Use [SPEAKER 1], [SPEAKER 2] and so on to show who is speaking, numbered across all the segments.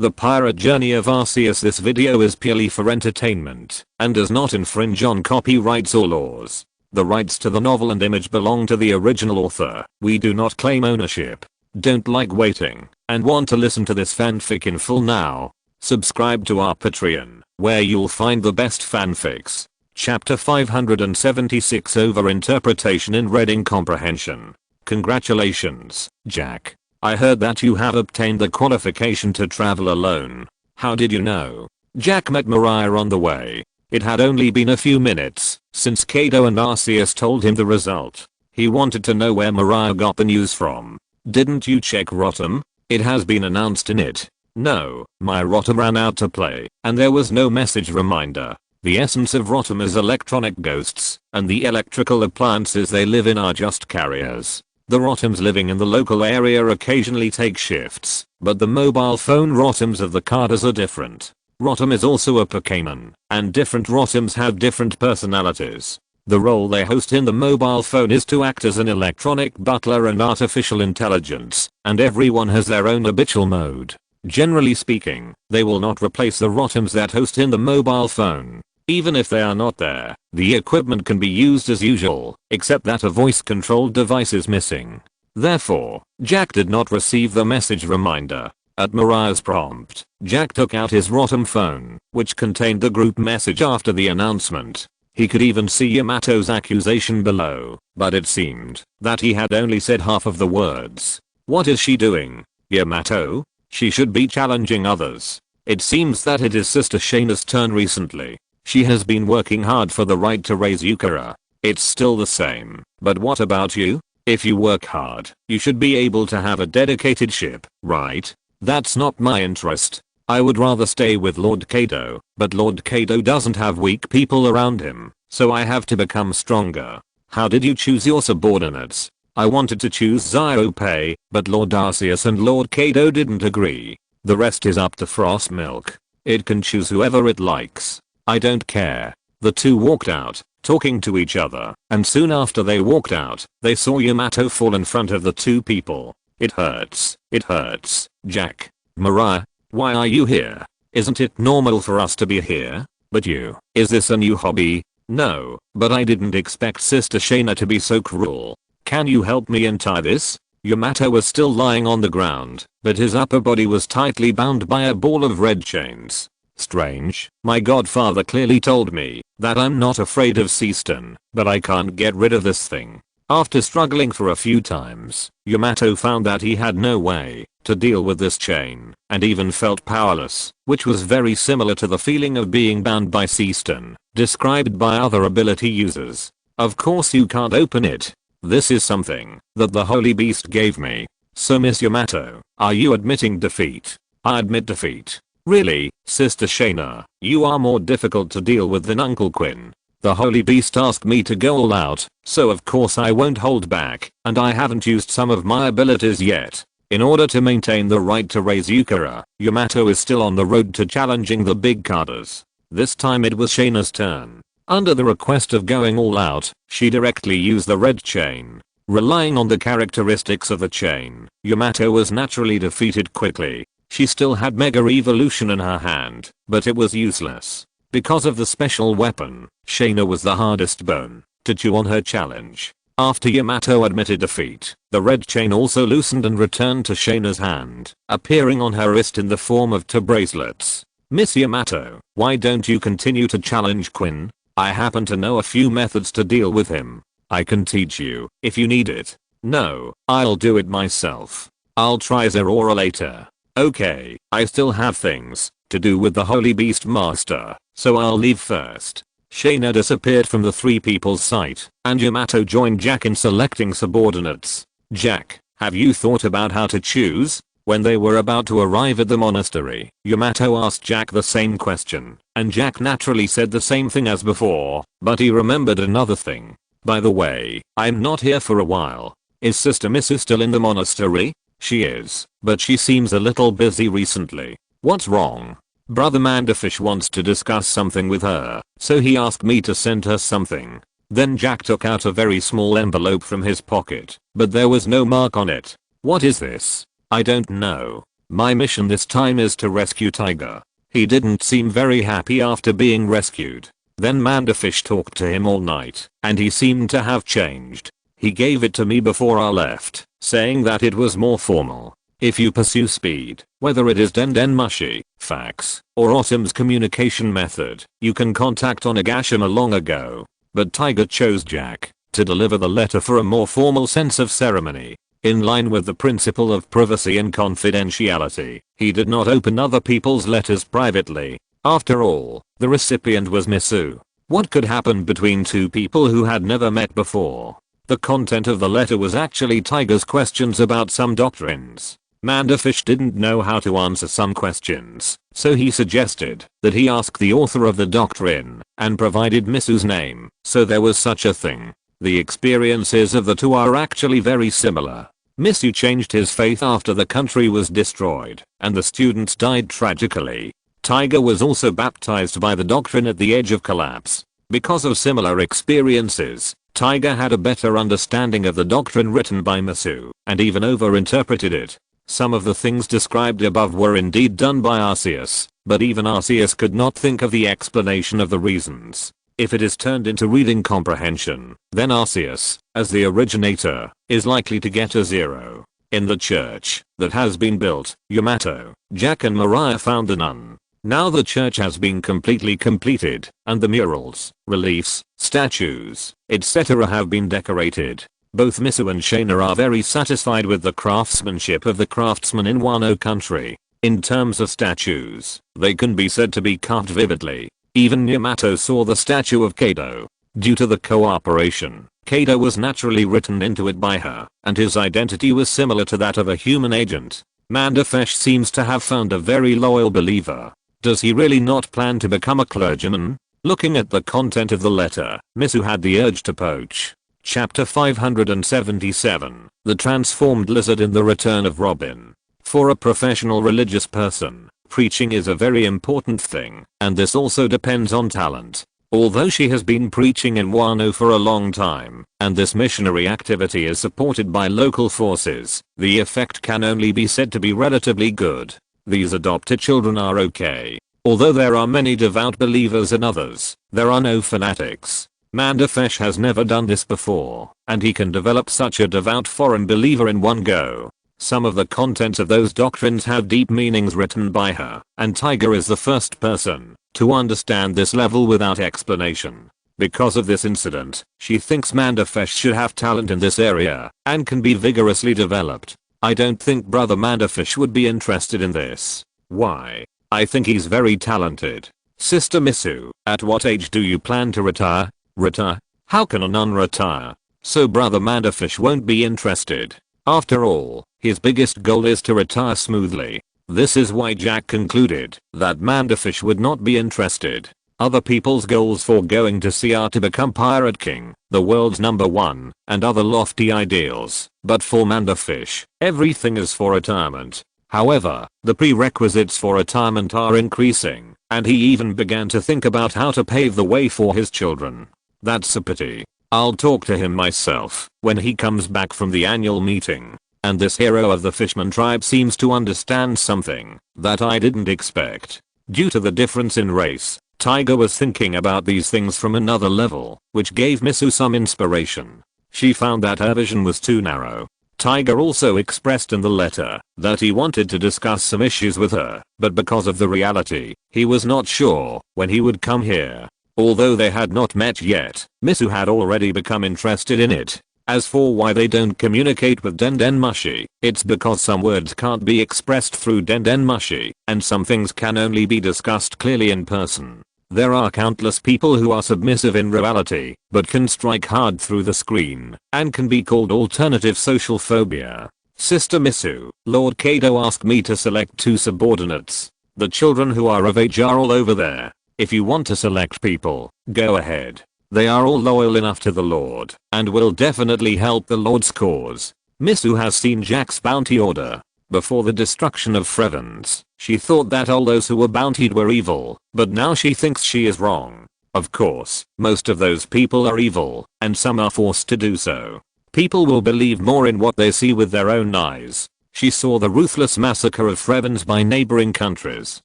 [SPEAKER 1] The Pirate Journey of Arceus. This video is purely for entertainment and does not infringe on copyrights or laws. The rights to the novel and image belong to the original author. We do not claim ownership. Don't like waiting and want to listen to this fanfic in full now? Subscribe to our Patreon, where you'll find the best fanfics. Chapter 576, Over-interpretation in reading comprehension. Congratulations, Jack. I heard that you have obtained the qualification to travel alone. How did you know? Jack met Mariah on the way. It had only been a few minutes since Kaido and Arceus told him the result. He wanted to know where Mariah got the news from. Didn't you check Rotom? It has been announced in it. No, my Rotom ran out to play, and there was no message reminder. The essence of Rotom is electronic ghosts, and the electrical appliances they live in are just carriers. The Rotoms living in the local area occasionally take shifts, but the mobile phone Rotoms of the Carters are different. Rotom is also a Pokémon, and different Rotoms have different personalities. The role they host in the mobile phone is to act as an electronic butler and artificial intelligence, and everyone has their own habitual mode. Generally speaking, they will not replace the Rotoms that host in the mobile phone. Even if they are not there, the equipment can be used as usual, except that a voice-controlled device is missing. Therefore, Jack did not receive the message reminder. At Mariah's prompt, Jack took out his Rotom phone, which contained the group message after the announcement. He could even see Yamato's accusation below, but it seemed that he had only said half of the words. What is she doing, Yamato? She should be challenging others. It seems that it is Sister Shaina's turn recently. She has been working hard for the right to raise Yukara. It's still the same, but what about you? If you work hard, you should be able to have a dedicated ship, right? That's not my interest. I would rather stay with Lord Kaido, but Lord Kaido doesn't have weak people around him, so I have to become stronger. How did you choose your subordinates? I wanted to choose Zyopei, but Lord Arceus and Lord Kaido didn't agree. The rest is up to Frostmilk. It can choose whoever it likes. I don't care. The two walked out, talking to each other, and soon after they walked out, they saw Yamato fall in front of the two people. It hurts. It hurts. Jack. Mariah, why are you here? Isn't it normal for us to be here? But you, is this a new hobby? No, but I didn't expect Sister Shaina to be so cruel. Can you help me untie this? Yamato was still lying on the ground, but his upper body was tightly bound by a ball of red chains. Strange. My godfather clearly told me that I'm not afraid of Seaston, but I can't get rid of this thing. After struggling for a few times, Yamato found that he had no way to deal with this chain, and even felt powerless, which was very similar to the feeling of being bound by Seaston, described by other ability users. Of course you can't open it. This is something that the Holy Beast gave me. So Miss Yamato, are you admitting defeat? I admit defeat. Really, Sister Shaina, you are more difficult to deal with than Uncle Quinn. The Holy Beast asked me to go all out, so of course I won't hold back, and I haven't used some of my abilities yet. In order to maintain the right to raise Yukara, Yamato is still on the road to challenging the big Carters. This time it was Shaina's turn. Under the request of going all out, she directly used the red chain. Relying on the characteristics of the chain, Yamato was naturally defeated quickly. She still had Mega Evolution in her hand, but it was useless. Because of the special weapon, Shaina was the hardest bone to chew on her challenge. After Yamato admitted defeat, the red chain also loosened and returned to Shaina's hand, appearing on her wrist in the form of two bracelets. Miss Yamato, why don't you continue to challenge Quinn? I happen to know a few methods to deal with him. I can teach you if you need it. No, I'll do it myself. I'll try Zeraora later. Okay, I still have things to do with the Holy Beast Master, so I'll leave first. Shaina disappeared from the three people's sight, and Yamato joined Jack in selecting subordinates. Jack, have you thought about how to choose? When they were about to arrive at the monastery, Yamato asked Jack the same question, and Jack naturally said the same thing as before, but he remembered another thing. By the way, I'm not here for a while. Is Sister Missy still in the monastery? She is, but she seems a little busy recently. What's wrong? Brother Manderfish wants to discuss something with her, so he asked me to send her something. Then Jack took out a very small envelope from his pocket, but there was no mark on it. What is this? I don't know. My mission this time is to rescue Tiger. He didn't seem very happy after being rescued. Then Manderfish talked to him all night, and he seemed to have changed. He gave it to me before I left, saying that it was more formal. If you pursue speed, whether it is Dendenmushi, fax, or Autumn's communication method, you can contact Onigashima long ago. But Tiger chose Jack to deliver the letter for a more formal sense of ceremony. In line with the principle of privacy and confidentiality, he did not open other people's letters privately. After all, the recipient was Misu. What could happen between two people who had never met before? The content of the letter was actually Tiger's questions about some doctrines. Manderfish didn't know how to answer some questions, so he suggested that he ask the author of the doctrine, and provided Misu's name, so there was such a thing. The experiences of the two are actually very similar. Misu changed his faith after the country was destroyed, and the students died tragically. Tiger was also baptized by the doctrine at the edge of collapse. Because of similar experiences, Tiger had a better understanding of the doctrine written by Misu, and even over-interpreted it. Some of the things described above were indeed done by Arceus, but even Arceus could not think of the explanation of the reasons. If it is turned into reading comprehension, then Arceus, as the originator, is likely to get a 0. In the church that has been built, Yamato, Jack and Mariah found the nun. Now the church has been completely completed, and the murals, reliefs, statues, etc. have been decorated. Both Misu and Shaina are very satisfied with the craftsmanship of the craftsmen in Wano country. In terms of statues, they can be said to be carved vividly. Even Yamato saw the statue of Kaido. Due to the cooperation, Kaido was naturally written into it by her, and his identity was similar to that of a human agent. Manderfish seems to have found a very loyal believer. Does he really not plan to become a clergyman? Looking at the content of the letter, Misu had the urge to poach. Chapter 577, The Transformed Lizard in the Return of Robin. For a professional religious person, preaching is a very important thing, and this also depends on talent. Although she has been preaching in Wano for a long time, and this missionary activity is supported by local forces, the effect can only be said to be relatively good. These adopted children are okay. Although there are many devout believers and others, there are no fanatics. Manderfish has never done this before, and he can develop such a devout foreign believer in one go. Some of the contents of those doctrines have deep meanings written by her, and Tiger is the first person to understand this level without explanation. Because of this incident, she thinks Manderfish should have talent in this area, and can be vigorously developed. I don't think Brother Manderfish would be interested in this. Why? I think he's very talented. Sister Misu, at what age do you plan to retire? Retire? How can a nun retire? So Brother Manderfish won't be interested. After all, his biggest goal is to retire smoothly. This is why Jack concluded that Manderfish would not be interested. Other people's goals for going to sea are to become Pirate King, the world's #1, and other lofty ideals. But for Manderfish, everything is for retirement. However, the prerequisites for retirement are increasing, and he even began to think about how to pave the way for his children. That's a pity. I'll talk to him myself when he comes back from the annual meeting. And this hero of the Fishman tribe seems to understand something that I didn't expect. Due to the difference in race, Tiger was thinking about these things from another level, which gave Misu some inspiration. She found that her vision was too narrow. Tiger also expressed in the letter that he wanted to discuss some issues with her, but because of the reality, he was not sure when he would come here. Although they had not met yet, Misu had already become interested in it. As for why they don't communicate with Dendenmushi, it's because some words can't be expressed through Dendenmushi, and some things can only be discussed clearly in person. There are countless people who are submissive in reality, but can strike hard through the screen, and can be called alternative social phobia. Sister Misu, Lord Kaido asked me to select 2 subordinates. The children who are of age are all over there. If you want to select people, go ahead. They are all loyal enough to the Lord, and will definitely help the Lord's cause. Misu has seen Jack's bounty order. Before the destruction of Frevens, she thought that all those who were bountied were evil, but now she thinks she is wrong. Of course, most of those people are evil, and some are forced to do so. People will believe more in what they see with their own eyes. She saw the ruthless massacre of Frebbins by neighboring countries,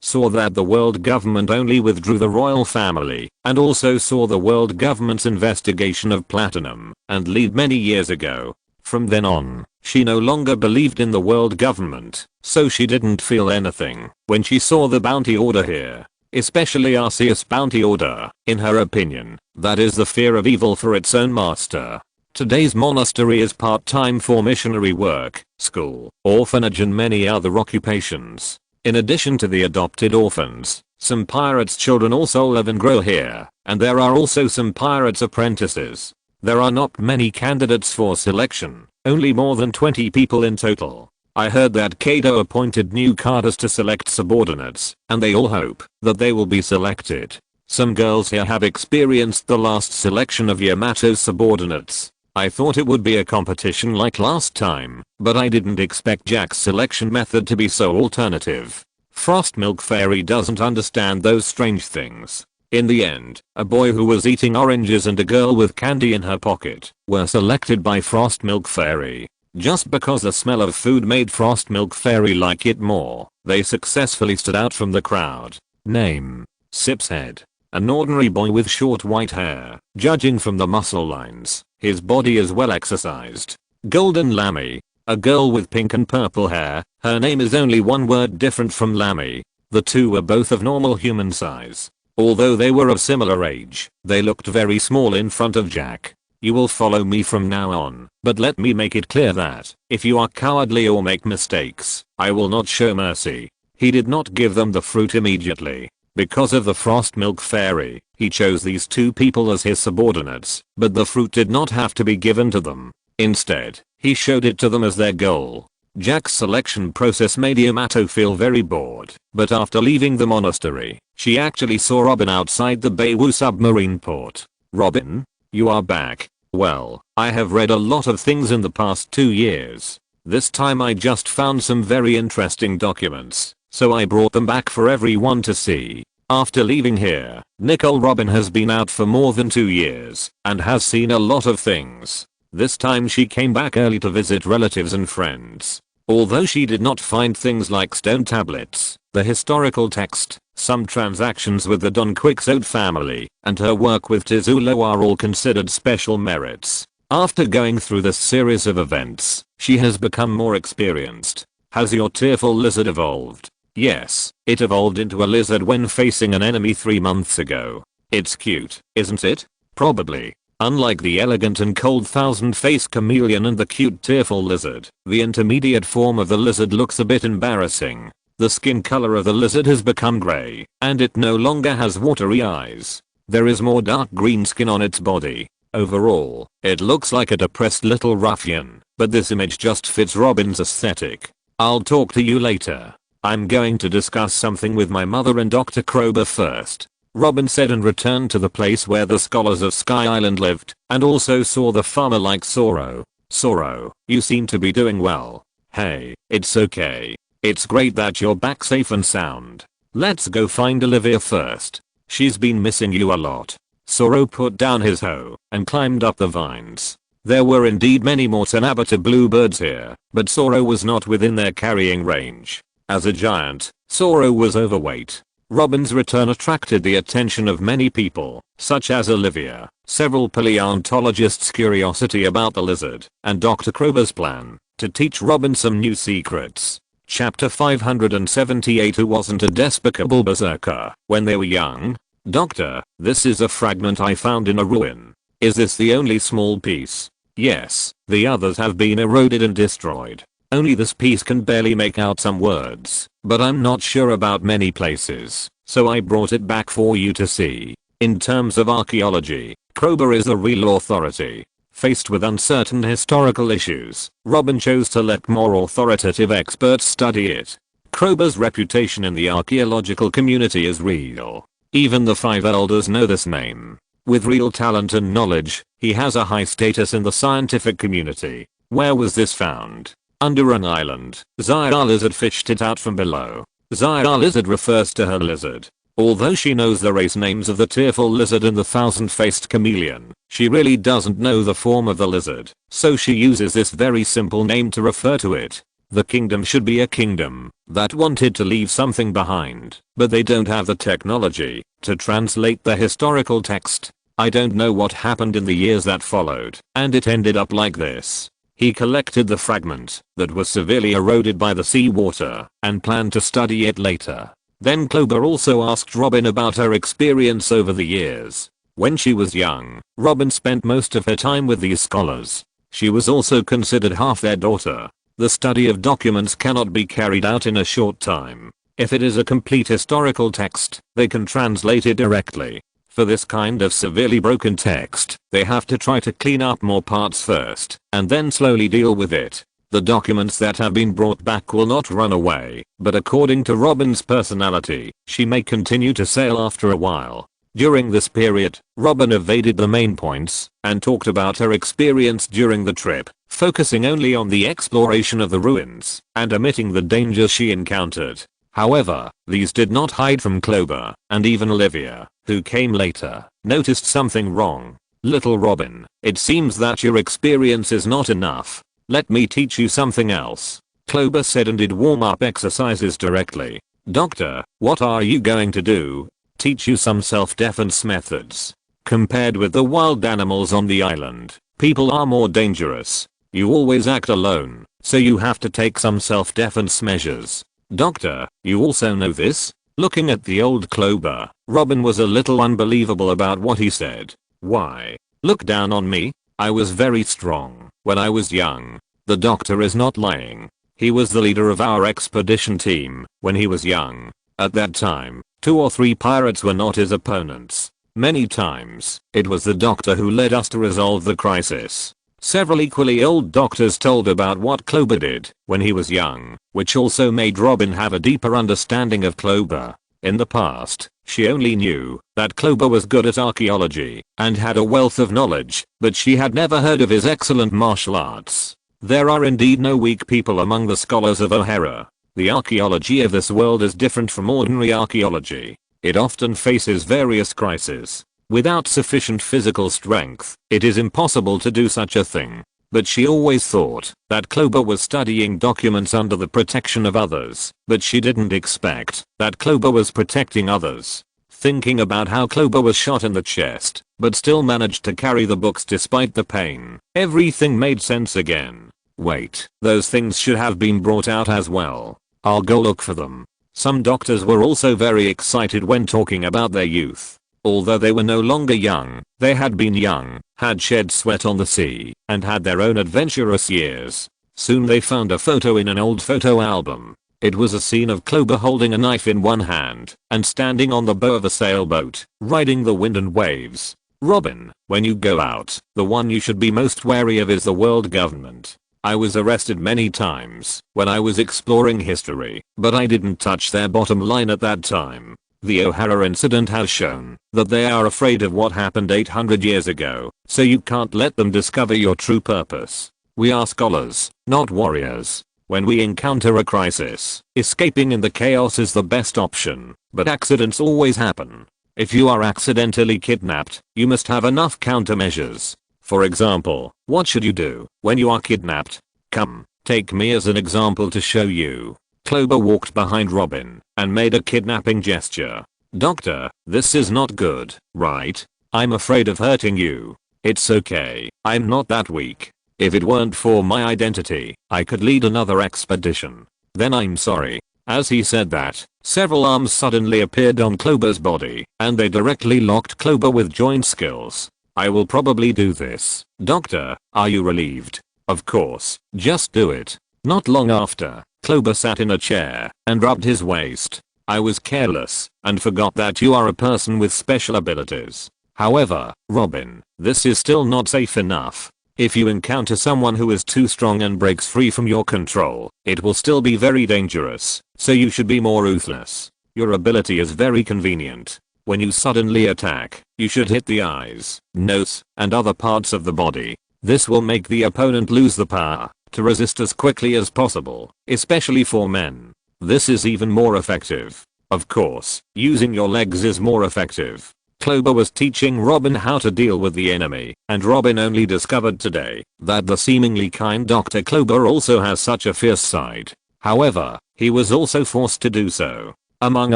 [SPEAKER 1] saw that the world government only withdrew the royal family, and also saw the world government's investigation of platinum and lead many years ago. From then on, she no longer believed in the world government, so she didn't feel anything when she saw the bounty order here. Especially Arceus bounty order, in her opinion, that is the fear of evil for its own master. Today's monastery is part-time for missionary work, school, orphanage and many other occupations. In addition to the adopted orphans, some pirates' children also live and grow here, and there are also some pirates' apprentices. There are not many candidates for selection, only more than 20 people in total. I heard that Kaido appointed new cadres to select subordinates, and they all hope that they will be selected. Some girls here have experienced the last selection of Yamato's subordinates. I thought it would be a competition like last time, but I didn't expect Jack's selection method to be so alternative. Frost Milk Fairy doesn't understand those strange things. In the end, a boy who was eating oranges and a girl with candy in her pocket were selected by Frost Milk Fairy. Just because the smell of food made Frost Milk Fairy like it more, they successfully stood out from the crowd. Name: Sipshead. An ordinary boy with short white hair. Judging from the muscle lines, his body is well exercised. Golden Lammy. A girl with pink and purple hair. Her name is only one word different from Lammy. The two were both of normal human size. Although they were of similar age, they looked very small in front of Jack. You will follow me from now on, but let me make it clear that, if you are cowardly or make mistakes, I will not show mercy. He did not give them the fruit immediately. Because of the Frost Milk Fairy, he chose these two people as his subordinates, but the fruit did not have to be given to them. Instead, he showed it to them as their goal. Jack's selection process made Yamato feel very bored, but after leaving the monastery, she actually saw Robin outside the Bayou submarine port. Robin? You are back. Well, I have read a lot of things in the past 2 years. This time I just found some very interesting documents, so I brought them back for everyone to see. After leaving here, Nicole Robin has been out for more than 2 years, and has seen a lot of things. This time she came back early to visit relatives and friends. Although she did not find things like stone tablets, the historical text, some transactions with the Don Quixote family, and her work with Tizulo are all considered special merits. After going through this series of events, she has become more experienced. Has your tearful lizard evolved? Yes, it evolved into a lizard when facing an enemy 3 months ago. It's cute, isn't it? Probably. Unlike the elegant and cold thousand-faced chameleon and the cute tearful lizard, the intermediate form of the lizard looks a bit embarrassing. The skin color of the lizard has become gray, and it no longer has watery eyes. There is more dark green skin on its body. Overall, it looks like a depressed little ruffian, but this image just fits Robin's aesthetic. I'll talk to you later. I'm going to discuss something with my mother and Dr. Krober first. Robin said and returned to the place where the scholars of Sky Island lived, and also saw the farmer like Soro. Soro, you seem to be doing well. Hey, it's okay. It's great that you're back safe and sound. Let's go find Olivia first. She's been missing you a lot. Soro put down his hoe and climbed up the vines. There were indeed many more Tenabata bluebirds here, but Soro was not within their carrying range. As a giant, Soro was overweight. Robin's return attracted the attention of many people, such as Olivia, several paleontologists' curiosity about the lizard, and Dr. Krober's plan to teach Robin some new secrets. Chapter 578. Who wasn't a despicable berserker when they were young? Doctor, this is a fragment I found in a ruin. Is this the only small piece? Yes, the others have been eroded and destroyed. Only this piece can barely make out some words, but I'm not sure about many places, so I brought it back for you to see. In terms of archaeology, Krober is the real authority. Faced with uncertain historical issues, Robin chose to let more authoritative experts study it. Krober's reputation in the archaeological community is real. Even the 5 elders know this name. With real talent and knowledge, he has a high status in the scientific community. Where was this found? Under an island. Zyra Lizard fished it out from below. Zyra Lizard refers to her lizard. Although she knows the race names of the tearful lizard and the thousand-faced chameleon, she really doesn't know the form of the lizard, so she uses this very simple name to refer to it. The kingdom should be a kingdom that wanted to leave something behind, but they don't have the technology to translate the historical text. I don't know what happened in the years that followed, and it ended up like this. He collected the fragment that was severely eroded by the seawater and planned to study it later. Then Clover also asked Robin about her experience over the years. When she was young, Robin spent most of her time with these scholars. She was also considered half their daughter. The study of documents cannot be carried out in a short time. If it is a complete historical text, they can translate it directly. For this kind of severely broken text, they have to try to clean up more parts first, and then slowly deal with it. The documents that have been brought back will not run away, but according to Robin's personality, she may continue to sail after a while. During this period, Robin evaded the main points and talked about her experience during the trip, focusing only on the exploration of the ruins and omitting the dangers she encountered. However, these did not hide from Clover, and even Olivia, who came later, noticed something wrong. "Little Robin, it seems that your experience is not enough. Let me teach you something else," Clover said, and did warm-up exercises directly. "Doctor, what are you going to do?" "Teach you some self-defense methods. Compared with the wild animals on the island, people are more dangerous. You always act alone, so you have to take some self-defense measures." "Doctor, you also know this?" Looking at the old Clover, Robin was a little unbelievable about what he said. "Why? Look down on me. I was very strong when I was young." The doctor is not lying. He was the leader of our expedition team when he was young. At that time, 2 or 3 pirates were not his opponents. Many times, it was the doctor who led us to resolve the crisis. Several equally old doctors told about what Clover did when he was young, which also made Robin have a deeper understanding of Clover. In the past, she only knew that Clover was good at archaeology and had a wealth of knowledge, but she had never heard of his excellent martial arts. There are indeed no weak people among the scholars of O'Hara. The archaeology of this world is different from ordinary archaeology. It often faces various crises. Without sufficient physical strength, it is impossible to do such a thing. But she always thought that Clover was studying documents under the protection of others, but she didn't expect that Clover was protecting others. Thinking about how Clover was shot in the chest, but still managed to carry the books despite the pain, everything made sense again. Wait, those things should have been brought out as well. I'll go look for them. Some doctors were also very excited when talking about their youth. Although they were no longer young, they had been young, had shed sweat on the sea, and had their own adventurous years. Soon they found a photo in an old photo album. It was a scene of Clover holding a knife in one hand and standing on the bow of a sailboat, riding the wind and waves. "Robin, when you go out, the one you should be most wary of is the world government. I was arrested many times when I was exploring history, but I didn't touch their bottom line at that time. The O'Hara incident has shown that they are afraid of what happened 800 years ago, so you can't let them discover your true purpose. We are scholars, not warriors. When we encounter a crisis, escaping in the chaos is the best option, but accidents always happen. If you are accidentally kidnapped, you must have enough countermeasures. For example, what should you do when you are kidnapped? Come, take me as an example to show you." Clover walked behind Robin and made a kidnapping gesture. "Doctor, this is not good, right? I'm afraid of hurting you." "It's okay, I'm not that weak. If it weren't for my identity, I could lead another expedition." "Then I'm sorry." As he said that, several arms suddenly appeared on Clover's body, and they directly locked Clover with joint skills. "I will probably do this. Doctor, are you relieved?" "Of course, just do it." Not long after, Clover sat in a chair and rubbed his waist. "I was careless and forgot that you are a person with special abilities. However, Robin, this is still not safe enough. If you encounter someone who is too strong and breaks free from your control, it will still be very dangerous, so you should be more ruthless. Your ability is very convenient. When you suddenly attack, you should hit the eyes, nose, and other parts of the body. This will make the opponent lose the power to resist as quickly as possible, especially for men. This is even more effective. Of course, using your legs is more effective." Clover was teaching Robin how to deal with the enemy, and Robin only discovered today that the seemingly kind Dr. Clover also has such a fierce side. However, he was also forced to do so. Among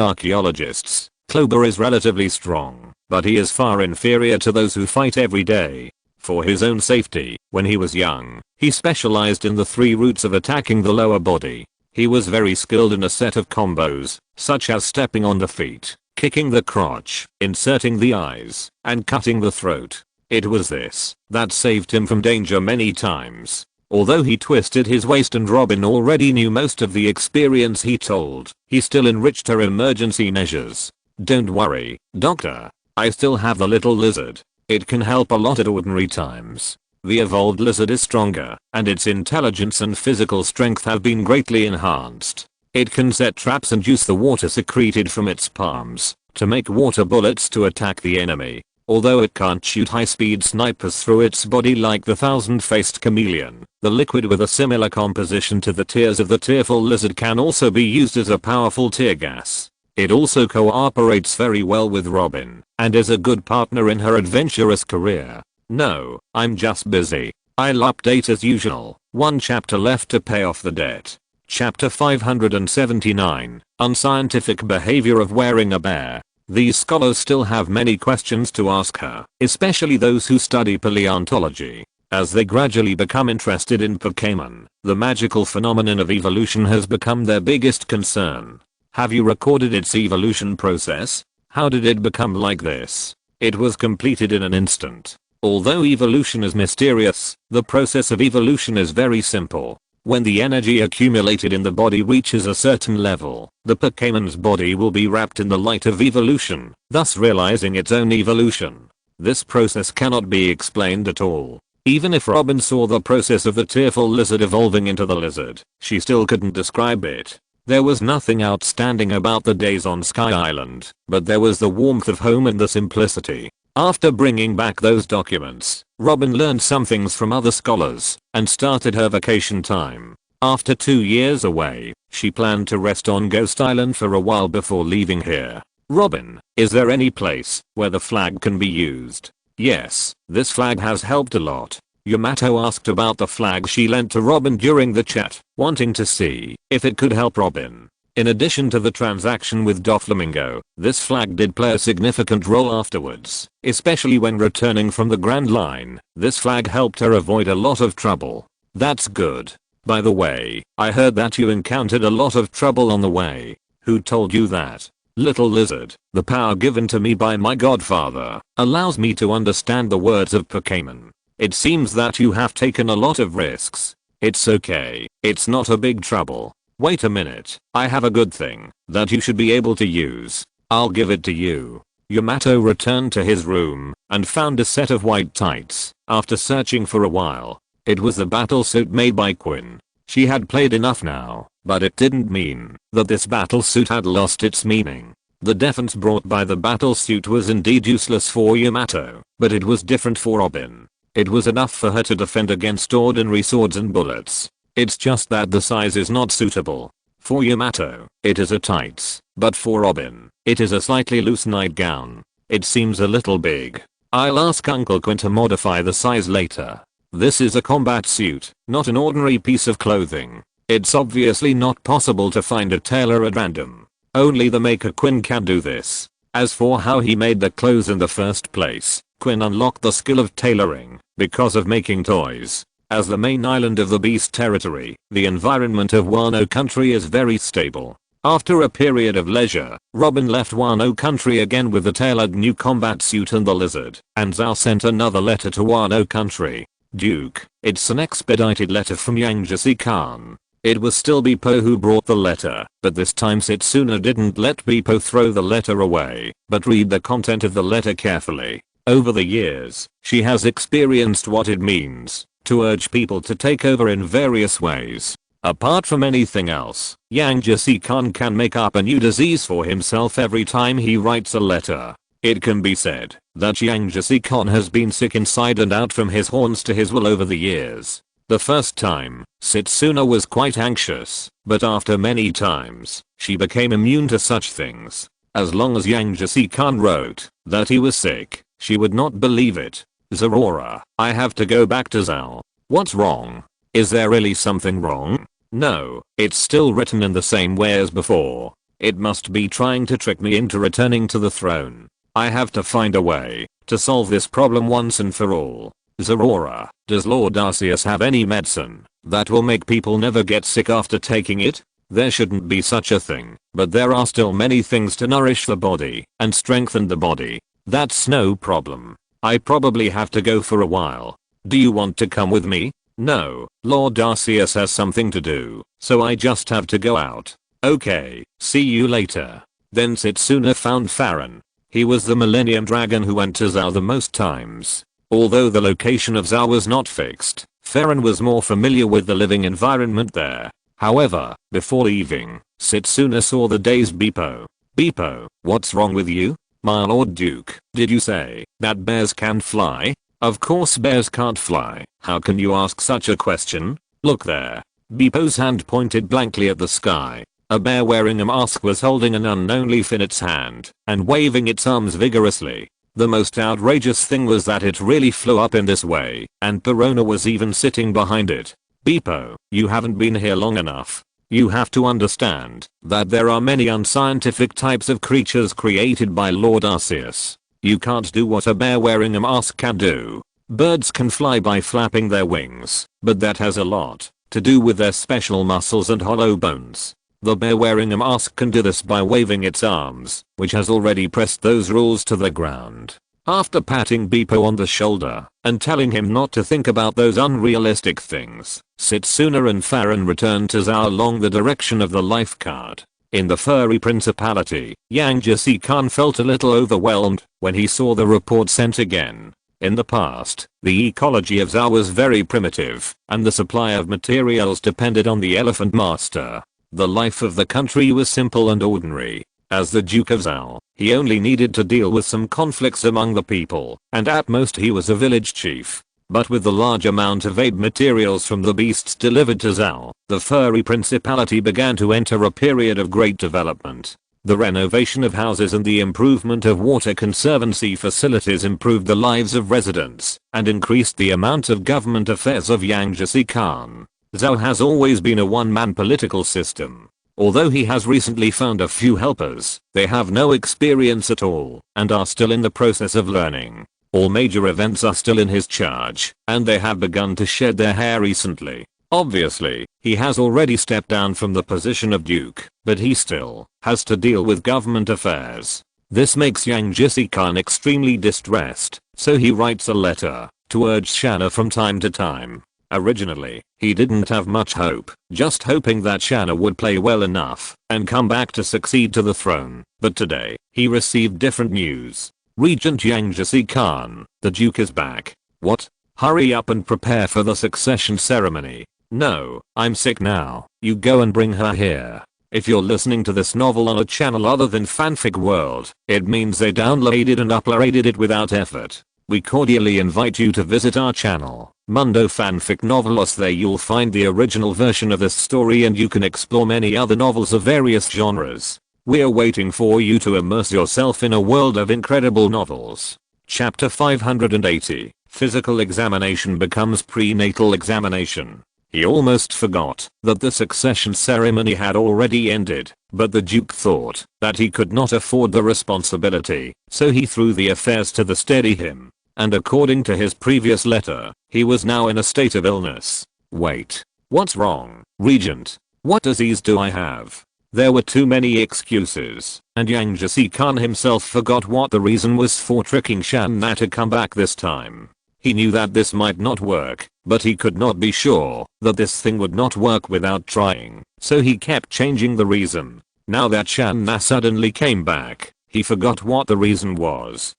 [SPEAKER 1] archaeologists, Clover is relatively strong, but he is far inferior to those who fight every day. For his own safety, when he was young, he specialized in the 3 routes of attacking the lower body. He was very skilled in a set of combos, such as stepping on the feet, kicking the crotch, inserting the eyes, and cutting the throat. It was this that saved him from danger many times. Although he twisted his waist and Robin already knew most of the experience he told, he still enriched her emergency measures. Don't worry, doctor. I still have the little lizard. It can help a lot at ordinary times. The evolved lizard is stronger, and its intelligence and physical strength have been greatly enhanced. It can set traps and use the water secreted from its palms to make water bullets to attack the enemy. Although it can't shoot high-speed snipers through its body like the thousand-faced chameleon, the liquid with a similar composition to the tears of the tearful lizard can also be used as a powerful tear gas. It also cooperates very well with Robin, and is a good partner in her adventurous career. No, I'm just busy. I'll update as usual. 1 chapter left to pay off the debt. Chapter 579, Unscientific Behavior of Wearing a Bear. These scholars still have many questions to ask her, especially those who study paleontology. As they gradually become interested in Pokemon, the magical phenomenon of evolution has become their biggest concern. Have you recorded its evolution process? How did it become like this? It was completed in an instant. Although evolution is mysterious, the process of evolution is very simple. When the energy accumulated in the body reaches a certain level, the Pokemon's body will be wrapped in the light of evolution, thus realizing its own evolution. This process cannot be explained at all. Even if Robin saw the process of the tearful lizard evolving into the lizard, she still couldn't describe it. There was nothing outstanding about the days on Sky Island, but there was the warmth of home and the simplicity. After bringing back those documents, Robin learned some things from other scholars and started her vacation time. After 2 years away, she planned to rest on Ghost Island for a while before leaving here. Robin, is there any place where the flag can be used? Yes, this flag has helped a lot. Yamato asked about the flag she lent to Robin during the chat, wanting to see if it could help Robin. In addition to the transaction with Doflamingo, this flag did play a significant role afterwards, especially when returning from the Grand Line. This flag helped her avoid a lot of trouble. That's good. By the way, I heard that you encountered a lot of trouble on the way. Who told you that? Little lizard, the power given to me by my godfather allows me to understand the words of Pokemon. It seems that you have taken a lot of risks. It's okay. It's not a big trouble. Wait a minute, I have a good thing that you should be able to use. I'll give it to you. Yamato returned to his room and found a set of white tights after searching for a while. It was the battle suit made by Quinn. She had played enough now, but it didn't mean that this battle suit had lost its meaning. The defense brought by the battle suit was indeed useless for Yamato, but it was different for Robin. It was enough for her to defend against ordinary swords and bullets. It's just that the size is not suitable. For Yamato, it is a tights, but for Robin, it is a slightly loose nightgown. It seems a little big. I'll ask Uncle Quinn to modify the size later. This is a combat suit, not an ordinary piece of clothing. It's obviously not possible to find a tailor at random. Only the maker Quinn can do this. As for how he made the clothes in the first place, Quinn unlocked the skill of tailoring because of making toys. As the main island of the Beast Territory, the environment of Wano Country is very stable. After a period of leisure, Robin left Wano Country again with the tailored new combat suit and the lizard, and Zhao sent another letter to Wano Country. Duke, it's an expedited letter from Yangjasi Khan. It was still Beepo who brought the letter, but this time Setsuna didn't let Beepo throw the letter away, but read the content of the letter carefully. Over the years, she has experienced what it means to urge people to take over in various ways. Apart from anything else, Yangjasi Khan can make up a new disease for himself every time he writes a letter. It can be said that Yangjasi Khan has been sick inside and out from his horns to his will over the years. The first time, Setsuna was quite anxious, but after many times, she became immune to such things. As long as Yang Jisi Khan wrote that he was sick, she would not believe it. Zerora, I have to go back to Zhao. What's wrong? Is there really something wrong? No, it's still written in the same way as before. It must be trying to trick me into returning to the throne. I have to find a way to solve this problem once and for all. Zerora, does Lord Arceus have any medicine that will make people never get sick after taking it? There shouldn't be such a thing, but there are still many things to nourish the body and strengthen the body. That's no problem. I probably have to go for a while. Do you want to come with me? No, Lord Arceus has something to do, so I just have to go out. Okay, see you later. Then Setsuna found Farron. He was the Millennium Dragon who went to Zhao the most times. Although the location of Zhao was not fixed, Farron was more familiar with the living environment there. However, before leaving, Setsuna saw the dazed Beepo. Beepo, what's wrong with you? My Lord Duke, did you say that bears can fly? Of course bears can't fly. How can you ask such a question? Look there. Beepo's hand pointed blankly at the sky. A bear wearing a mask was holding an unknown leaf in its hand and waving its arms vigorously. The most outrageous thing was that it really flew up in this way, and Perona was even sitting behind it. Beepo, you haven't been here long enough. You have to understand that there are many unscientific types of creatures created by Lord Arceus. You can't do what a bear wearing a mask can do. Birds can fly by flapping their wings, but that has a lot to do with their special muscles and hollow bones. The bear wearing a mask can do this by waving its arms, which has already pressed those rules to the ground. After patting Beepo on the shoulder and telling him not to think about those unrealistic things, Setsuna and Farron returned to Zhao along the direction of the life card. In the furry principality, Yang Jisi Khan felt a little overwhelmed when he saw the report sent again. In the past, the ecology of Zhao was very primitive, and the supply of materials depended on the elephant master. The life of the country was simple and ordinary. As the Duke of Zhao, he only needed to deal with some conflicts among the people, and at most he was a village chief. But with the large amount of aid materials from the beasts delivered to Zhao, the furry principality began to enter a period of great development. The renovation of houses and the improvement of water conservancy facilities improved the lives of residents and increased the amount of government affairs of Yang Jisi Khan. Zhao has always been a one-man political system. Although he has recently found a few helpers, they have no experience at all and are still in the process of learning. All major events are still in his charge, and they have begun to shed their hair recently. Obviously, he has already stepped down from the position of Duke, but he still has to deal with government affairs. This makes Yang Jisi Khan extremely distressed, so he writes a letter to urge Shaina from time to time. Originally, he didn't have much hope, just hoping that Shaina would play well enough and come back to succeed to the throne, but today, he received different news. Regent Yang Jisi Khan, the Duke is back. What? Hurry up and prepare for the succession ceremony. No, I'm sick now. You go and bring her here. If you're listening to this novel on a channel other than Fanfic World, it means they downloaded and uploaded it without effort. We cordially invite you to visit our channel, Mundo Fanfic Novelos. There you'll find the original version of this story and you can explore many other novels of various genres. We're waiting for you to immerse yourself in a world of incredible novels. Chapter 580, Physical Examination becomes Prenatal Examination. He almost forgot that the succession ceremony had already ended, but the Duke thought that he could not afford the responsibility, so he threw the affairs to the steady him. And according to his previous letter, he was now in a state of illness. Wait. What's wrong, Regent? What disease do I have? There were too many excuses, and Yang Jisi Khan himself forgot what the reason was for tricking Shaina to come back this time. He knew that this might not work, but he could not be sure that this thing would not work without trying, so he kept changing the reason. Now that Shaina suddenly came back, he forgot what the reason was.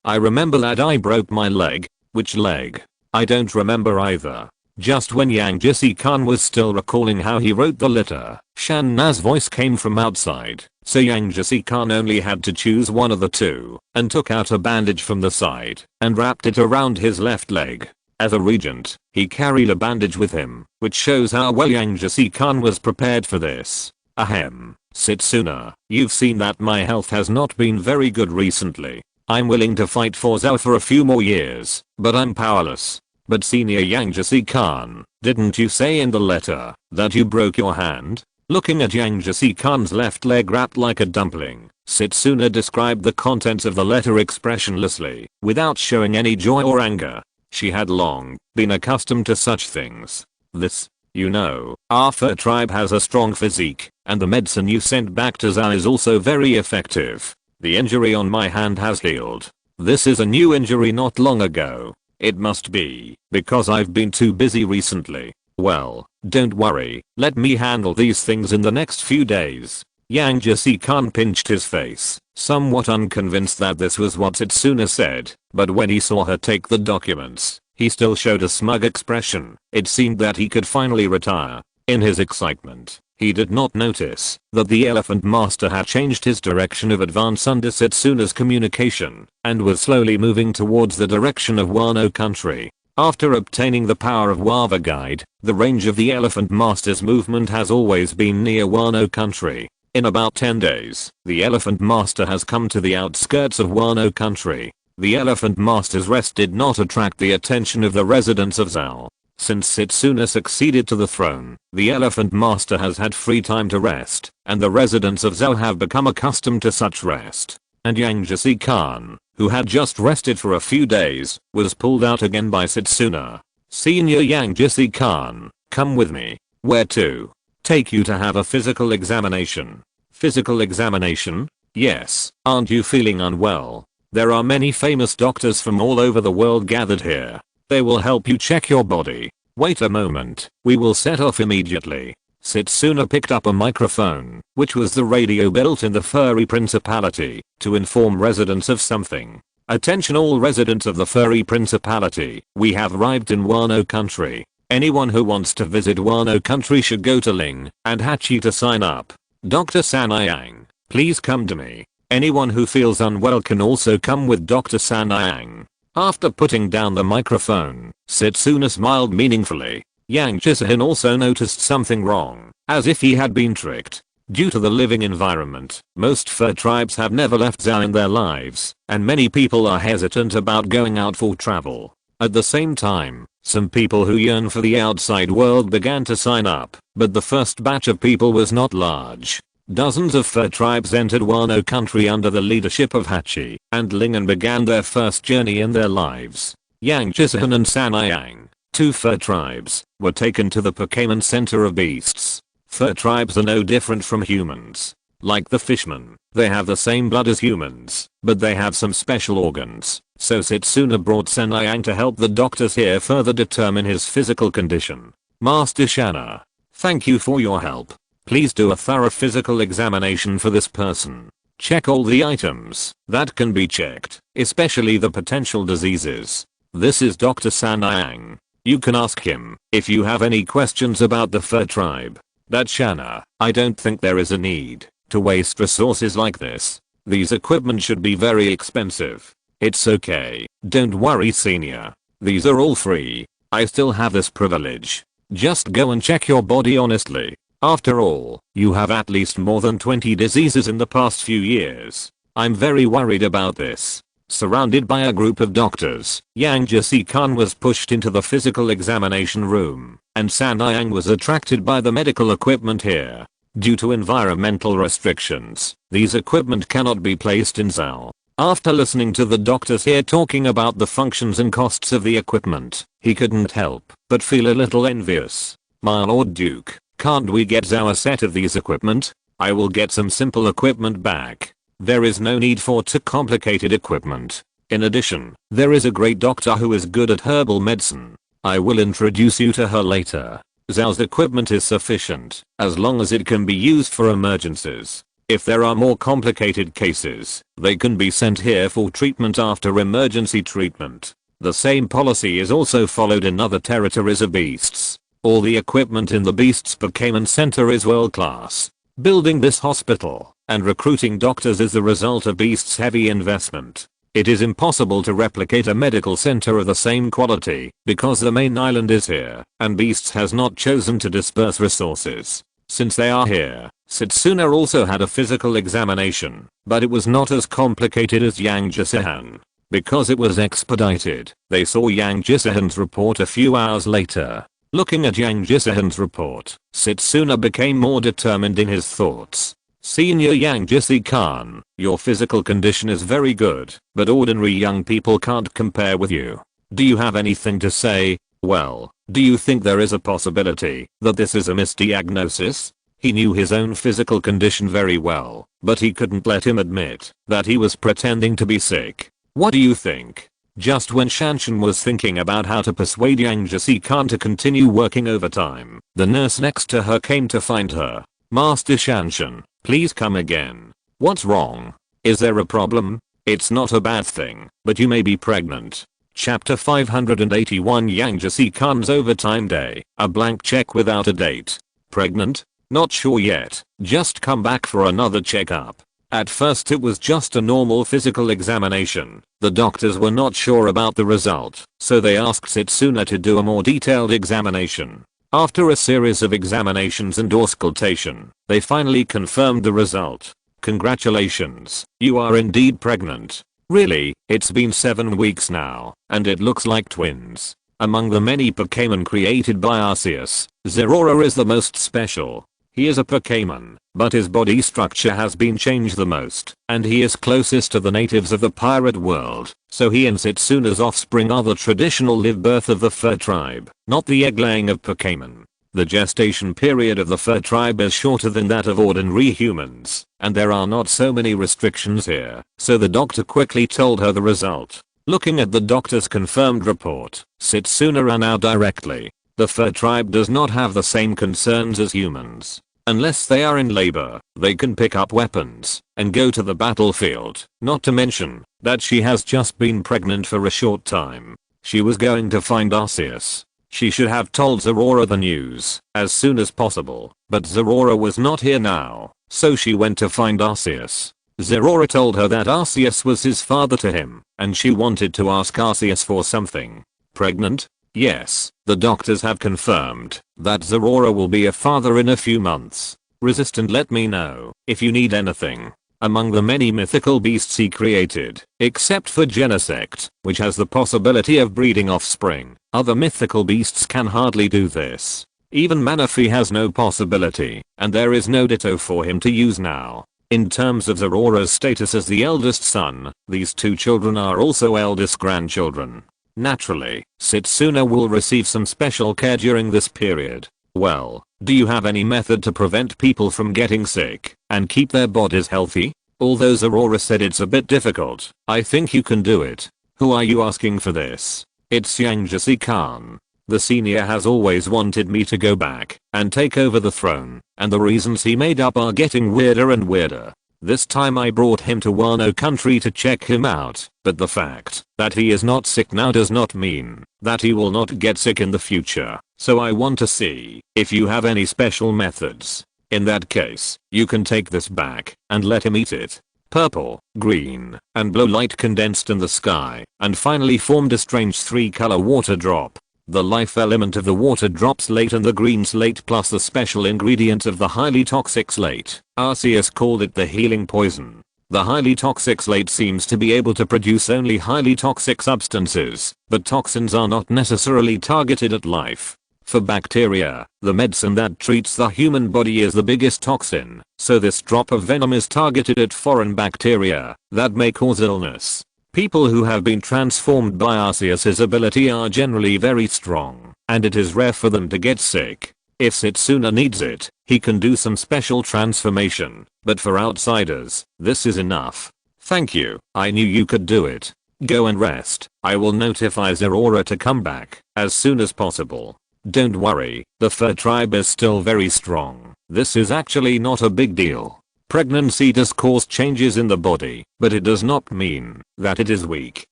[SPEAKER 1] I remember that I broke my leg. Which leg? I don't remember either. Just when Yang Jisi Khan was still recalling how he wrote the letter, Shaina's voice came from outside, so Yang Jisi Khan only had to choose one of the two, and took out a bandage from the side, and wrapped it around his left leg. As a regent, he carried a bandage with him, which shows how well Yang Jisi Khan was prepared for this. Ahem. Setsuna, you've seen that my health has not been very good recently. I'm willing to fight for Zhao for a few more years, but I'm powerless. But Senior Yang Jesse-kan, didn't you say in the letter that you broke your hand? Looking at Yang Jesse-kan's left leg wrapped like a dumpling, Setsuna described the contents of the letter expressionlessly, without showing any joy or anger. She had long been accustomed to such things. This, you know, our fur tribe has a strong physique, and the medicine you sent back to Zhao is also very effective. The injury on my hand has healed. This is a new injury not long ago. It must be because I've been too busy recently. Well, don't worry, let me handle these things in the next few days. Yang Jesse-kan pinched his face, somewhat unconvinced that this was what Setsuna said, but when he saw her take the documents, he still showed a smug expression. It seemed that he could finally retire. In his excitement, he did not notice that the Elephant Master had changed his direction of advance under Setsuna's communication, and was slowly moving towards the direction of Wano country. After obtaining the power of Wava Guide, the range of the Elephant Master's movement has always been near Wano country. In about 10 days, the Elephant Master has come to the outskirts of Wano country. The Elephant Master's rest did not attract the attention of the residents of Zhao. Since Setsuna succeeded to the throne, the Elephant Master has had free time to rest, and the residents of Zhao have become accustomed to such rest. And Yang Jesse-kan, who had just rested for a few days, was pulled out again by Setsuna. Senior Yang Jesse-kan, come with me. Where to? Take you to have a physical examination. Physical examination? Yes, aren't you feeling unwell? There are many famous doctors from all over the world gathered here. They will help you check your body. Wait a moment, we will set off immediately. Setsuna picked up a microphone, which was the radio built in the furry principality, to inform residents of something. Attention all residents of the furry principality, we have arrived in Wano country. Anyone who wants to visit Wano country should go to Ling and Hachi to sign up. Dr. Sanayang, please come to me. Anyone who feels unwell can also come with Dr. Sanayang. After putting down the microphone, Setsuna smiled meaningfully. Yang Jesse-kan also noticed something wrong, as if he had been tricked. Due to the living environment, most fur tribes have never left Zhao in their lives, and many people are hesitant about going out for travel. At the same time, some people who yearn for the outside world began to sign up, but the first batch of people was not large. Dozens of fur tribes entered Wano country under the leadership of Hachi and Ling and began their first journey in their lives. Yang Jesse-kan and Sanayang, two fur tribes, were taken to the Pokemon Center of Beasts. Fur tribes are no different from humans. Like the fishmen, they have the same blood as humans, but they have some special organs. So Setsuna brought Sanayang to help the doctors here further determine his physical condition. Master Shaina, thank you for your help. Please do a thorough physical examination for this person. Check all the items that can be checked, especially the potential diseases. This is Dr. Sanayang. You can ask him if you have any questions about the fur tribe. That Shaina, I don't think there is a need to waste resources like this. These equipment should be very expensive. It's okay, don't worry senior. These are all free. I still have this privilege. Just go and check your body honestly. After all, you have at least more than 20 diseases in the past few years. I'm very worried about this. Surrounded by a group of doctors, Yang Jesse-kan was pushed into the physical examination room, and Sanayang was attracted by the medical equipment here. Due to environmental restrictions, these equipment cannot be placed in Zhao. After listening to the doctors here talking about the functions and costs of the equipment, he couldn't help but feel a little envious. My Lord Duke, can't we get Zhao a set of these equipment? I will get some simple equipment back. There is no need for too complicated equipment. In addition, there is a great doctor who is good at herbal medicine. I will introduce you to her later. Zhao's equipment is sufficient, as long as it can be used for emergencies. If there are more complicated cases, they can be sent here for treatment after emergency treatment. The same policy is also followed in other territories of beasts. All the equipment in the Beasts Pokemon Center is world class. Building this hospital and recruiting doctors is the result of Beast's heavy investment. It is impossible to replicate a medical center of the same quality because the main island is here and Beasts has not chosen to disperse resources. Since they are here, Setsuna also had a physical examination, but it was not as complicated as Yang Jisihan. Because it was expedited, they saw Yang Jisihan's report a few hours later. Looking at Yang Jisihan's report, Setsuna became more determined in his thoughts. Senior Yang Jisi-kan, your physical condition is very good, but ordinary young people can't compare with you. Do you have anything to say? Well, do you think there is a possibility that this is a misdiagnosis? He knew his own physical condition very well, but he couldn't let him admit that he was pretending to be sick. What do you think? Just when Shanshan was thinking about how to persuade Yang Jisi-kan to continue working overtime, the nurse next to her came to find her. Master Shanshan, please come again. What's wrong? Is there a problem? It's not a bad thing, but you may be pregnant. Chapter 581 Yang Jisi-kan's overtime day, a blank check without a date. Pregnant? Not sure yet, just come back for another checkup. At first it was just a normal physical examination. The doctors were not sure about the result, so they asked Setsuna to do a more detailed examination. After a series of examinations and auscultation, they finally confirmed the result. Congratulations, you are indeed pregnant. Really, it's been 7 weeks now, and it looks like twins. Among the many Pokémon created by Arceus, Zeraora is the most special. He is a Pokémon, but his body structure has been changed the most, and he is closest to the natives of the pirate world, so he and Setsuna's offspring are the traditional live birth of the fur tribe, not the egg-laying of Pokémon. The gestation period of the fur tribe is shorter than that of ordinary humans, and there are not so many restrictions here, so the doctor quickly told her the result. Looking at the doctor's confirmed report, Setsuna ran out directly. The fur tribe does not have the same concerns as humans. Unless they are in labor, they can pick up weapons and go to the battlefield, not to mention that she has just been pregnant for a short time. She was going to find Arceus. She should have told Zeraora the news as soon as possible, but Zeraora was not here now, so she went to find Arceus. Zeraora told her that Arceus was his father to him, and she wanted to ask Arceus for something. Pregnant? Yes, the doctors have confirmed that Zeraora will be a father in a few months. Resistant, let me know if you need anything. Among the many mythical beasts he created, except for Genesect, which has the possibility of breeding offspring, other mythical beasts can hardly do this. Even Manaphy has no possibility, and there is no Ditto for him to use now. In terms of Zeraora's status as the eldest son, these two children are also eldest grandchildren. Naturally, Setsuna will receive some special care during this period. Well, do you have any method to prevent people from getting sick and keep their bodies healthy? Although Zeraora said it's a bit difficult, I think you can do it. Who are you asking for this? It's Yang Jisi-kan. The senior has always wanted me to go back and take over the throne, and the reasons he made up are getting weirder and weirder. This time I brought him to Wano country to check him out, but the fact that he is not sick now does not mean that he will not get sick in the future, so I want to see if you have any special methods. In that case, you can take this back and let him eat it. Purple, green, and blue light condensed in the sky and finally formed a strange 3-color water drop. The life element of the water drop slate and the green slate plus the special ingredient of the highly toxic slate. Arceus called it the healing poison. The highly toxic slate seems to be able to produce only highly toxic substances, but toxins are not necessarily targeted at life. For bacteria, the medicine that treats the human body is the biggest toxin, so this drop of venom is targeted at foreign bacteria that may cause illness. People who have been transformed by Arceus' ability are generally very strong, and it is rare for them to get sick. If Setsuna needs it, he can do some special transformation, but for outsiders, this is enough. Thank you, I knew you could do it. Go and rest. I will notify Zeraora to come back as soon as possible. Don't worry, the fur tribe is still very strong. This is actually not a big deal. Pregnancy does cause changes in the body, but it does not mean that it is weak,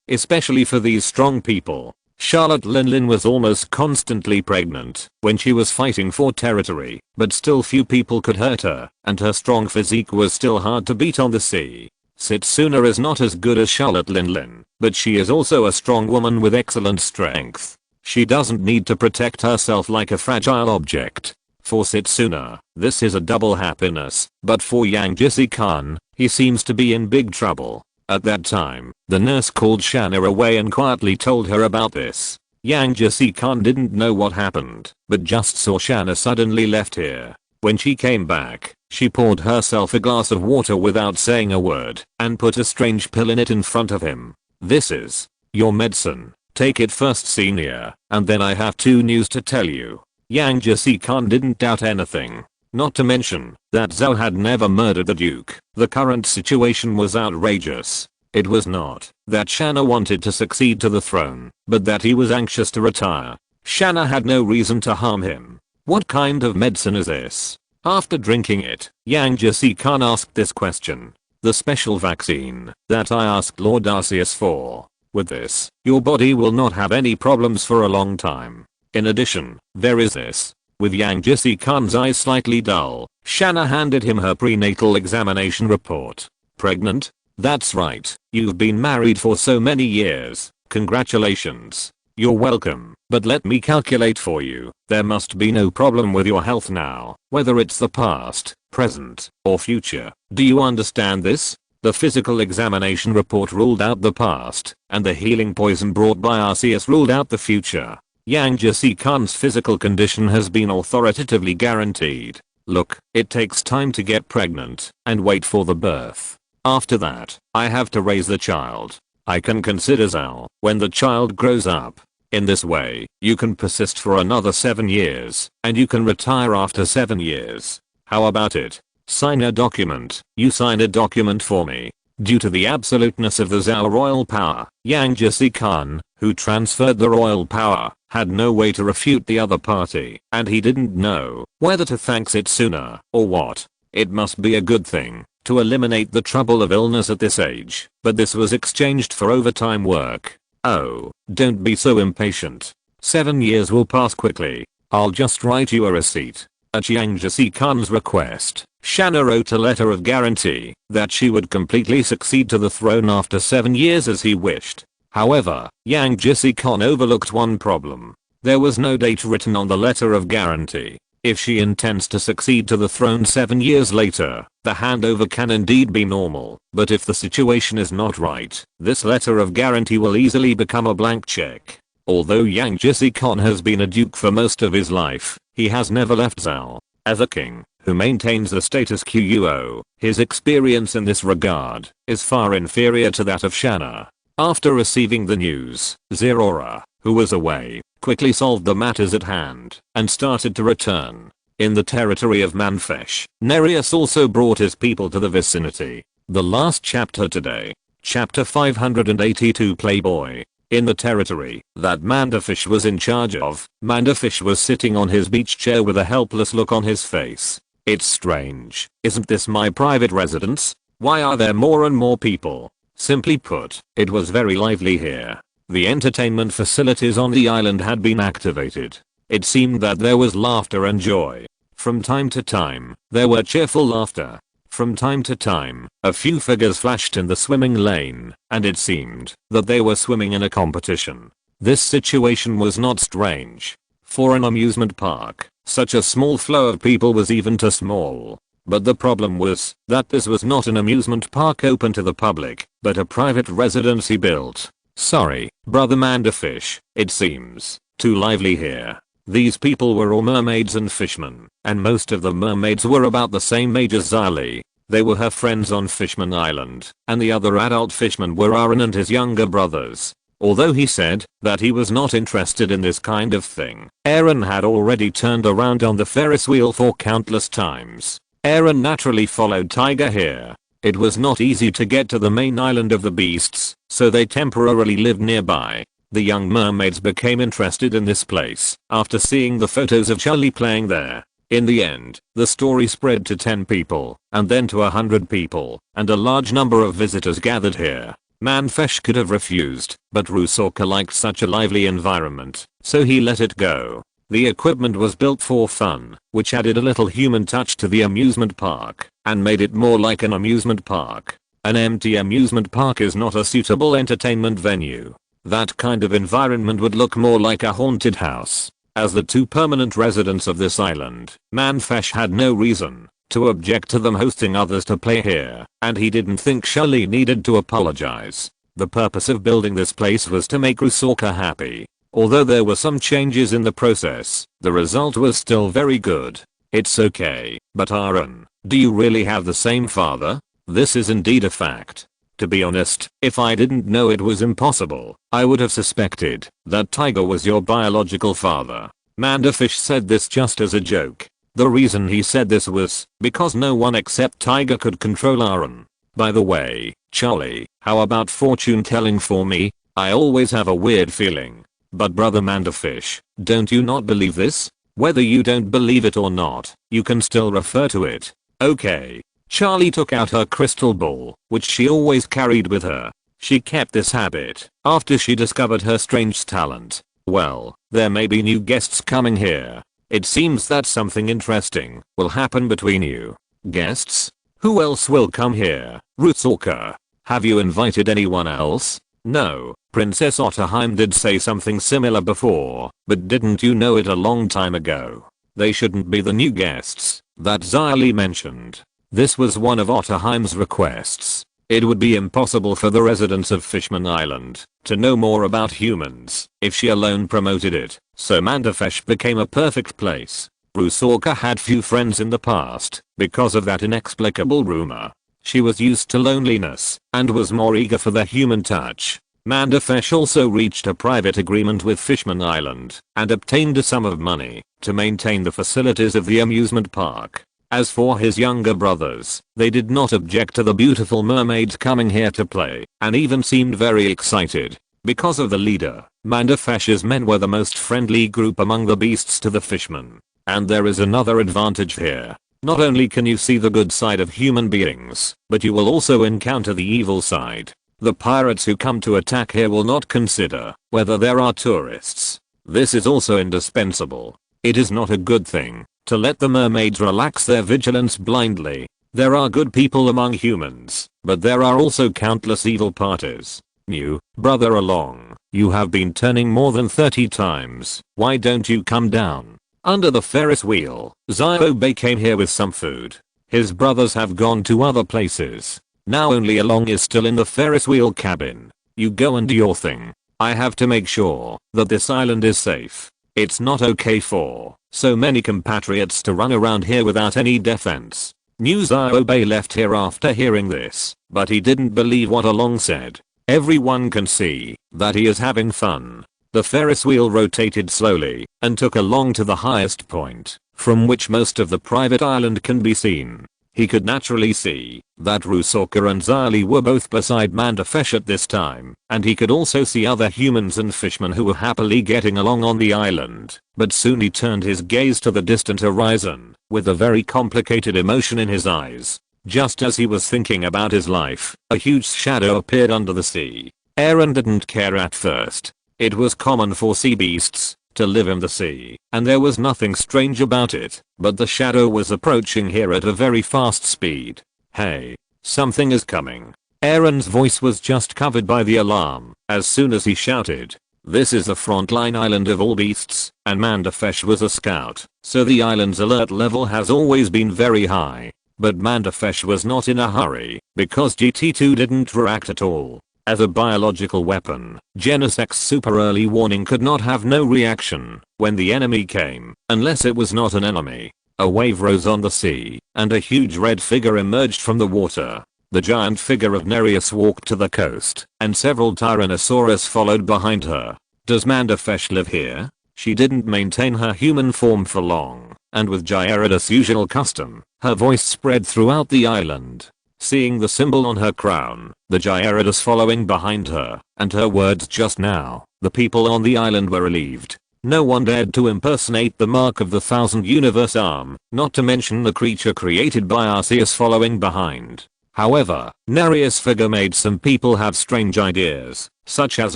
[SPEAKER 1] especially for these strong people. Charlotte Linlin was almost constantly pregnant when she was fighting for territory, but still few people could hurt her, and her strong physique was still hard to beat on the sea. Setsuna is not as good as Charlotte Linlin, but she is also a strong woman with excellent strength. She doesn't need to protect herself like a fragile object. For Setsuna, this is a double happiness, but for Yang Jisoo-kan, he seems to be in big trouble. At that time, the nurse called Shaina away and quietly told her about this. Yang Jisoo-kan didn't know what happened, but just saw Shaina suddenly left here. When she came back, she poured herself a glass of water without saying a word and put a strange pill in it in front of him. This is your medicine. Take it first, senior, and then I have two news to tell you. Yang Jisoo-kan didn't doubt anything. Not to mention that Zhao had never murdered the Duke. The current situation was outrageous. It was not that Shaina wanted to succeed to the throne, but that he was anxious to retire. Shaina had no reason to harm him. What kind of medicine is this? After drinking it, Yang Jisoo-kan asked this question. The special vaccine that I asked Lord Arceus for. With this, your body will not have any problems for a long time. In addition, there is this. With Yang Jisoo-kan's eyes slightly dull, Shaina handed him her prenatal examination report. Pregnant? That's right. You've been married for so many years. Congratulations. You're welcome, but let me calculate for you. There must be no problem with your health now, whether it's the past, present, or future. Do you understand this? The physical examination report ruled out the past, and the healing poison brought by Arceus ruled out the future. Yang Jisoo-kan's physical condition has been authoritatively guaranteed. Look, it takes time to get pregnant and wait for the birth. After that, I have to raise the child. I can consider Zhao when the child grows up. In this way, you can persist for another 7 years, and you can retire after 7 years. How about it? Sign a document. You sign a document for me. Due to the absoluteness of the Zhao royal power, Yang Jisoo-kan, who transferred the royal power, had no way to refute the other party, and he didn't know whether to thank Setsuna or what. It must be a good thing to eliminate the trouble of illness at this age, but this was exchanged for overtime work. Oh, don't be so impatient. 7 years will pass quickly. I'll just write you a receipt. At Yang Jisoo-kan's request, Shaina wrote a letter of guarantee that she would completely succeed to the throne after 7 years as he wished. However, Yang Jisoo-kan overlooked one problem. There was no date written on the letter of guarantee. If she intends to succeed to the throne 7 years later, the handover can indeed be normal, but if the situation is not right, this letter of guarantee will easily become a blank check. Although Yang Jisoo-kan has been a duke for most of his life, he has never left Zhao. As a king who maintains the status quo, his experience in this regard is far inferior to that of Shaina. After receiving the news, Zerora, who was away, quickly solved the matters at hand and started to return. In the territory of Manfesh, Nereus also brought his people to the vicinity. The last chapter today. Chapter 582 Playboy. In the territory that Manderfish was in charge of, Manderfish was sitting on his beach chair with a helpless look on his face. It's strange. Isn't this my private residence? Why are there more and more people? Simply put, it was very lively here. The entertainment facilities on the island had been activated. It seemed that there was laughter and joy. From time to time, there were cheerful laughter. From time to time, a few figures flashed in the swimming lane, and it seemed that they were swimming in a competition. This situation was not strange. For an amusement park, such a small flow of people was even too small. But the problem was that this was not an amusement park open to the public, but a private residence he built. Sorry, brother Manderfish, it seems too lively here. These people were all mermaids and fishmen, and most of the mermaids were about the same age as Xylee. They were her friends on Fishman Island, and the other adult fishmen were Aaron and his younger brothers. Although he said that he was not interested in this kind of thing, Aaron had already turned around on the Ferris wheel for countless times. Aaron naturally followed Tiger here. It was not easy to get to the main island of the beasts, so they temporarily lived nearby. The young mermaids became interested in this place after seeing the photos of Charlie playing there. In the end, the story spread to 10 people, and then to 100 people, and a large number of visitors gathered here. Manfesh could have refused, but Rusalka liked such a lively environment, so he let it go. The equipment was built for fun, which added a little human touch to the amusement park, and made it more like an amusement park. An empty amusement park is not a suitable entertainment venue. That kind of environment would look more like a haunted house. As the two permanent residents of this island, Manfesh had no reason to object to them hosting others to play here, and he didn't think Shirley needed to apologize. The purpose of building this place was to make Rusalka happy. Although there were some changes in the process, the result was still very good. It's okay, but Aaron, do you really have the same father? This is indeed a fact. To be honest, if I didn't know it was impossible, I would have suspected that Tiger was your biological father. Manderfish said this just as a joke. The reason he said this was because no one except Tiger could control Aaron. By the way, Charlie, how about fortune telling for me? I always have a weird feeling. But brother Manderfish, don't you not believe this? Whether you don't believe it or not, you can still refer to it. Okay. Charlie took out her crystal ball, which she always carried with her. She kept this habit after she discovered her strange talent. Well, there may be new guests coming here. It seems that something interesting will happen between you. Guests? Who else will come here? Rusalka. Have you invited anyone else? No, Princess Otterheim did say something similar before, but didn't you know it a long time ago? They shouldn't be the new guests that Xylee mentioned. This was one of Otterheim's requests. It would be impossible for the residents of Fishman Island to know more about humans if she alone promoted it, so Manderfesh became a perfect place. Rusalka had few friends in the past because of that inexplicable rumor. She was used to loneliness and was more eager for the human touch. Manderfesh also reached a private agreement with Fishman Island and obtained a sum of money to maintain the facilities of the amusement park. As for his younger brothers, they did not object to the beautiful mermaids coming here to play and even seemed very excited. Because of the leader, Manderfesh's men were the most friendly group among the beasts to the fishmen. And there is another advantage here. Not only can you see the good side of human beings, but you will also encounter the evil side. The pirates who come to attack here will not consider whether there are tourists. This is also indispensable. It is not a good thing to let the mermaids relax their vigilance blindly. There are good people among humans, but there are also countless evil parties. New brother along, you have been turning more than 30 times. Why don't you come down? Under the Ferris wheel, Ziobe came here with some food. His brothers have gone to other places. Now only Along is still in the Ferris wheel cabin. You go and do your thing. I have to make sure that this island is safe. It's not okay for so many compatriots to run around here without any defense. New Ziobe left here after hearing this, but he didn't believe what Along said. Everyone can see that he is having fun. The Ferris wheel rotated slowly and took Along to the highest point, from which most of the private island can be seen. He could naturally see that Rusalka and Xylee were both beside Manderfesh at this time, and he could also see other humans and fishmen who were happily getting along on the island. But soon he turned his gaze to the distant horizon, with a very complicated emotion in his eyes. Just as he was thinking about his life, a huge shadow appeared under the sea. Aaron didn't care at first. It was common for sea beasts to live in the sea, and there was nothing strange about it, but the shadow was approaching here at a very fast speed. Hey, something is coming. Aaron's voice was just covered by the alarm as soon as he shouted. This is the frontline island of all beasts, and Manderfesh was a scout, so the island's alert level has always been very high. But Manderfesh was not in a hurry, because GT2 didn't react at all. As a biological weapon, Genesec's super early warning could not have no reaction when the enemy came, unless it was not an enemy. A wave rose on the sea, and a huge red figure emerged from the water. The giant figure of Nereus walked to the coast, and several Tyrannosaurus followed behind her. Does Manderfesh live here? She didn't maintain her human form for long, and with Gyarados' usual custom, her voice spread throughout the island. Seeing the symbol on her crown, the Gyarados following behind her, and her words just now, the people on the island were relieved. No one dared to impersonate the mark of the Thousand Universe arm, not to mention the creature created by Arceus following behind. However, Nereus' figure made some people have strange ideas, such as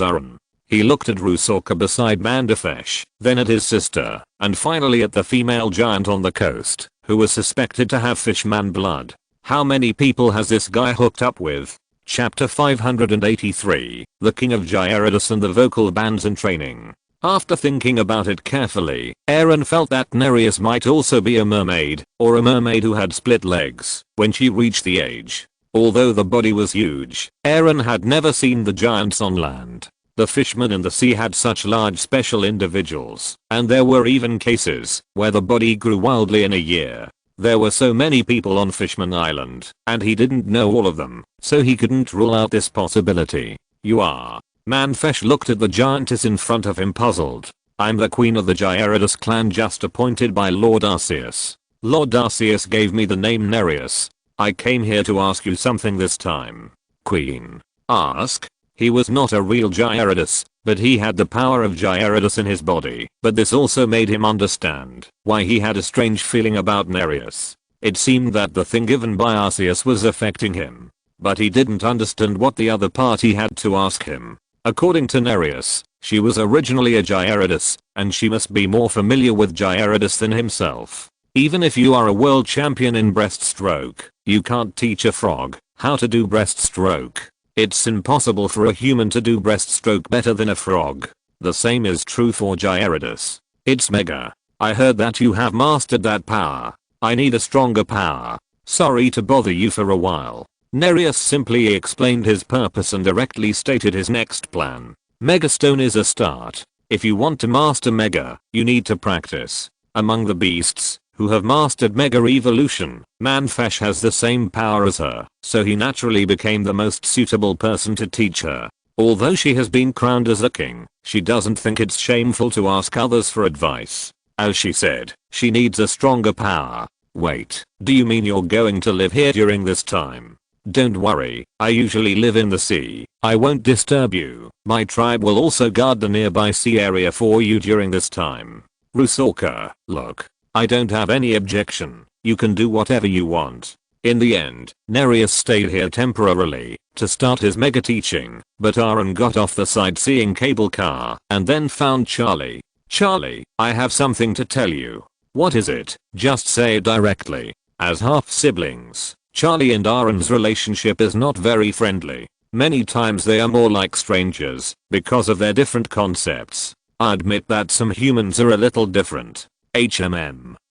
[SPEAKER 1] Aaron. He looked at Rusalka beside Manderfesh, then at his sister, and finally at the female giant on the coast, who was suspected to have fishman blood. How many people has this guy hooked up with? Chapter 583, The King of Gyarados and the Vocal Bands in Training. After thinking about it carefully, Aaron felt that Nereus might also be a mermaid, or a mermaid who had split legs, when she reached the age. Although the body was huge, Aaron had never seen the giants on land. The fishmen in the sea had such large special individuals, and there were even cases where the body grew wildly in a year. There were so many people on Fishman Island, and he didn't know all of them, so he couldn't rule out this possibility. You are. Manfesh looked at the giantess in front of him puzzled. I'm the queen of the Gyarados clan just appointed by Lord Arceus. Lord Arceus gave me the name Nereus. I came here to ask you something this time. Queen. Ask? He was not a real Gyarados, but he had the power of Gyarados in his body. But this also made him understand why he had a strange feeling about Nereus. It seemed that the thing given by Arceus was affecting him. But he didn't understand what the other party had to ask him. According to Nereus, she was originally a Gyarados, and she must be more familiar with Gyarados than himself. Even if you are a world champion in breaststroke, you can't teach a frog how to do breaststroke. It's impossible for a human to do breaststroke better than a frog. The same is true for Gyarados. It's mega. I heard that you have mastered that power. I need a stronger power. Sorry to bother you for a while. Nereus simply explained his purpose and directly stated his next plan. Mega Stone is a start. If you want to master Mega, you need to practice. Among the beasts who have mastered Mega Evolution, Manfesh has the same power as her, so he naturally became the most suitable person to teach her. Although she has been crowned as a king, she doesn't think it's shameful to ask others for advice. As she said, she needs a stronger power. Wait, do you mean you're going to live here during this time? Don't worry, I usually live in the sea. I won't disturb you. My tribe will also guard the nearby sea area for you during this time. Rusalka, look. I don't have any objection. You can do whatever you want. In the end, Nereus stayed here temporarily to start his mega teaching, but Aaron got off the sightseeing cable car and then found Charlie. Charlie, I have something to tell you. What is it? Just say it directly. As half siblings, Charlie and Aaron's relationship is not very friendly. Many times they are more like strangers because of their different concepts. I admit that some humans are a little different.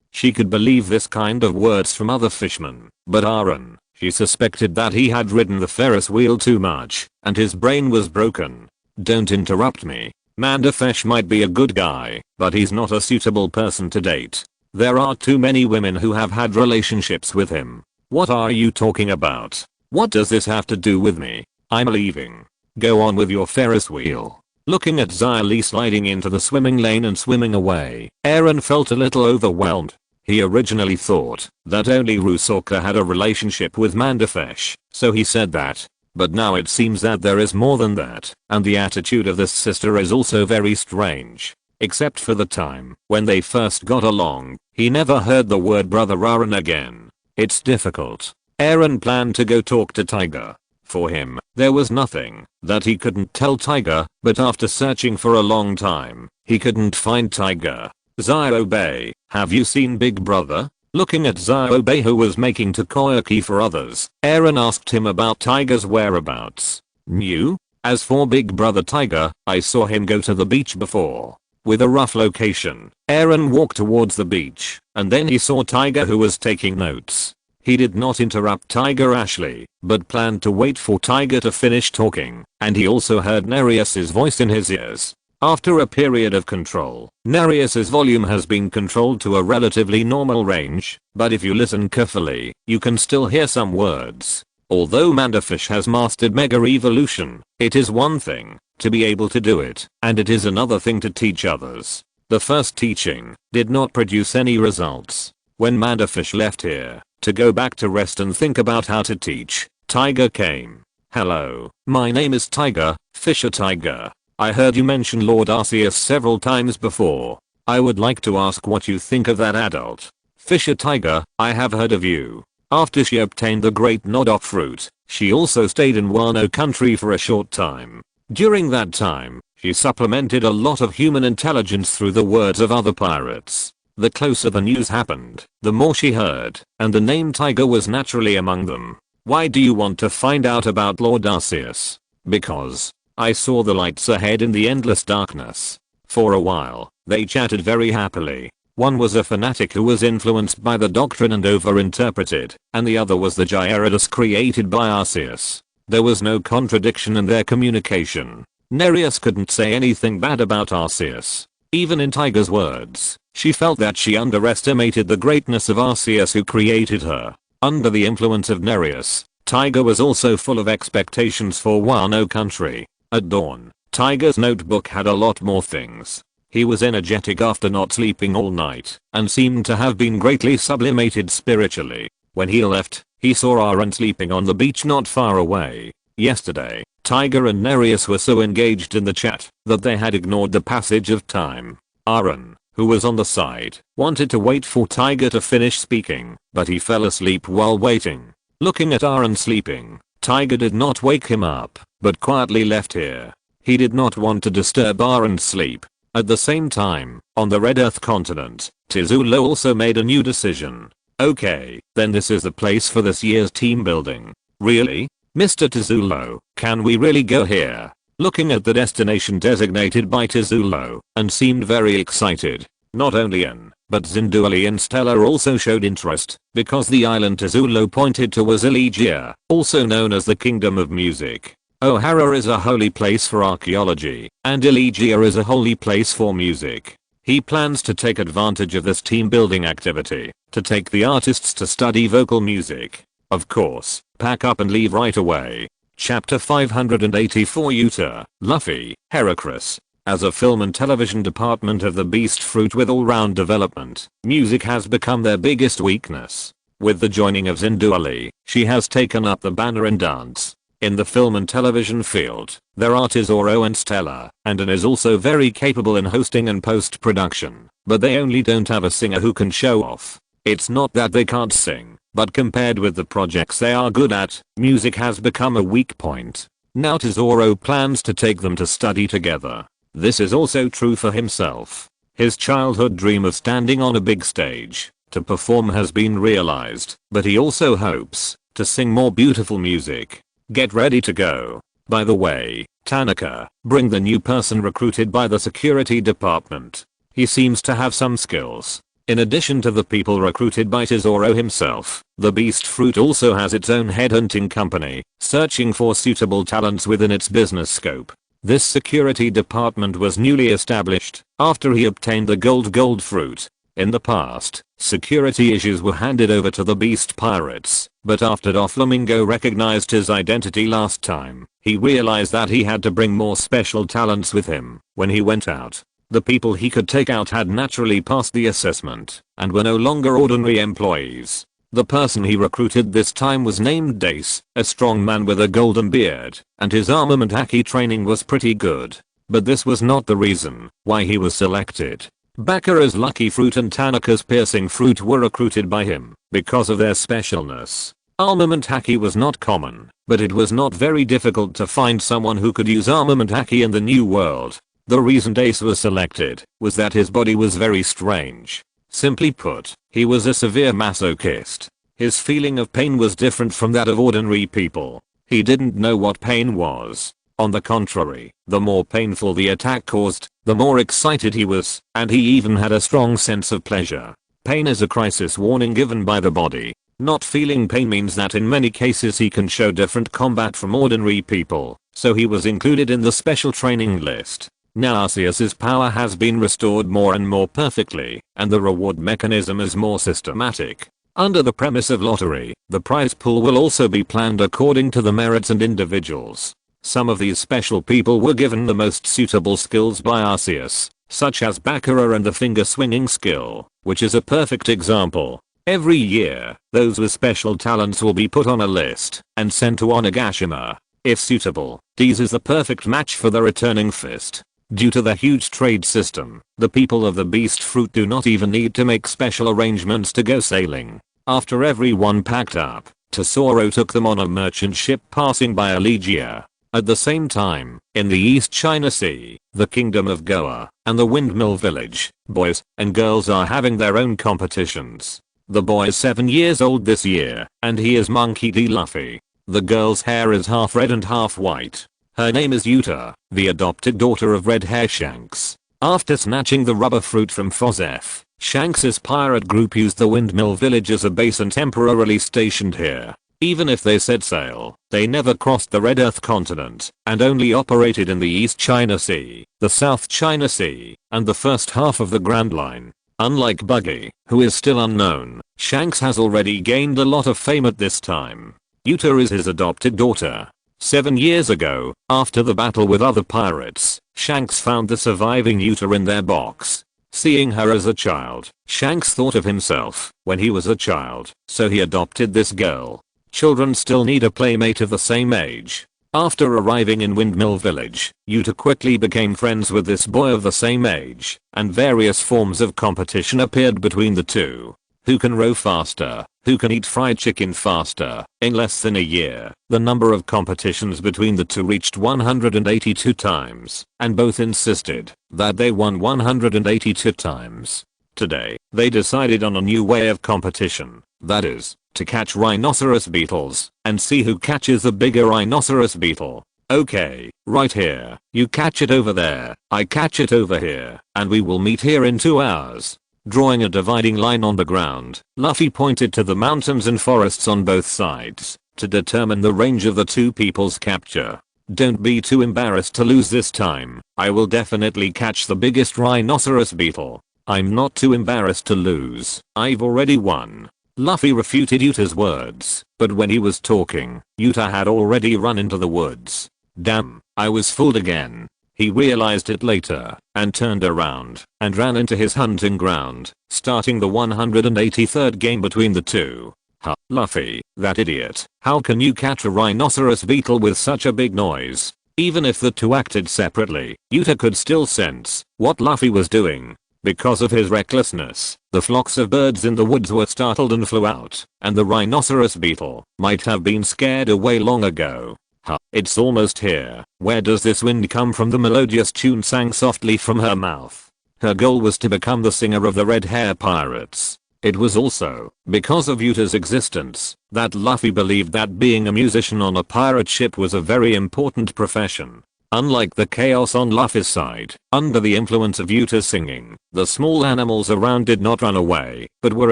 [SPEAKER 1] She could believe this kind of words from other fishmen, but Aaron, she suspected that he had ridden the Ferris wheel too much, and his brain was broken. Don't interrupt me. Manfesh might be a good guy, but he's not a suitable person to date. There are too many women who have had relationships with him. What are you talking about? What does this have to do with me? I'm leaving. Go on with your Ferris wheel. Looking at Xylee sliding into the swimming lane and swimming away, Aaron felt a little overwhelmed. He originally thought that only Rusalka had a relationship with Manfesh, so he said that. But now it seems that there is more than that, and the attitude of this sister is also very strange. Except for the time when they first got along, he never heard the word brother Aaron again. It's difficult. Aaron planned to go talk to Tiger. For him, there was nothing that he couldn't tell Tiger, but after searching for a long time, he couldn't find Tiger. Zyobe, have you seen Big Brother? Looking at Zyobe who was making takoyaki for others, Aaron asked him about Tiger's whereabouts. New? As for Big Brother Tiger, I saw him go to the beach before. With a rough location, Aaron walked towards the beach, and then he saw Tiger who was taking notes. He did not interrupt Tiger Ashley, but planned to wait for Tiger to finish talking, and he also heard Nereus's voice in his ears. After a period of control, Nereus's volume has been controlled to a relatively normal range, but if you listen carefully, you can still hear some words. Although Manfesh has mastered Mega Evolution, it is one thing to be able to do it, and it is another thing to teach others. The first teaching did not produce any results. When Manfesh left here to go back to rest and think about how to teach, Tiger came. Hello, my name is Tiger, Fisher Tiger. I heard you mention Lord Arceus several times before. I would like to ask what you think of that adult. Fisher Tiger, I have heard of you. After she obtained the Great Nodok fruit, she also stayed in Wano country for a short time. During that time, she supplemented a lot of human intelligence through the words of other pirates. The closer the news happened, the more she heard, and the name Tiger was naturally among them. Why do you want to find out about Lord Arceus? Because I saw the lights ahead in the endless darkness. For a while, they chatted very happily. One was a fanatic who was influenced by the doctrine and overinterpreted, and the other was the Gyarados created by Arceus. There was no contradiction in their communication. Nereus couldn't say anything bad about Arceus. Even in Tiger's words, she felt that she underestimated the greatness of Arceus who created her. Under the influence of Nereus, Tiger was also full of expectations for Wano country. At dawn, Tiger's notebook had a lot more things. He was energetic after not sleeping all night, and seemed to have been greatly sublimated spiritually. When he left, he saw Aaron sleeping on the beach not far away. Yesterday, Tiger and Nereus were so engaged in the chat that they had ignored the passage of time. Aaron, who was on the side, wanted to wait for Tiger to finish speaking, but he fell asleep while waiting. Looking at Aaron sleeping, Tiger did not wake him up, but quietly left here. He did not want to disturb Aaron's sleep. At the same time, on the Red Earth continent, Tizulo also made a new decision. Okay, then this is the place for this year's team building. Really? Mr. Tizulo, can we really go here? Looking at the destination designated by Tizulo, and seemed very excited. Not only Ian, but Zinduali and Stella also showed interest, because the island Tizulo pointed to was Elegia, also known as the Kingdom of Music. Ohara is a holy place for archaeology, and Elegia is a holy place for music. He plans to take advantage of this team building activity, to take the artists to study vocal music. Of course, pack up and leave right away. Chapter 584 Utah, Luffy, Heracross. As a film and television department of the Beast Fruit with all-round development, music has become their biggest weakness. With the joining of Zinduali, she has taken up the banner in dance. In the film and television field, there are Tesoro and Stella, and An is also very capable in hosting and post-production, but they only don't have a singer who can show off. It's not that they can't sing, but compared with the projects they are good at, music has become a weak point. Now Tesoro plans to take them to study together. This is also true for himself. His childhood dream of standing on a big stage to perform has been realized, but he also hopes to sing more beautiful music. Get ready to go. By the way, Tanaka, bring the new person recruited by the security department. He seems to have some skills. In addition to the people recruited by Tesoro himself, the Beast Fruit also has its own headhunting company, searching for suitable talents within its business scope. This security department was newly established after he obtained the gold fruit. In the past, security issues were handed over to the Beast Pirates, but after Doflamingo recognized his identity last time, he realized that he had to bring more special talents with him when he went out. The people he could take out had naturally passed the assessment and were no longer ordinary employees. The person he recruited this time was named Dace, a strong man with a golden beard, and his armament haki training was pretty good. But this was not the reason why he was selected. Bakura's lucky fruit and Tanaka's piercing fruit were recruited by him because of their specialness. Armament haki was not common, but it was not very difficult to find someone who could use armament haki in the new world. The reason Dace was selected was that his body was very strange. Simply put, he was a severe masochist. His feeling of pain was different from that of ordinary people. He didn't know what pain was. On the contrary, the more painful the attack caused, the more excited he was, and he even had a strong sense of pleasure. Pain is a crisis warning given by the body. Not feeling pain means that in many cases he can show different combat from ordinary people, so he was included in the special training list. Now Arceus's power has been restored more and more perfectly, and the reward mechanism is more systematic. Under the premise of lottery, the prize pool will also be planned according to the merits and individuals. Some of these special people were given the most suitable skills by Arceus, such as Bakura and the finger swinging skill, which is a perfect example. Every year, those with special talents will be put on a list and sent to Onigashima. If suitable, Deez is the perfect match for the returning fist. Due to the huge trade system, the people of the Beast Fruit do not even need to make special arrangements to go sailing. After everyone packed up, Tesoro took them on a merchant ship passing by Elegia. At the same time, in the East China Sea, the Kingdom of Goa, and the Windmill Village, boys and girls are having their own competitions. The boy is 7 years old this year, and he is Monkey D. Luffy. The girl's hair is half red and half white. Her name is Utah, the adopted daughter of Red Hair Shanks. After snatching the rubber fruit from Fozef, Shanks' pirate group used the Windmill Village as a base and temporarily stationed here. Even if they set sail, they never crossed the Red Earth continent and only operated in the East China Sea, the South China Sea, and the first half of the Grand Line. Unlike Buggy, who is still unknown, Shanks has already gained a lot of fame at this time. Yuta is his adopted daughter. 7 years ago, after the battle with other pirates, Shanks found the surviving Yuta in their box. Seeing her as a child, Shanks thought of himself when he was a child, so he adopted this girl. Children still need a playmate of the same age. After arriving in Windmill Village, Yuta quickly became friends with this boy of the same age, and various forms of competition appeared between the two. Who can row faster? Who can eat fried chicken faster? In less than a year, the number of competitions between the two reached 182 times, and both insisted that they won 182 times. Today, they decided on a new way of competition, that is, to catch rhinoceros beetles and see who catches the bigger rhinoceros beetle. Okay, right here, you catch it over there, I catch it over here, and we will meet here in 2 hours. Drawing a dividing line on the ground, Luffy pointed to the mountains and forests on both sides to determine the range of the two people's capture. Don't be too embarrassed to lose this time. I will definitely catch the biggest rhinoceros beetle. I'm not too embarrassed to lose. I've already won. Luffy refuted Yuta's words, but when he was talking, Yuta had already run into the woods. Damn, I was fooled again. He realized it later, and turned around, and ran into his hunting ground, starting the 183rd game between the two. Huh, Luffy, that idiot, how can you catch a rhinoceros beetle with such a big noise? Even if the two acted separately, Yuta could still sense what Luffy was doing. Because of his recklessness, the flocks of birds in the woods were startled and flew out, and the rhinoceros beetle might have been scared away long ago. Huh, it's almost here. Where does this wind come from? The melodious tune sang softly from her mouth. Her goal was to become the singer of the Red Hair Pirates. It was also because of Yuta's existence that Luffy believed that being a musician on a pirate ship was a very important profession. Unlike the chaos on Luffy's side, under the influence of Yuta's singing, the small animals around did not run away, but were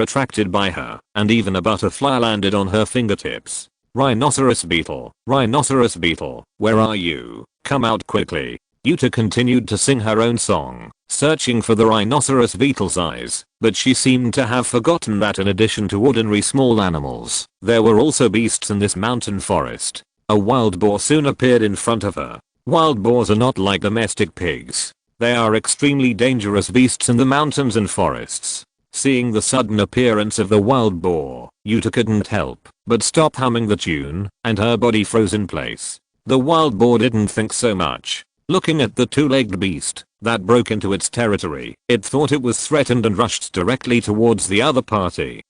[SPEAKER 1] attracted by her, and even a butterfly landed on her fingertips. Rhinoceros beetle, where are you? Come out quickly. Yuta continued to sing her own song, searching for the rhinoceros beetle's eyes, but she seemed to have forgotten that in addition to ordinary small animals, there were also beasts in this mountain forest. A wild boar soon appeared in front of her. Wild boars are not like domestic pigs. They are extremely dangerous beasts in the mountains and forests. Seeing the sudden appearance of the wild boar, Yuta couldn't help but stop humming the tune, and her body froze in place. The wild boar didn't think so much. Looking at the two-legged beast that broke into its territory, it thought it was threatened and rushed directly towards the other party.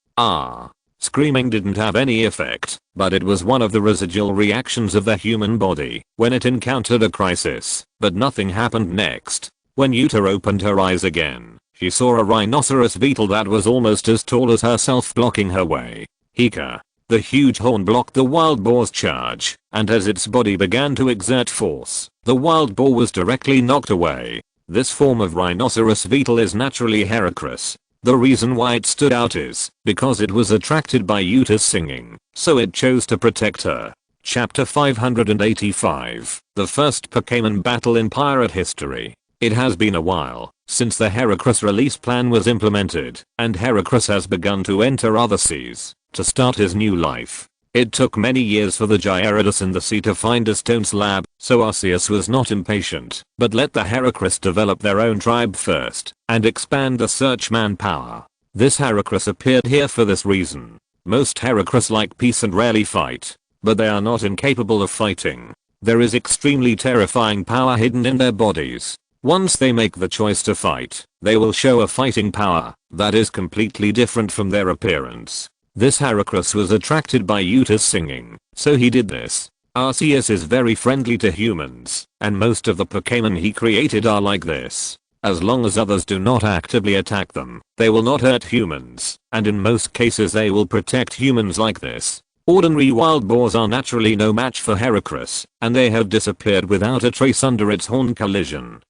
[SPEAKER 1] Screaming didn't have any effect, but it was one of the residual reactions of the human body when it encountered a crisis. But nothing happened next. When Yuta opened her eyes again, she saw a rhinoceros beetle that was almost as tall as herself blocking her way. Hika. The huge horn blocked the wild boar's charge, and as its body began to exert force, the wild boar was directly knocked away. This form of rhinoceros beetle is naturally Heracross. The reason why it stood out is because it was attracted by Yuta's singing, so it chose to protect her. Chapter 585, the first Pokemon battle in pirate history. It has been a while since the Heracross release plan was implemented, and Heracross has begun to enter other seas to start his new life. It took many years for the Gyarados in the sea to find a stone slab, so Arceus was not impatient, but let the Heracross develop their own tribe first, and expand the search manpower. This Heracross appeared here for this reason. Most Heracross like peace and rarely fight, but they are not incapable of fighting. There is extremely terrifying power hidden in their bodies. Once they make the choice to fight, they will show a fighting power that is completely different from their appearance. This Heracross was attracted by Yuta's singing, so he did this. Arceus is very friendly to humans, and most of the Pokemon he created are like this. As long as others do not actively attack them, they will not hurt humans, and in most cases they will protect humans like this. Ordinary wild boars are naturally no match for Heracross, and they have disappeared without a trace under its horn collision.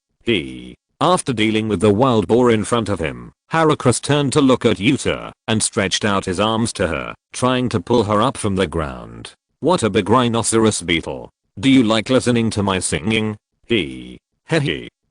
[SPEAKER 1] After dealing with the wild boar in front of him, Heracross turned to look at Yuta and stretched out his arms to her, trying to pull her up from the ground. What a big rhinoceros beetle. Do you like listening to my singing? Hehe.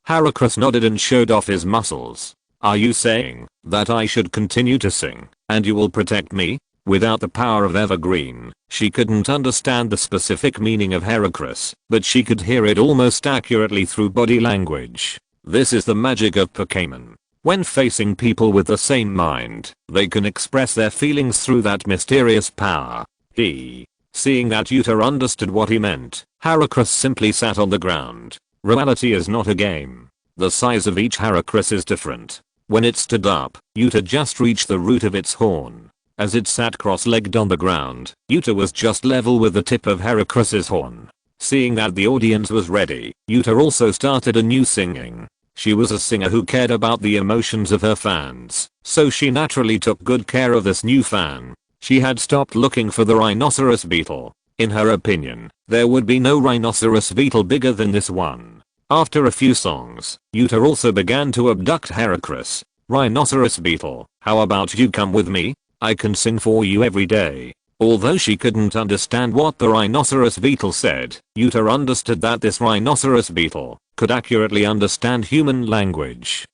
[SPEAKER 1] Heracross nodded and showed off his muscles. Are you saying that I should continue to sing and you will protect me? Without the power of Evergreen, she couldn't understand the specific meaning of Heracross, but she could hear it almost accurately through body language. This is the magic of Pokemon. When facing people with the same mind, they can express their feelings through that mysterious power. Seeing that Yuta understood what he meant, Heracross simply sat on the ground. Reality is not a game. The size of each Heracross is different. When it stood up, Yuta just reached the root of its horn. As it sat cross-legged on the ground, Yuta was just level with the tip of Heracross's horn. Seeing that the audience was ready, Yuta also started a new singing. She was a singer who cared about the emotions of her fans, so she naturally took good care of this new fan. She had stopped looking for the rhinoceros beetle. In her opinion, there would be no rhinoceros beetle bigger than this one. After a few songs, Yuta also began to abduct Heracross. Rhinoceros beetle, how about you come with me? I can sing for you every day. Although she couldn't understand what the rhinoceros beetle said, Yuta understood that this rhinoceros beetle could accurately understand human language.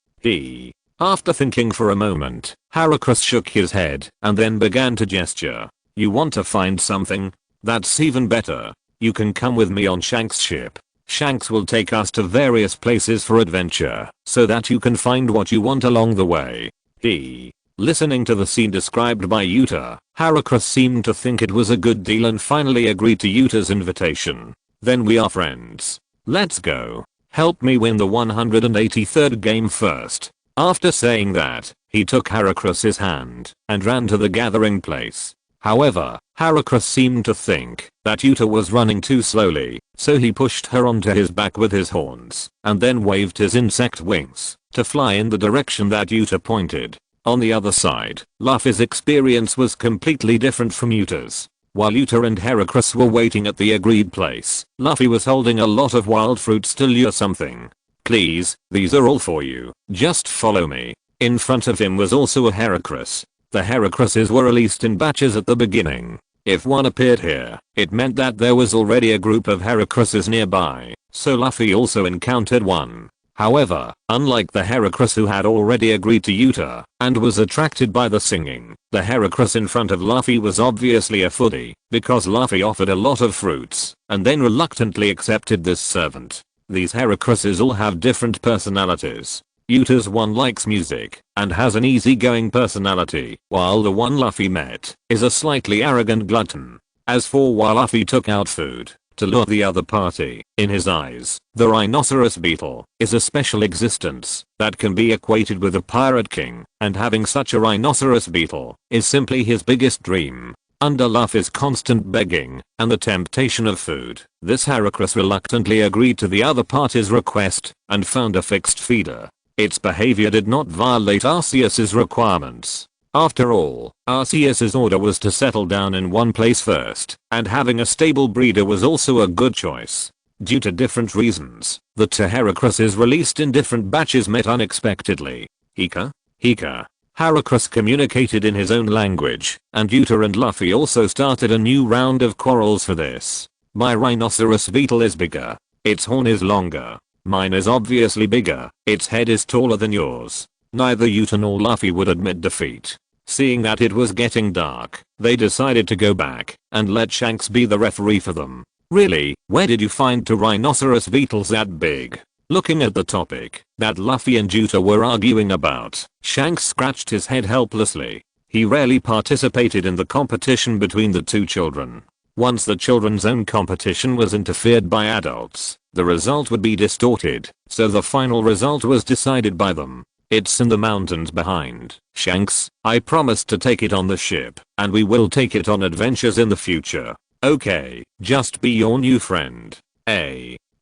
[SPEAKER 1] After thinking for a moment, Heracross shook his head and then began to gesture. You want to find something? That's even better. You can come with me on Shanks' ship. Shanks will take us to various places for adventure, so that you can find what you want along the way. Listening to the scene described by Yuta, Heracross seemed to think it was a good deal and finally agreed to Yuta's invitation. Then we are friends. Let's go. Help me win the 183rd game first. After saying that, he took Heracross's hand and ran to the gathering place. However, Heracross seemed to think that Yuta was running too slowly, so he pushed her onto his back with his horns and then waved his insect wings to fly in the direction that Yuta pointed. On the other side, Luffy's experience was completely different from Yuta's. While Yuta and Heracross were waiting at the agreed place, Luffy was holding a lot of wild fruits to lure something. Please, these are all for you. Just follow me. In front of him was also a Heracross. The Heracrosses were released in batches at the beginning. If one appeared here, it meant that there was already a group of Heracrosses nearby, so Luffy also encountered one. However, unlike the Heracross who had already agreed to Yuta and was attracted by the singing, the Heracross in front of Luffy was obviously a foodie, because Luffy offered a lot of fruits and then reluctantly accepted this servant. These Heracrosses all have different personalities. Yuta's one likes music and has an easygoing personality, while the one Luffy met is a slightly arrogant glutton. As for while Luffy took out food to lure the other party, in his eyes, the rhinoceros beetle is a special existence that can be equated with a pirate king, and having such a rhinoceros beetle is simply his biggest dream. Under Luffy's constant begging and the temptation of food, this Heracross reluctantly agreed to the other party's request and found a fixed feeder. Its behavior did not violate Arceus's requirements. After all, Arceus's order was to settle down in one place first, and having a stable breeder was also a good choice. Due to different reasons, the two Heracrosses released in different batches met unexpectedly. Hika? Heracross communicated in his own language, and Yuta and Luffy also started a new round of quarrels for this. My rhinoceros beetle is bigger. Its horn is longer. Mine is obviously bigger. Its head is taller than yours. Neither Yuta nor Luffy would admit defeat. Seeing that it was getting dark, they decided to go back and let Shanks be the referee for them. Really, where did you find two rhinoceros beetles that big? Looking at the topic that Luffy and Yuta were arguing about, Shanks scratched his head helplessly. He rarely participated in the competition between the two children. Once the children's own competition was interfered by adults, the result would be distorted, so the final result was decided by them. It's in the mountains behind. Shanks, I promised to take it on the ship, and we will take it on adventures in the future. Okay, just be your new friend.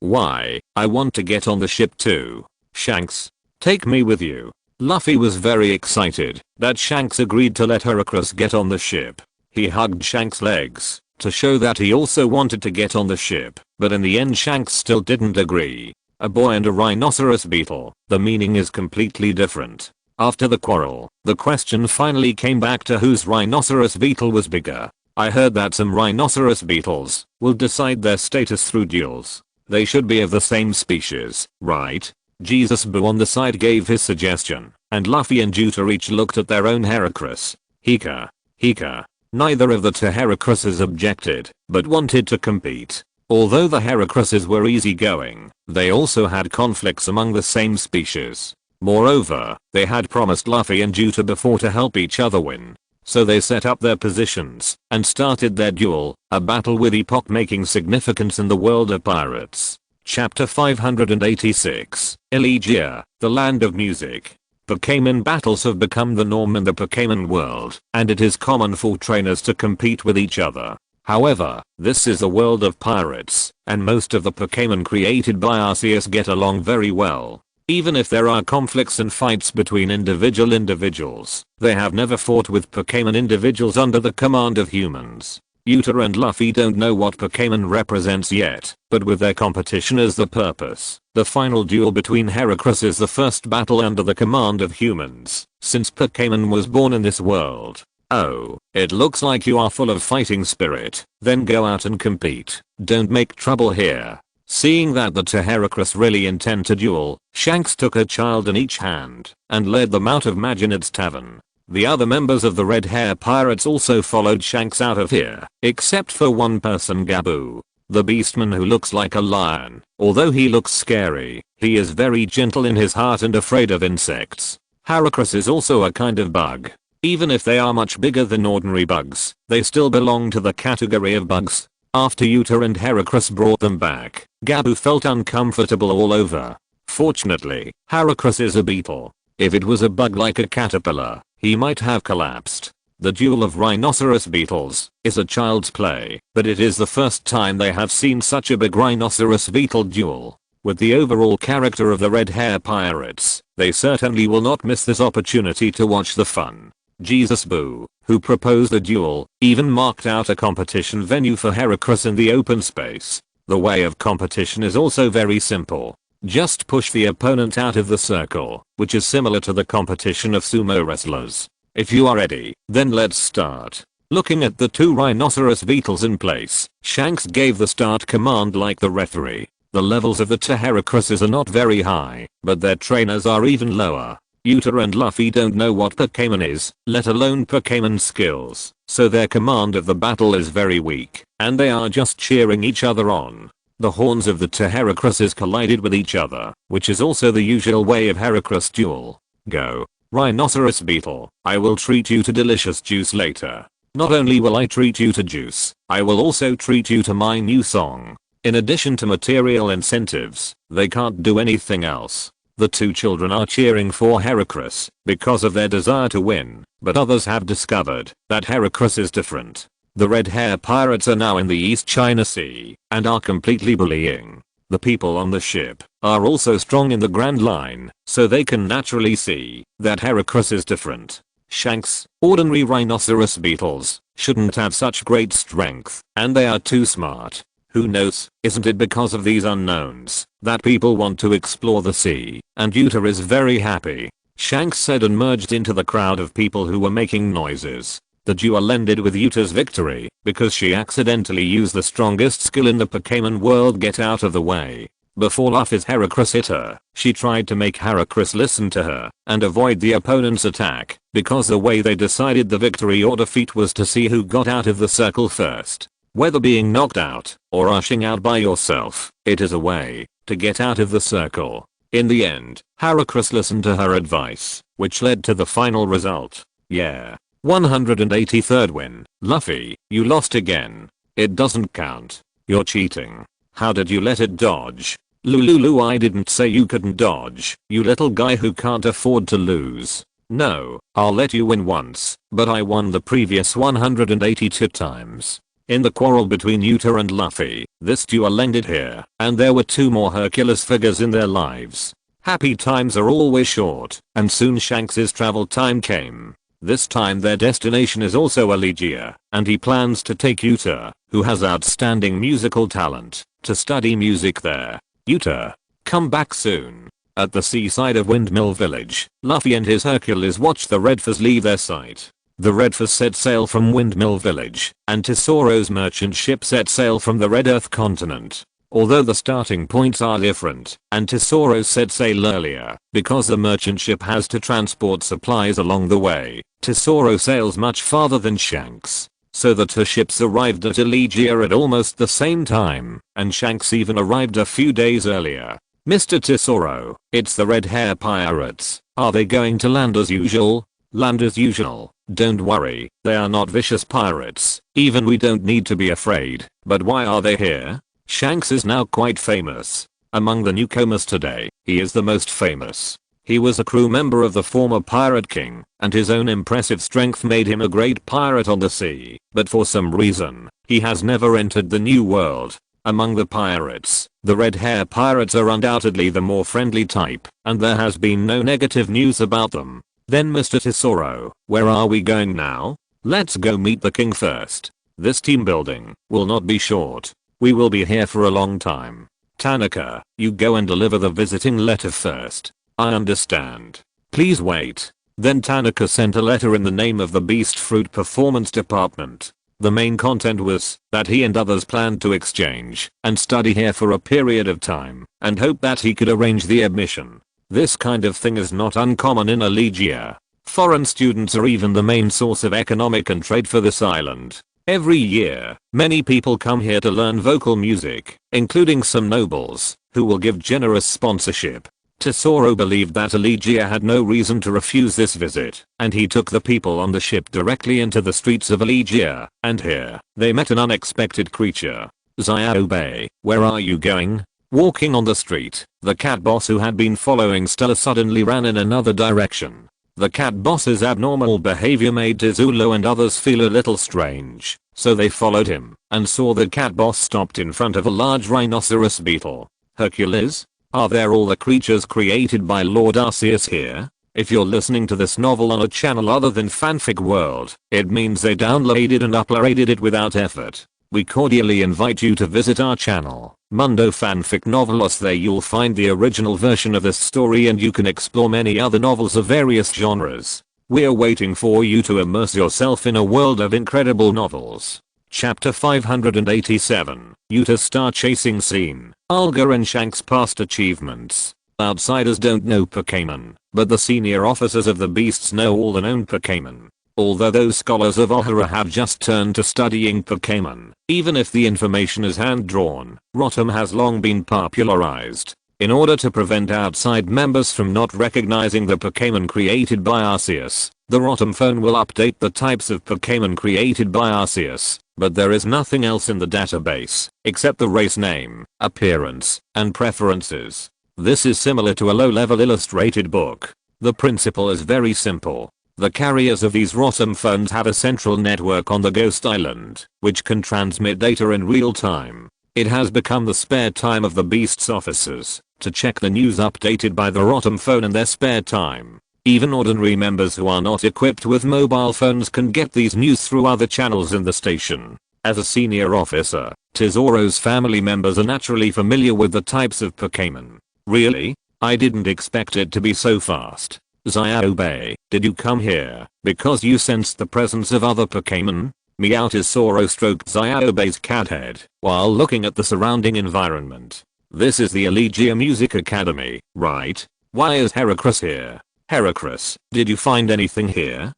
[SPEAKER 1] Why, I want to get on the ship too. Shanks, take me with you. Luffy was very excited that Shanks agreed to let Heracross get on the ship. He hugged Shanks' legs to show that he also wanted to get on the ship, but in the end Shanks still didn't agree. A boy and a rhinoceros beetle. The meaning is completely different. After the quarrel, the question finally came back to whose rhinoceros beetle was bigger. I heard that some rhinoceros beetles will decide their status through duels. They should be of the same species, right? Jesus Boo on the side gave his suggestion, and Luffy and Juta each looked at their own Heracross. Hika. Neither of the two Heracrosses objected, but wanted to compete. Although the Heracrosses were easygoing, they also had conflicts among the same species. Moreover, they had promised Luffy and Juta before to help each other win. So they set up their positions and started their duel, a battle with epoch-making significance in the world of pirates. Chapter 586, Elegia, the Land of Music. Pokemon battles have become the norm in the Pokemon world, and it is common for trainers to compete with each other. However, this is the world of pirates, and most of the Pokemon created by Arceus get along very well. Even if there are conflicts and fights between individuals, they have never fought with Pokemon individuals under the command of humans. Yuta and Luffy don't know what Pokemon represents yet, but with their competition as the purpose, the final duel between Heracross is the first battle under the command of humans, since Pokemon was born in this world. Oh, it looks like you are full of fighting spirit, then go out and compete. Don't make trouble here. Seeing that the two Heracross really intend to duel, Shanks took a child in each hand and led them out of Maginot's tavern. The other members of the Red Hair Pirates also followed Shanks out of here, except for one person, Gabu. The beastman who looks like a lion. Although he looks scary, he is very gentle in his heart and afraid of insects. Heracross is also a kind of bug. Even if they are much bigger than ordinary bugs, they still belong to the category of bugs. After Yuta and Heracross brought them back, Gabu felt uncomfortable all over. Fortunately, Heracross is a beetle. If it was a bug like a caterpillar, he might have collapsed. The duel of rhinoceros beetles is a child's play, but it is the first time they have seen such a big rhinoceros beetle duel. With the overall character of the Red Hair Pirates, they certainly will not miss this opportunity to watch the fun. Jesus Boo, who proposed the duel, even marked out a competition venue for Heracross in the open space. The way of competition is also very simple. Just push the opponent out of the circle, which is similar to the competition of sumo wrestlers. If you are ready, then let's start. Looking at the two rhinoceros beetles in place, Shanks gave the start command like the referee. The levels of the two Heracrosses are not very high, but their trainers are even lower. Yuta and Luffy don't know what Pokemon is, let alone Pokemon skills, so their command of the battle is very weak, and they are just cheering each other on. The horns of the two Heracrosses collided with each other, which is also the usual way of Heracross duel. Go. Rhinoceros beetle, I will treat you to delicious juice later. Not only will I treat you to juice, I will also treat you to my new song. In addition to material incentives, they can't do anything else. The two children are cheering for Heracross because of their desire to win, but others have discovered that Heracross is different. The Red Hair Pirates are now in the East China Sea and are completely bullying. The people on the ship are also strong in the Grand Line, so they can naturally see that Heracross is different. Shanks, ordinary rhinoceros beetles, shouldn't have such great strength, and they are too smart. Who knows, isn't it because of these unknowns that people want to explore the sea, and Yuta is very happy. Shanks said and merged into the crowd of people who were making noises. The duel ended with Yuta's victory, because she accidentally used the strongest skill in the Pokemon world, get out of the way. Before Luffy's Heracross hit her, she tried to make Heracross listen to her and avoid the opponent's attack, because the way they decided the victory or defeat was to see who got out of the circle first. Whether being knocked out or rushing out by yourself, it is a way to get out of the circle. In the end, Heracross listened to her advice, which led to the final result. Yeah. 183rd win. Luffy, you lost again. It doesn't count. You're cheating. How did you let it dodge? Lulu, I didn't say you couldn't dodge, you little guy who can't afford to lose. No, I'll let you win once, but I won the previous 182 times. In the quarrel between Yuta and Luffy, this duel ended here, and there were two more Hercules figures in their lives. Happy times are always short, and soon Shanks' travel time came. This time their destination is also Elegia, and he plans to take Yuta, who has outstanding musical talent, to study music there. Yuta, Come back soon. At the seaside of Windmill Village, Luffy and his Hercules watched the Redfurs leave their sight. The Redfurs set sail from Windmill Village, and Tesoro's merchant ship set sail from the Red Earth continent. Although the starting points are different, and Tesoro set sail earlier, because the merchant ship has to transport supplies along the way, Tesoro sails much farther than Shanks. So the two ships arrived at Elegia at almost the same time, and Shanks even arrived a few days earlier. Mr. Tesoro, it's the red hair pirates. Are they going to land as usual? Land as usual. Don't worry, they are not vicious pirates. Even we don't need to be afraid. But why are they here? Shanks is now quite famous. Among the newcomers today, he is the most famous. He was a crew member of the former Pirate King, and his own impressive strength made him a great pirate on the sea. But for some reason, he has never entered the New World. Among the pirates, the red hair pirates are undoubtedly the more friendly type, and there has been no negative news about them. Then Mr. Tesoro, where are we going now? Let's go meet the king first. This team building will not be short. We will be here for a long time. Tanaka, you go and deliver the visiting letter first. I understand. Please wait. Then Tanaka sent a letter in the name of the Beast Fruit Performance Department. The main content was that he and others planned to exchange and study here for a period of time and hope that he could arrange the admission. This kind of thing is not uncommon in Elegia. Foreign students are even the main source of economic and trade for this island. Every year, many people come here to learn vocal music, including some nobles, who will give generous sponsorship. Tesoro believed that Elegia had no reason to refuse this visit, and he took the people on the ship directly into the streets of Elegia, and here, they met an unexpected creature. Zyao, where are you going? Walking on the street, the cat boss who had been following Stella suddenly ran in another direction. The cat boss's abnormal behavior made Tizulo and others feel a little strange, so they followed him, and saw the cat boss stopped in front of a large rhinoceros beetle. Hercules? Are there all the creatures created by Lord Arceus here? If you're listening to this novel on a channel other than Fanfic World, it means they downloaded and uploaded it without effort. We cordially invite you to visit our channel, Mundo Fanfic Novelos. There you'll find the original version of this story and you can explore many other novels of various genres. We're waiting for you to immerse yourself in a world of incredible novels. Chapter 587, Yuta Star Chasing Scene, Alga and Shanks Past Achievements. Outsiders don't know Pokemon, but the senior officers of the beasts know all the known Pokemon. Although those scholars of Ohara have just turned to studying Pokemon, even if the information is hand-drawn, Rotom has long been popularized. In order to prevent outside members from not recognizing the Pokemon created by Arceus, the Rotom phone will update the types of Pokemon created by Arceus, but there is nothing else in the database, except the race name, appearance, and preferences. This is similar to a low-level illustrated book. The principle is very simple. The carriers of these Rotom phones have a central network on the Ghost Island, which can transmit data in real time. It has become the spare time of the Beast's officers to check the news updated by the Rotom phone in their spare time. Even ordinary members who are not equipped with mobile phones can get these news through other channels in the station. As a senior officer, Tesoro's family members are naturally familiar with the types of Pokemon. Really? I didn't expect it to be so fast. Zyao, did you come here because you sensed the presence of other Pokemon? Meow. Tesoro stroked Zyao cat head while looking at the surrounding environment. This is the Elegia Music Academy, right? Why is Heracross here? Heracross, did you find anything here?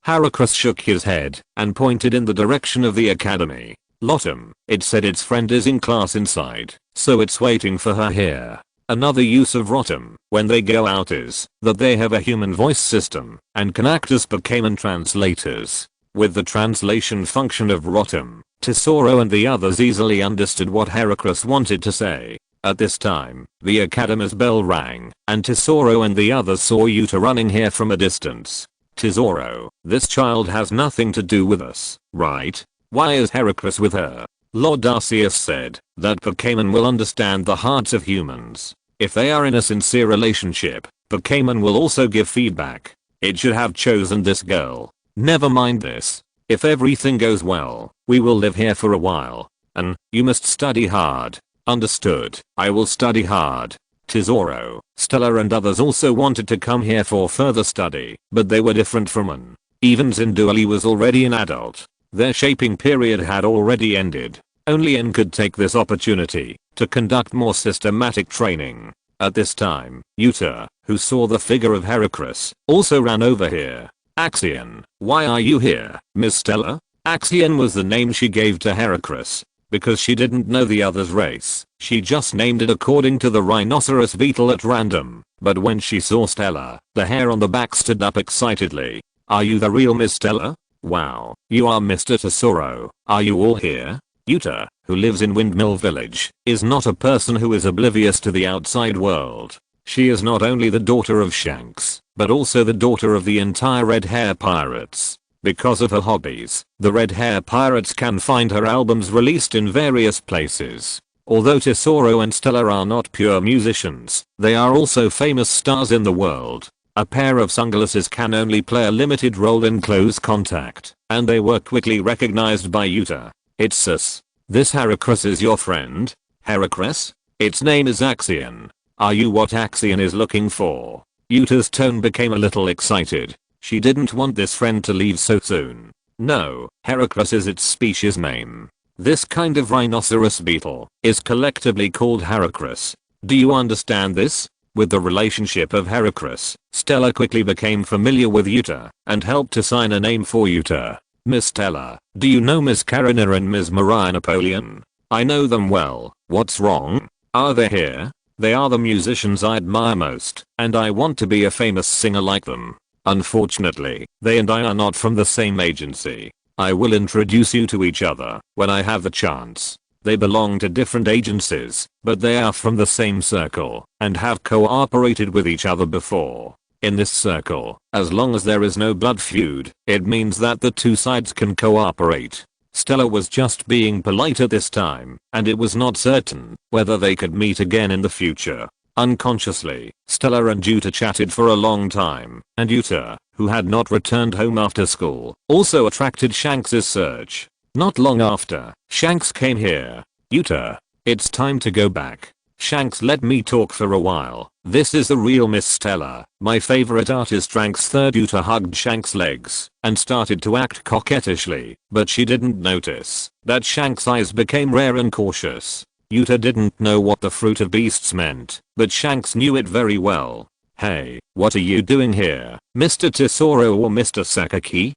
[SPEAKER 1] Heracross shook his head and pointed in the direction of the academy. Lotum, it said its friend is in class inside, so it's waiting for her here. Another use of Rotom when they go out is that they have a human voice system and can act as Pokemon translators. With the translation function of Rotom, Tesoro and the others easily understood what Heracross wanted to say. At this time, the academy's bell rang, and Tesoro and the others saw Yuta running here from a distance. Tesoro, this child has nothing to do with us, right? Why is Heracross with her? Lord Arceus said that Pokemon will understand the hearts of humans. If they are in a sincere relationship, Pokemon will also give feedback. It should have chosen this girl. Never mind this. If everything goes well, we will live here for a while. And you must study hard. Understood. I will study hard. Tesoro, Stella and others also wanted to come here for further study, but they were different from An. Even Zinduali was already an adult. Their shaping period had already ended. Only N could take this opportunity to conduct more systematic training. At this time, Yuta, who saw the figure of Heracles, also ran over here. Axion, why are you here, Miss Stella? Axion was the name she gave to Heracles. Because she didn't know the other's race, she just named it according to the rhinoceros beetle at random. But when she saw Stella, the hair on the back stood up excitedly. Are you the real Miss Stella? Wow, you are Mr. Tesoro. Are you all here? Yuta, who lives in Windmill Village, is not a person who is oblivious to the outside world. She is not only the daughter of Shanks, but also the daughter of the entire Red Hair Pirates. Because of her hobbies, the Red Hair Pirates can find her albums released in various places. Although Tesoro and Stella are not pure musicians, they are also famous stars in the world. A pair of sunglasses can only play a limited role in close contact, and they were quickly recognized by Yuta. It's sus. This Heracles is your friend? Heracles? Its name is Axion. Are you what Axion is looking for? Yuta's tone became a little excited. She didn't want this friend to leave so soon. No, Heracles is its species name. This kind of rhinoceros beetle is collectively called Heracles. Do you understand this? With the relationship of Heracles, Stella quickly became familiar with Yuta and helped assign a name for Yuta. Miss Stella, do you know Miss Karina and Miss Mariah Napoleon? I know them well. What's wrong? Are they here? They are the musicians I admire most, and I want to be a famous singer like them. Unfortunately, they and I are not from the same agency. I will introduce you to each other when I have the chance. They belong to different agencies, but they are from the same circle and have cooperated with each other before. In this circle, as long as there is no blood feud, it means that the two sides can cooperate. Stella was just being polite at this time, and it was not certain whether they could meet again in the future. Unconsciously, Stella and Yuta chatted for a long time, and Yuta, who had not returned home after school, also attracted Shanks' search. Not long after, Shanks came here. Yuta, it's time to go back. Shanks, let me talk for a while. This is the real Miss Stella, my favorite artist. Yuta hugged Shanks' legs and started to act coquettishly, but she didn't notice that Shanks' eyes became rare and cautious. Yuta didn't know what the fruit of beasts meant, but Shanks knew it very well. Hey, what are you doing here, Mr. Tesoro or Mr. Sakaki?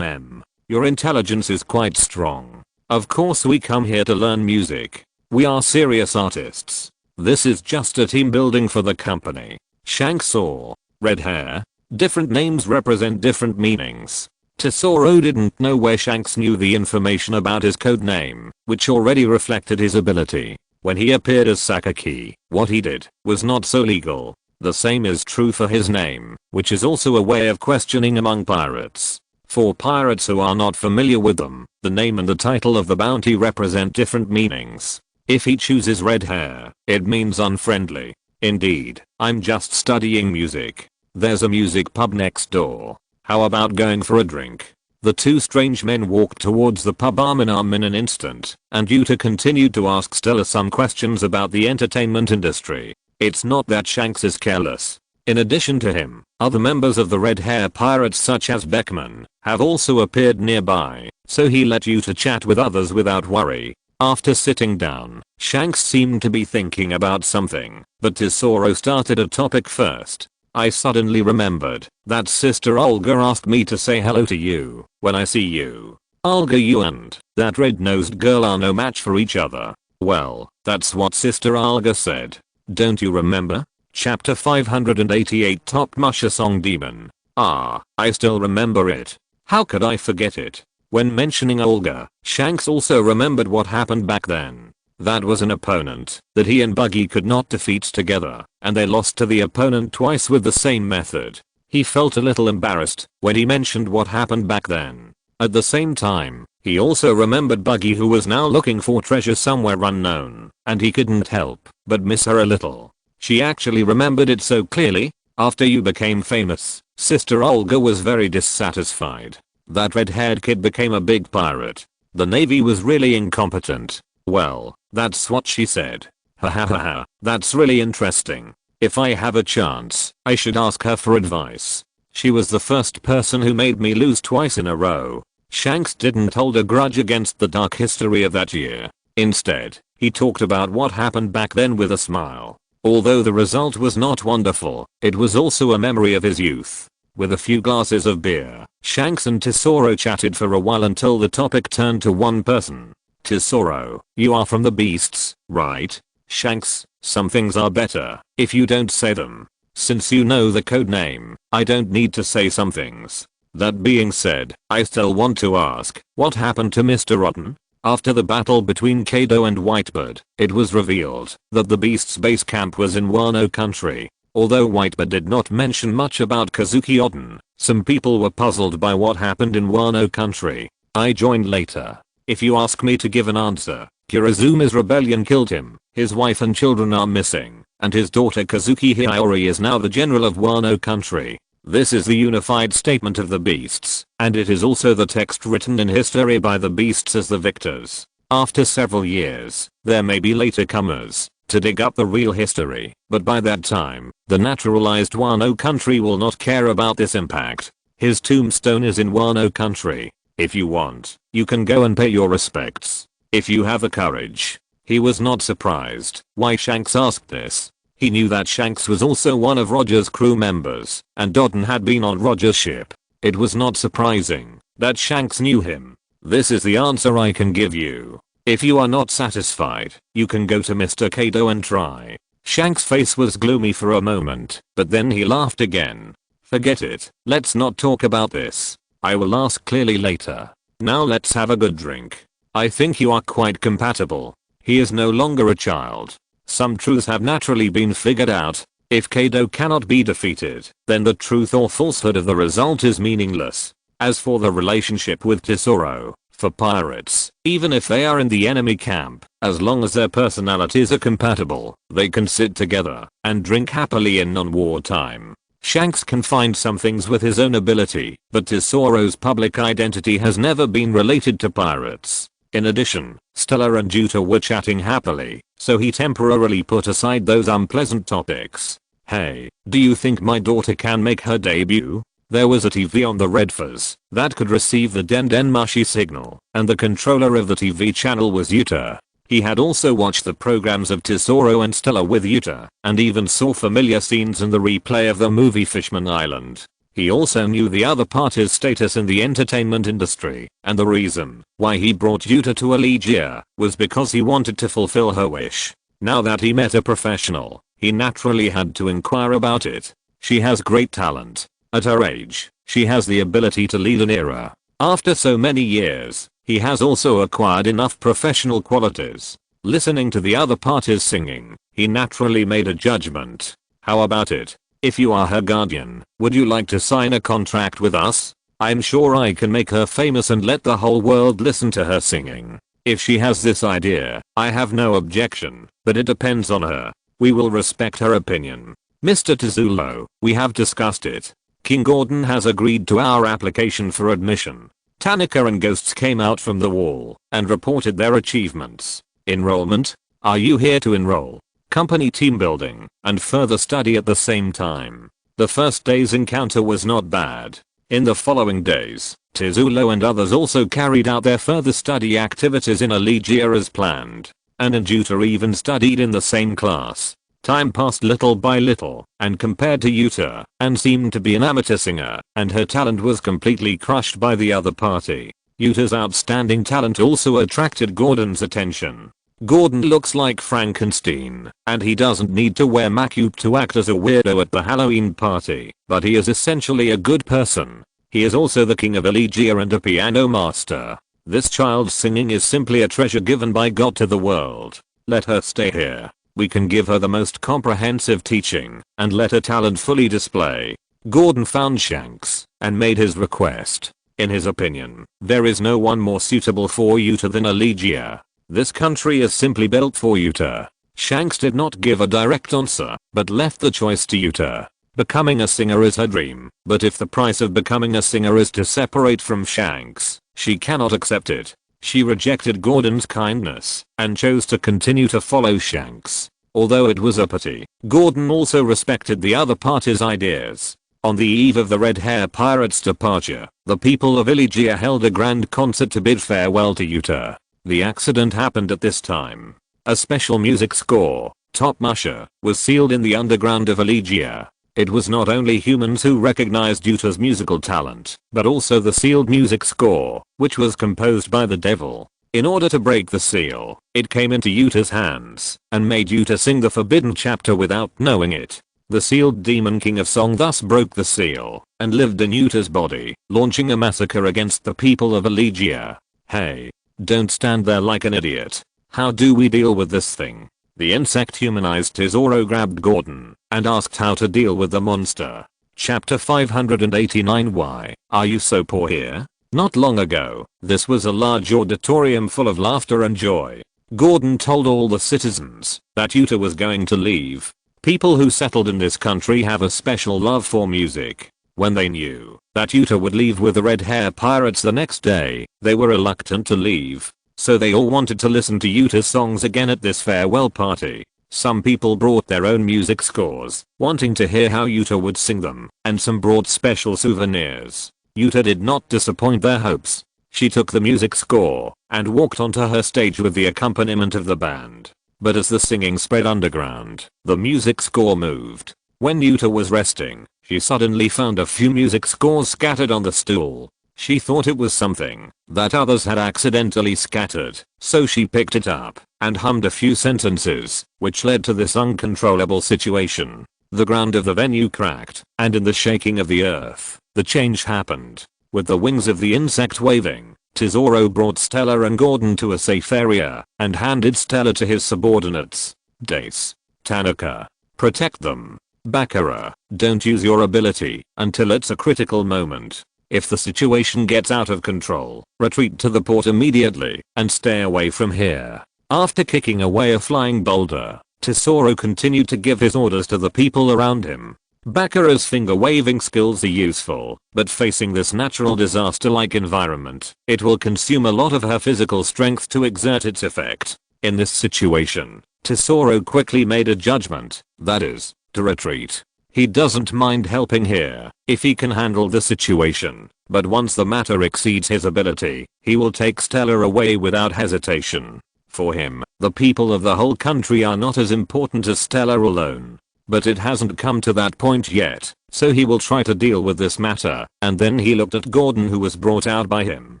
[SPEAKER 1] Your intelligence is quite strong. Of course we come here to learn music. We are serious artists. This is just a team building for the company. Shanks saw red hair. Different names represent different meanings. Tesoro didn't know where Shanks knew the information about his code name, which already reflected his ability. When he appeared as Sakaki, what he did was not so legal. The same is true for his name, which is also a way of questioning among pirates. For pirates who are not familiar with them, the name and the title of the bounty represent different meanings. If he chooses red hair, it means unfriendly. Indeed, I'm just studying music. There's a music pub next door. How about going for a drink? The two strange men walked towards the pub arm in arm in an instant, and Yuta continued to ask Stella some questions about the entertainment industry. It's not that Shanks is careless. In addition to him, other members of the Red Hair Pirates such as Beckman have also appeared nearby, so he let Yuta chat with others without worry. After sitting down, Shanks seemed to be thinking about something, but Tesoro started a topic first. I suddenly remembered that Sister Olga asked me to say hello to you when I see you. Olga, you and that red-nosed girl are no match for each other. Well, that's what Sister Olga said. Don't you remember? Chapter 588 Top Musha Song Demon. Ah, I still remember it. How could I forget it? When mentioning Olga, Shanks also remembered what happened back then. That was an opponent that he and Buggy could not defeat together, and they lost to the opponent twice with the same method. He felt a little embarrassed when he mentioned what happened back then. At the same time, he also remembered Buggy, who was now looking for treasure somewhere unknown, and he couldn't help but miss her a little. She actually remembered it so clearly. After you became famous, Sister Olga was very dissatisfied. That red-haired kid became a big pirate. The navy was really incompetent. Well, That's what she said. Ha ha ha ha, that's really interesting. If I have a chance, I should ask her for advice. She was the first person who made me lose twice in a row. Shanks didn't hold a grudge against the dark history of that year. Instead, he talked about what happened back then with a smile. Although the result was not wonderful, it was also a memory of his youth. With a few glasses of beer, Shanks and Tesoro chatted for a while until the topic turned to one person. Tesoro, you are from the beasts, right? Shanks, some things are better if you don't say them. Since you know the code name, I don't need to say some things. That being said, I still want to ask, what happened to Mr. Rotten? After the battle between Kaido and Whitebird, it was revealed that the Beast's base camp was in Wano country. Although Whitebird did not mention much about Kazuki Oden, some people were puzzled by what happened in Wano country. I joined later. If you ask me to give an answer, Kirazuma's rebellion killed him, his wife and children are missing, and his daughter Kazuki Hiyori is now the general of Wano country. This is the unified statement of the beasts, and it is also the text written in history by the beasts as the victors. After several years, there may be later comers to dig up the real history, but by that time, the naturalized Wano country will not care about this impact. His tombstone is in Wano country. If you want, you can go and pay your respects. If you have the courage. He was not surprised why Shanks asked this. He knew that Shanks was also one of Roger's crew members, and Oden had been on Roger's ship. It was not surprising that Shanks knew him. This is the answer I can give you. If you are not satisfied, you can go to Mr. Kaido and try. Shanks' face was gloomy for a moment, but then he laughed again. Forget it, let's not talk about this. I will ask clearly later. Now let's have a good drink. I think you are quite compatible. He is no longer a child. Some truths have naturally been figured out. If Kaido cannot be defeated, then the truth or falsehood of the result is meaningless. As for the relationship with Tesoro, for pirates, even if they are in the enemy camp, as long as their personalities are compatible, they can sit together and drink happily in non-war time. Shanks can find some things with his own ability, but Tesoro's public identity has never been related to pirates. In addition, Stella and Juta were chatting happily, so he temporarily put aside those unpleasant topics. Hey, do you think my daughter can make her debut? There was a TV on the Red Fuzz that could receive the Den Mushi signal, and the controller of the TV channel was Yuta. He had also watched the programs of Tesoro and Stella with Yuta, and even saw familiar scenes in the replay of the movie Fishman Island. He also knew the other party's status in the entertainment industry, and the reason why he brought Yuta to Elegia was because he wanted to fulfill her wish. Now that he met a professional, he naturally had to inquire about it. She has great talent. At her age, she has the ability to lead an era. After so many years, he has also acquired enough professional qualities. Listening to the other parties singing, he naturally made a judgment. How about it? If you are her guardian, would you like to sign a contract with us? I'm sure I can make her famous and let the whole world listen to her singing. If she has this idea, I have no objection, but it depends on her. We will respect her opinion. Mr. Tezulo, we have discussed it. King Gordon has agreed to our application for admission. Tanaka and Ghosts came out from the wall and reported their achievements. Enrollment? Are you here to enroll? Company team building, and further study at the same time. The first day's encounter was not bad. In the following days, Tezulo and others also carried out their further study activities in Elegia as planned. And Juta even studied in the same class. Time passed little by little, and compared to Yuta, and seemed to be an amateur singer, and her talent was completely crushed by the other party. Yuta's outstanding talent also attracted Gordon's attention. Gordon looks like Frankenstein, and he doesn't need to wear makeup to act as a weirdo at the Halloween party, but he is essentially a good person. He is also the king of Elegia and a piano master. This child's singing is simply a treasure given by God to the world. Let her stay here. We can give her the most comprehensive teaching, and let her talent fully display. Gordon found Shanks, and made his request. In his opinion, there is no one more suitable for Yuta than Elegia. This country is simply built for Yuta. Shanks did not give a direct answer, but left the choice to Yuta. Becoming a singer is her dream, but if the price of becoming a singer is to separate from Shanks, she cannot accept it. She rejected Gordon's kindness and chose to continue to follow Shanks. Although it was a pity, Gordon also respected the other party's ideas. On the eve of the Red Hair Pirate's departure, the people of Elygia held a grand concert to bid farewell to Yuta. The accident happened at this time. A special music score, Top Musher, was sealed in the underground of Elygia. It was not only humans who recognized Yuta's musical talent, but also the sealed music score, which was composed by the devil. In order to break the seal, it came into Yuta's hands and made Yuta sing the forbidden chapter without knowing it. The sealed Demon King of Song thus broke the seal and lived in Yuta's body, launching a massacre against the people of Elygia. Hey, don't stand there like an idiot. How do we deal with this thing? The insect humanized Tesoro grabbed Gordon and asked how to deal with the monster. Chapter 589. Why are you so poor here? Not long ago, this was a large auditorium full of laughter and joy. Gordon told all the citizens that Yuta was going to leave. People who settled in this country have a special love for music. When they knew that Yuta would leave with the Red Hair Pirates the next day, they were reluctant to leave. So they all wanted to listen to Yuta's songs again at this farewell party. Some people brought their own music scores, wanting to hear how Yuta would sing them, and some brought special souvenirs. Yuta did not disappoint their hopes. She took the music score and walked onto her stage with the accompaniment of the band. But as the singing spread underground, the music score moved. When Yuta was resting, she suddenly found a few music scores scattered on the stool. She thought it was something that others had accidentally scattered, so she picked it up and hummed a few sentences, which led to this uncontrollable situation. The ground of the venue cracked, and in the shaking of the earth, the change happened. With the wings of the insect waving, Tesoro brought Stella and Gordon to a safe area and handed Stella to his subordinates. Dace, Tanaka, protect them. Bakura, don't use your ability until it's a critical moment. If the situation gets out of control, retreat to the port immediately and stay away from here. After kicking away a flying boulder, Tesoro continued to give his orders to the people around him. Bakura's finger waving skills are useful, but facing this natural disaster-like environment, it will consume a lot of her physical strength to exert its effect. In this situation, Tesoro quickly made a judgment, that is, to retreat. He doesn't mind helping here if he can handle the situation, but once the matter exceeds his ability, he will take Stella away without hesitation. For him, the people of the whole country are not as important as Stella alone. But it hasn't come to that point yet, so he will try to deal with this matter. And then he looked at Gordon, who was brought out by him.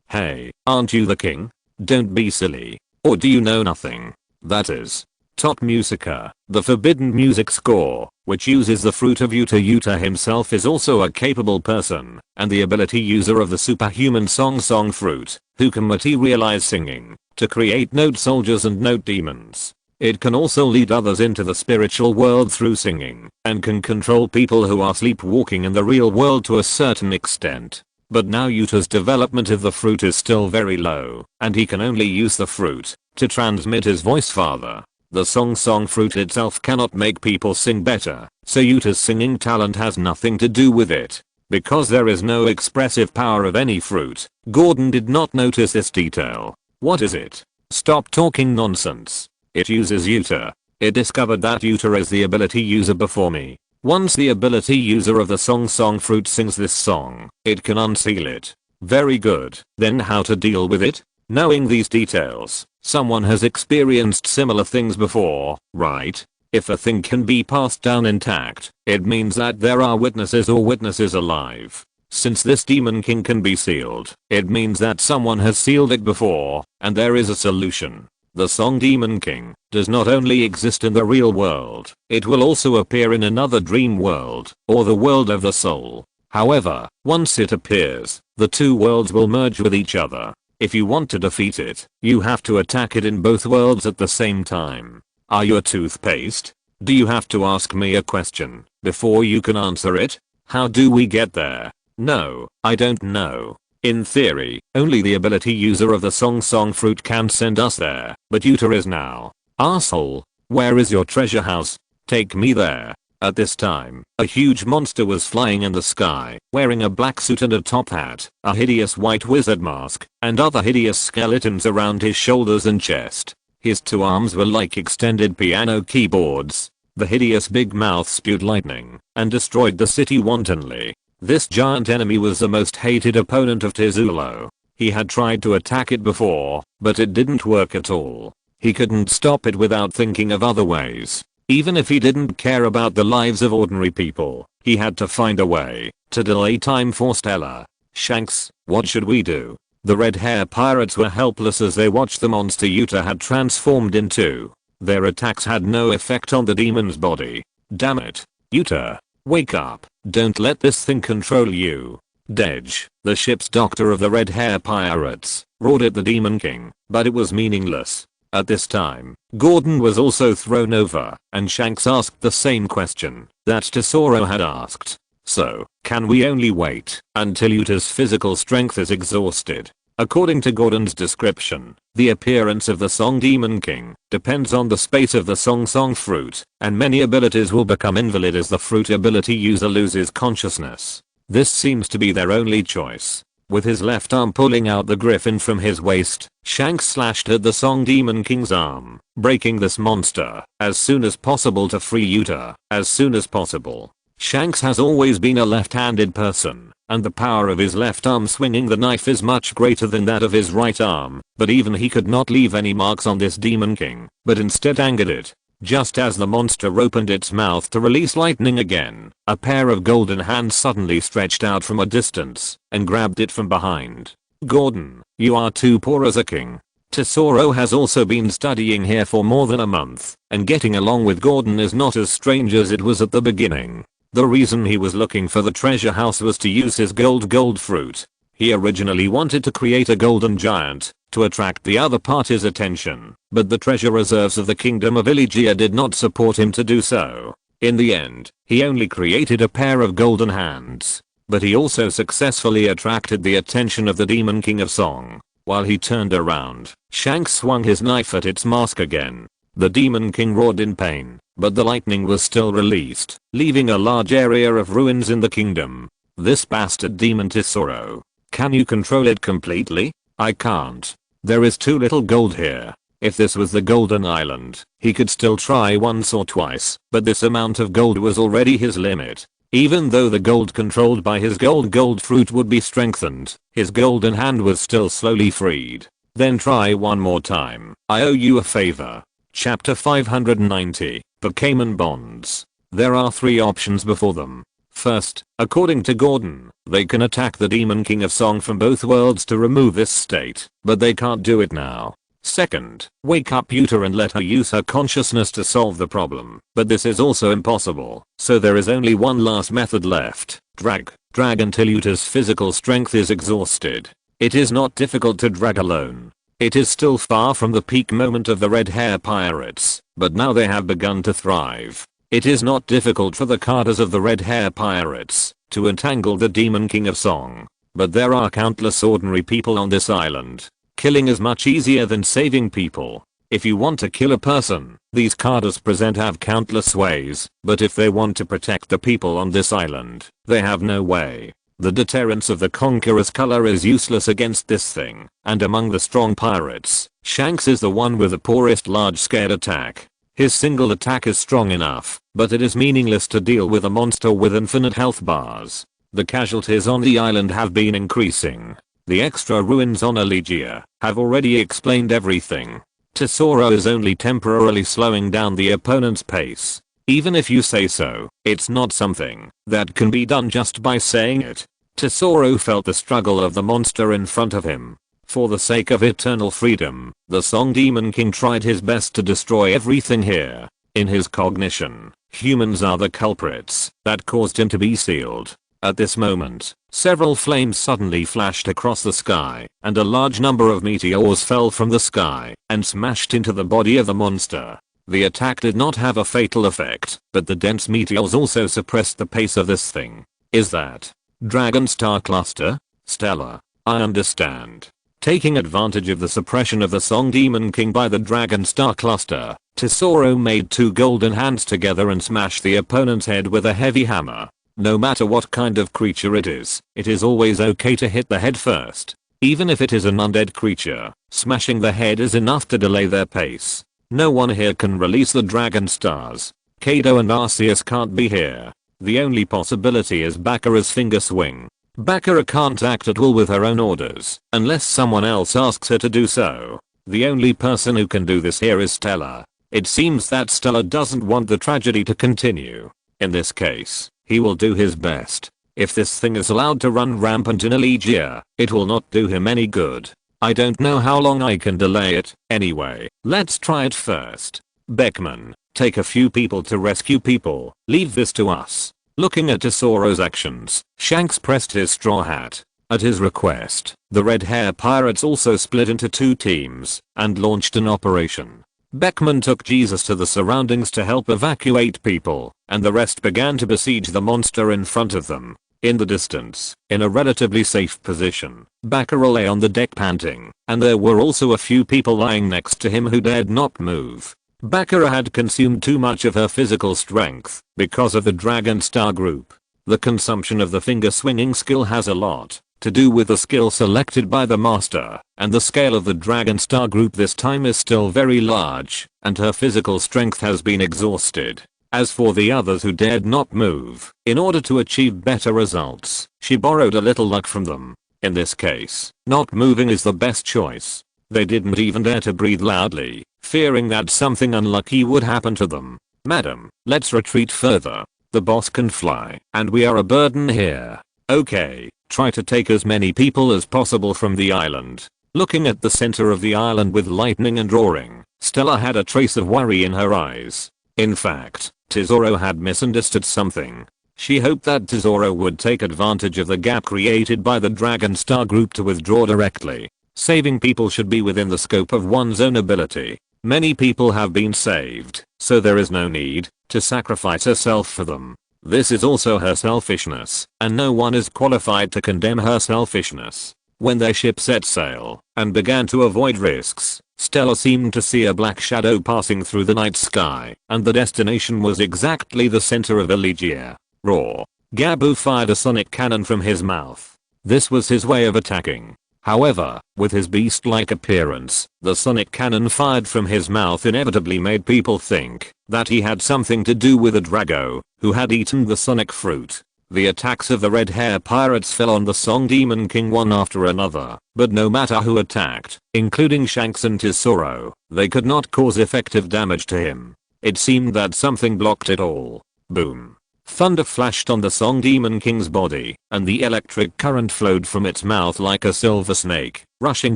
[SPEAKER 1] Hey, aren't you the king? Don't be silly. Or do you know nothing? That is Top Musica, the forbidden music score, which uses the fruit of Yuta. Yuta himself is also a capable person, and the ability user of the superhuman song fruit, who can materialize singing to create note soldiers and note demons. It can also lead others into the spiritual world through singing, and can control people who are sleepwalking in the real world to a certain extent. But now Yuta's development of the fruit is still very low, and he can only use the fruit to transmit his voice farther. The song fruit itself cannot make people sing better, so Yuta's singing talent has nothing to do with it. Because there is no expressive power of any fruit, Gordon did not notice this detail. What is it? Stop talking nonsense. It uses Yuta. It discovered that Yuta is the ability user before me. Once the ability user of the song fruit sings this song, it can unseal it. Very good. Then how to deal with it? Knowing these details, someone has experienced similar things before, right? If a thing can be passed down intact, it means that there are witnesses or witnesses alive. Since this Demon King can be sealed, it means that someone has sealed it before, and there is a solution. The song Demon King does not only exist in the real world, it will also appear in another dream world, or the world of the soul. However, once it appears, the two worlds will merge with each other. If you want to defeat it, you have to attack it in both worlds at the same time. Are you a toothpaste? Do you have to ask me a question before you can answer it? How do we get there? No, I don't know. In theory, only the ability user of the song fruit can send us there, but Yuta is now. Asshole, where is your treasure house? Take me there. At this time, a huge monster was flying in the sky, wearing a black suit and a top hat, a hideous white wizard mask, and other hideous skeletons around his shoulders and chest. His two arms were like extended piano keyboards. The hideous big mouth spewed lightning and destroyed the city wantonly. This giant enemy was the most hated opponent of Tetsuo. He had tried to attack it before, but it didn't work at all. He couldn't stop it without thinking of other ways. Even if he didn't care about the lives of ordinary people, he had to find a way to delay time for Stella. Shanks, what should we do? The red hair pirates were helpless as they watched the monster Yuta had transformed into. Their attacks had no effect on the demon's body. Damn it. Yuta, wake up. Don't let this thing control you. Dej, the ship's doctor of the red hair pirates, roared at the Demon King, but it was meaningless. At this time, Gordon was also thrown over, and Shanks asked the same question that Tesoro had asked. So, can we only wait until Yuta's physical strength is exhausted? According to Gordon's description, the appearance of the Song Demon King depends on the space of the Song fruit, and many abilities will become invalid as the fruit ability user loses consciousness. This seems to be their only choice. With his left arm pulling out the griffin from his waist, Shanks slashed at the Song Demon King's arm, breaking this monster as soon as possible to free Yuta as soon as possible. Shanks has always been a left-handed person, and the power of his left arm swinging the knife is much greater than that of his right arm, but even he could not leave any marks on this Demon King, but instead angered it. Just as the monster opened its mouth to release lightning again, a pair of golden hands suddenly stretched out from a distance and grabbed it from behind. Gordon, you are too poor as a king. Tesoro has also been studying here for more than a month, and getting along with Gordon is not as strange as it was at the beginning. The reason he was looking for the treasure house was to use his gold fruit. He originally wanted to create a golden giant to attract the other party's attention, but the treasure reserves of the kingdom of Elygia did not support him to do so. In the end, he only created a pair of golden hands, but he also successfully attracted the attention of the Demon King of Song. While he turned around, Shanks swung his knife at its mask again. The Demon King roared in pain, but the lightning was still released, leaving a large area of ruins in the kingdom. This bastard demon Tesoro. Can you control it completely? I can't. There is too little gold here. If this was the Golden Island, he could still try once or twice, but this amount of gold was already his limit. Even though the gold controlled by his gold fruit would be strengthened, his golden hand was still slowly freed. Then try one more time. I owe you a favor. Chapter 590, Pokemon Bonds. There are 3 options before them. First, according to Gordon, they can attack the Demon King of Song from both worlds to remove this state, but they can't do it now. Second, wake up Yuta and let her use her consciousness to solve the problem, but this is also impossible, so there is only one last method left. Drag until Yuta's physical strength is exhausted. It is not difficult to drag alone. It is still far from the peak moment of the red hair pirates, but now they have begun to thrive. It is not difficult for the Carters of the red hair pirates to entangle the Demon King of Song, but there are countless ordinary people on this island. Killing is much easier than saving people. If you want to kill a person, these Carters present have countless ways, but if they want to protect the people on this island, they have no way. The deterrence of the Conqueror's color is useless against this thing, and among the strong pirates, Shanks is the one with the poorest large-scale attack. His single attack is strong enough, but it is meaningless to deal with a monster with infinite health bars. The casualties on the island have been increasing. The extra ruins on Elygia have already explained everything. Tesoro is only temporarily slowing down the opponent's pace. Even if you say so, it's not something that can be done just by saying it. Tesoro felt the struggle of the monster in front of him. For the sake of eternal freedom, the Song Demon King tried his best to destroy everything here. In his cognition, humans are the culprits that caused him to be sealed. At this moment, several flames suddenly flashed across the sky, and a large number of meteors fell from the sky and smashed into the body of the monster. The attack did not have a fatal effect, but the dense meteors also suppressed the pace of this thing. Is that Dragon Star Cluster? Stella, I understand. Taking advantage of the suppression of the Song Demon King by the Dragon Star Cluster, Tesoro made two golden hands together and smashed the opponent's head with a heavy hammer. No matter what kind of creature it is always okay to hit the head first. Even if it is an undead creature, smashing the head is enough to delay their pace. No one here can release the Dragon Stars. Kaido and Arceus can't be here. The only possibility is Bakura's finger swing. Bakura can't act at all with her own orders, unless someone else asks her to do so. The only person who can do this here is Stella. It seems that Stella doesn't want the tragedy to continue. In this case, he will do his best. If this thing is allowed to run rampant in Elegia, it will not do him any good. I don't know how long I can delay it. Anyway, let's try it first. Beckman, take a few people to rescue people. Leave this to us. Looking at Tesoro's actions, Shanks pressed his straw hat. At his request, the red hair pirates also split into two teams and launched an operation. Beckman took Jesus to the surroundings to help evacuate people, and the rest began to besiege the monster in front of them. In the distance, in a relatively safe position, Bakura lay on the deck panting, and there were also a few people lying next to him who dared not move. Bakura had consumed too much of her physical strength because of the Dragon Star group. The consumption of the finger swinging skill has a lot to do with the skill selected by the master, and the scale of the Dragon Star group this time is still very large, and her physical strength has been exhausted. As for the others who dared not move, in order to achieve better results, she borrowed a little luck from them. In this case, not moving is the best choice. They didn't even dare to breathe loudly, fearing that something unlucky would happen to them. Madam, let's retreat further. The boss can fly, and we are a burden here. Okay, try to take as many people as possible from the island. Looking at the center of the island with lightning and roaring, Stella had a trace of worry in her eyes. In fact, Tesoro had misunderstood something. She hoped that Tesoro would take advantage of the gap created by the Dragon Star group to withdraw directly. Saving people should be within the scope of one's own ability. Many people have been saved, so there is no need to sacrifice herself for them. This is also her selfishness, and no one is qualified to condemn her selfishness. When their ship set sail and began to avoid risks, Stella seemed to see a black shadow passing through the night sky, and the destination was exactly the center of Elegia. Roar. Gabu fired a sonic cannon from his mouth. This was his way of attacking. However, with his beast-like appearance, the sonic cannon fired from his mouth inevitably made people think that he had something to do with a Drago, who had eaten the sonic fruit. The attacks of the red hair pirates fell on the Song Demon King one after another, but no matter who attacked, including Shanks and Tesoro, they could not cause effective damage to him. It seemed that something blocked it all. Boom. Thunder flashed on the Song Demon King's body, and the electric current flowed from its mouth like a silver snake, rushing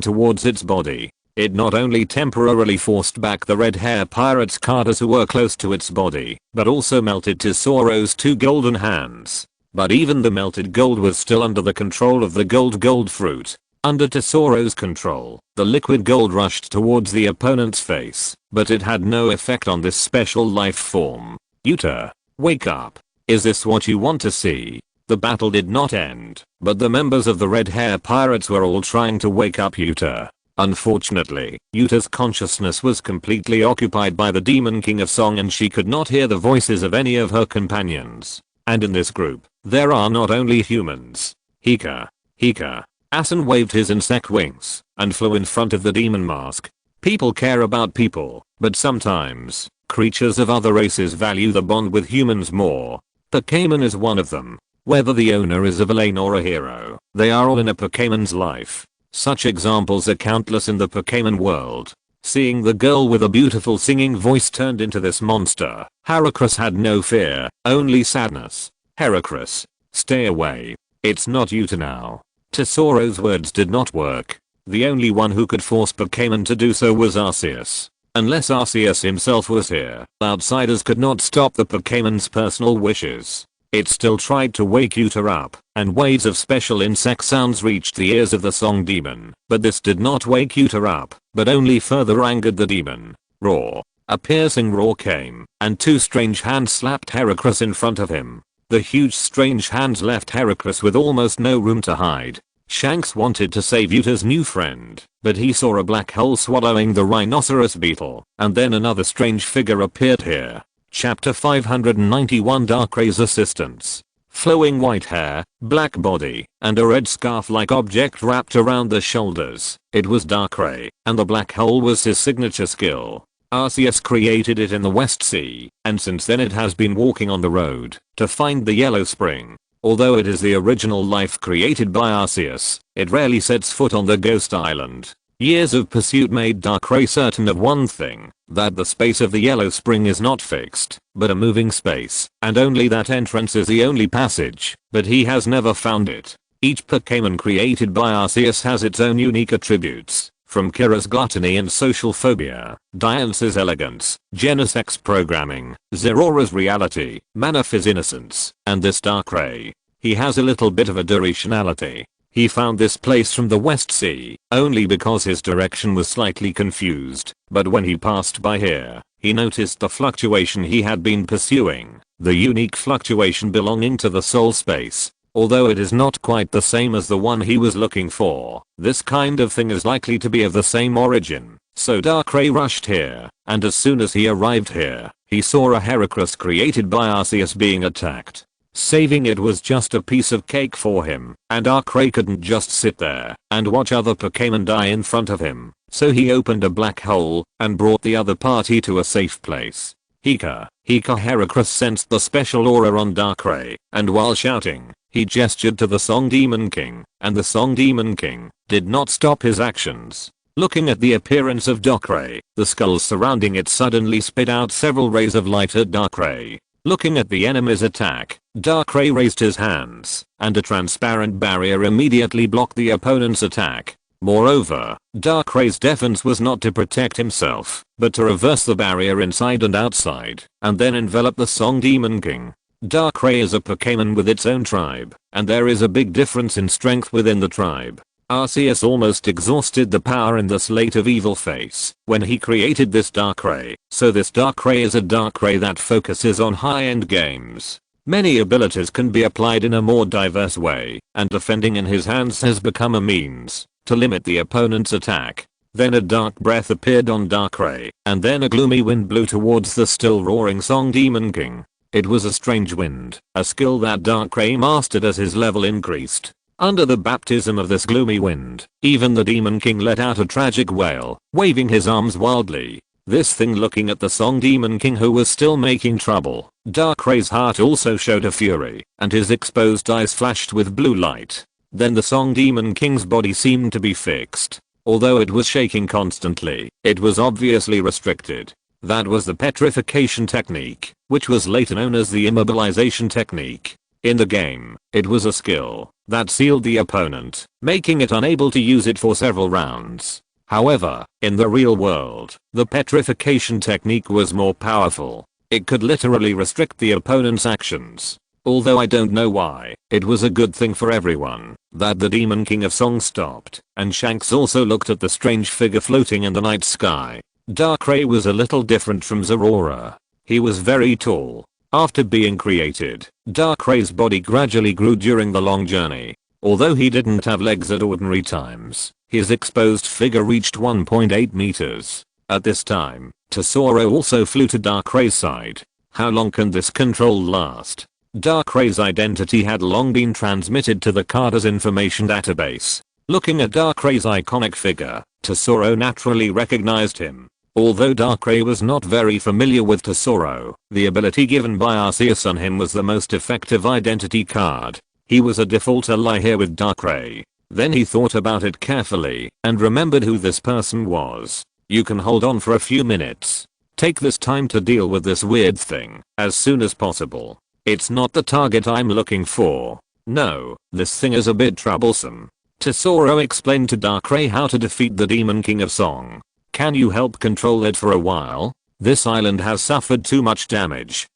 [SPEAKER 1] towards its body. It not only temporarily forced back the red hair pirates' carters who were close to its body, but also melted Tesoro's two golden hands. But even the melted gold was still under the control of the gold fruit. Under Tesoro's control, the liquid gold rushed towards the opponent's face, but it had no effect on this special life form. Yuta, wake up. Is this what you want to see? The battle did not end, but the members of the red hair pirates were all trying to wake up Yuta. Unfortunately, Yuta's consciousness was completely occupied by the Demon King of Song and she could not hear the voices of any of her companions. And in this group, there are not only humans. Hika. Asen waved his insect wings and flew in front of the demon mask. People care about people, but sometimes, creatures of other races value the bond with humans more. Pokémon is one of them. Whether the owner is a villain or a hero, they are all in a Pokémon's life. Such examples are countless in the Pokémon world. Seeing the girl with a beautiful singing voice turned into this monster, Heracross had no fear, only sadness. Heracross, stay away. It's not Yuta now. Tesoro's words did not work. The only one who could force Pokémon to do so was Arceus. Unless Arceus himself was here, outsiders could not stop the Pokémon's personal wishes. It still tried to wake Yuta up, and waves of special insect sounds reached the ears of the Song Demon, but this did not wake Yuta up, but only further angered the demon. Roar. A piercing roar came, and two strange hands slapped Heracross in front of him. The huge strange hands left Heracross with almost no room to hide. Shanks wanted to save Utah's new friend, but he saw a black hole swallowing the rhinoceros beetle, and then another strange figure appeared here. Chapter 591 Darkray's Assistance. Flowing white hair, black body, and a red scarf-like object wrapped around the shoulders. It was Darkray, and the black hole was his signature skill. Arceus created it in the West Sea, and since then it has been walking on the road to find the Yellow Spring. Although it is the original life created by Arceus, it rarely sets foot on the Ghost Island. Years of pursuit made Darkray certain of one thing, that the space of the Yellow Spring is not fixed, but a moving space, and only that entrance is the only passage, but he has never found it. Each Pokémon created by Arceus has its own unique attributes, from Kira's gluttony and social phobia, Diance's elegance, Genesec's programming, Zerora's reality, Manaphy's innocence, and this Darkray. He has a little bit of a directionality. He found this place from the West Sea, only because his direction was slightly confused, but when he passed by here, he noticed the fluctuation he had been pursuing, the unique fluctuation belonging to the soul space. Although it is not quite the same as the one he was looking for, this kind of thing is likely to be of the same origin. So Darkray rushed here, and as soon as he arrived here, he saw a Heracross created by Arceus being attacked. Saving it was just a piece of cake for him, and Darkray couldn't just sit there and watch other Pokémon die in front of him, so he opened a black hole and brought the other party to a safe place. Hika Heracross sensed the special aura on Darkray, and while shouting, he gestured to the Song Demon King, and the Song Demon King did not stop his actions. Looking at the appearance of Darkray, the skulls surrounding it suddenly spit out several rays of light at Darkray. Looking at the enemy's attack, Darkray raised his hands, and a transparent barrier immediately blocked the opponent's attack. Moreover, Darkray's defense was not to protect himself, but to reverse the barrier inside and outside, and then envelop the Song Demon King. Darkray is a Pokémon with its own tribe, and there is a big difference in strength within the tribe. Arceus almost exhausted the power in the Slate of Evil face when he created this Darkray, so this Darkray is a Darkray that focuses on high-end games. Many abilities can be applied in a more diverse way, and defending in his hands has become a means to limit the opponent's attack. Then a dark breath appeared on Darkray, and then a gloomy wind blew towards the still roaring Song Demon King. It was a strange wind, a skill that Darkray mastered as his level increased. Under the baptism of this gloomy wind, even the Demon King let out a tragic wail, waving his arms wildly. This thing looking at the Song Demon King who was still making trouble. Darkray's heart also showed a fury, and his exposed eyes flashed with blue light. Then the Song Demon King's body seemed to be fixed. Although it was shaking constantly, it was obviously restricted. That was the petrification technique, which was later known as the immobilization technique. In the game, it was a skill that sealed the opponent, making it unable to use it for several rounds. However, in the real world, the petrification technique was more powerful. It could literally restrict the opponent's actions. Although I don't know why, it was a good thing for everyone that the Demon King of Song stopped, and Shanks also looked at the strange figure floating in the night sky. Darkray was a little different from Zerora. He was very tall. After being created, Darkray's body gradually grew during the long journey. Although he didn't have legs at ordinary times, his exposed figure reached 1.8 meters. At this time, Tesoro also flew to Darkray's side. How long can this control last? Darkray's identity had long been transmitted to the Carter's information database. Looking at Darkray's iconic figure, Tesoro naturally recognized him. Although Darkray was not very familiar with Tesoro, the ability given by Arceus on him was the most effective identity card. He was a default ally here with Darkray. Then he thought about it carefully and remembered who this person was. You can hold on for a few minutes. Take this time to deal with this weird thing as soon as possible. It's not the target I'm looking for. No, this thing is a bit troublesome. Tesoro explained to Darkray how to defeat the Demon King of Song. Can you help control it for a while? This island has suffered too much damage.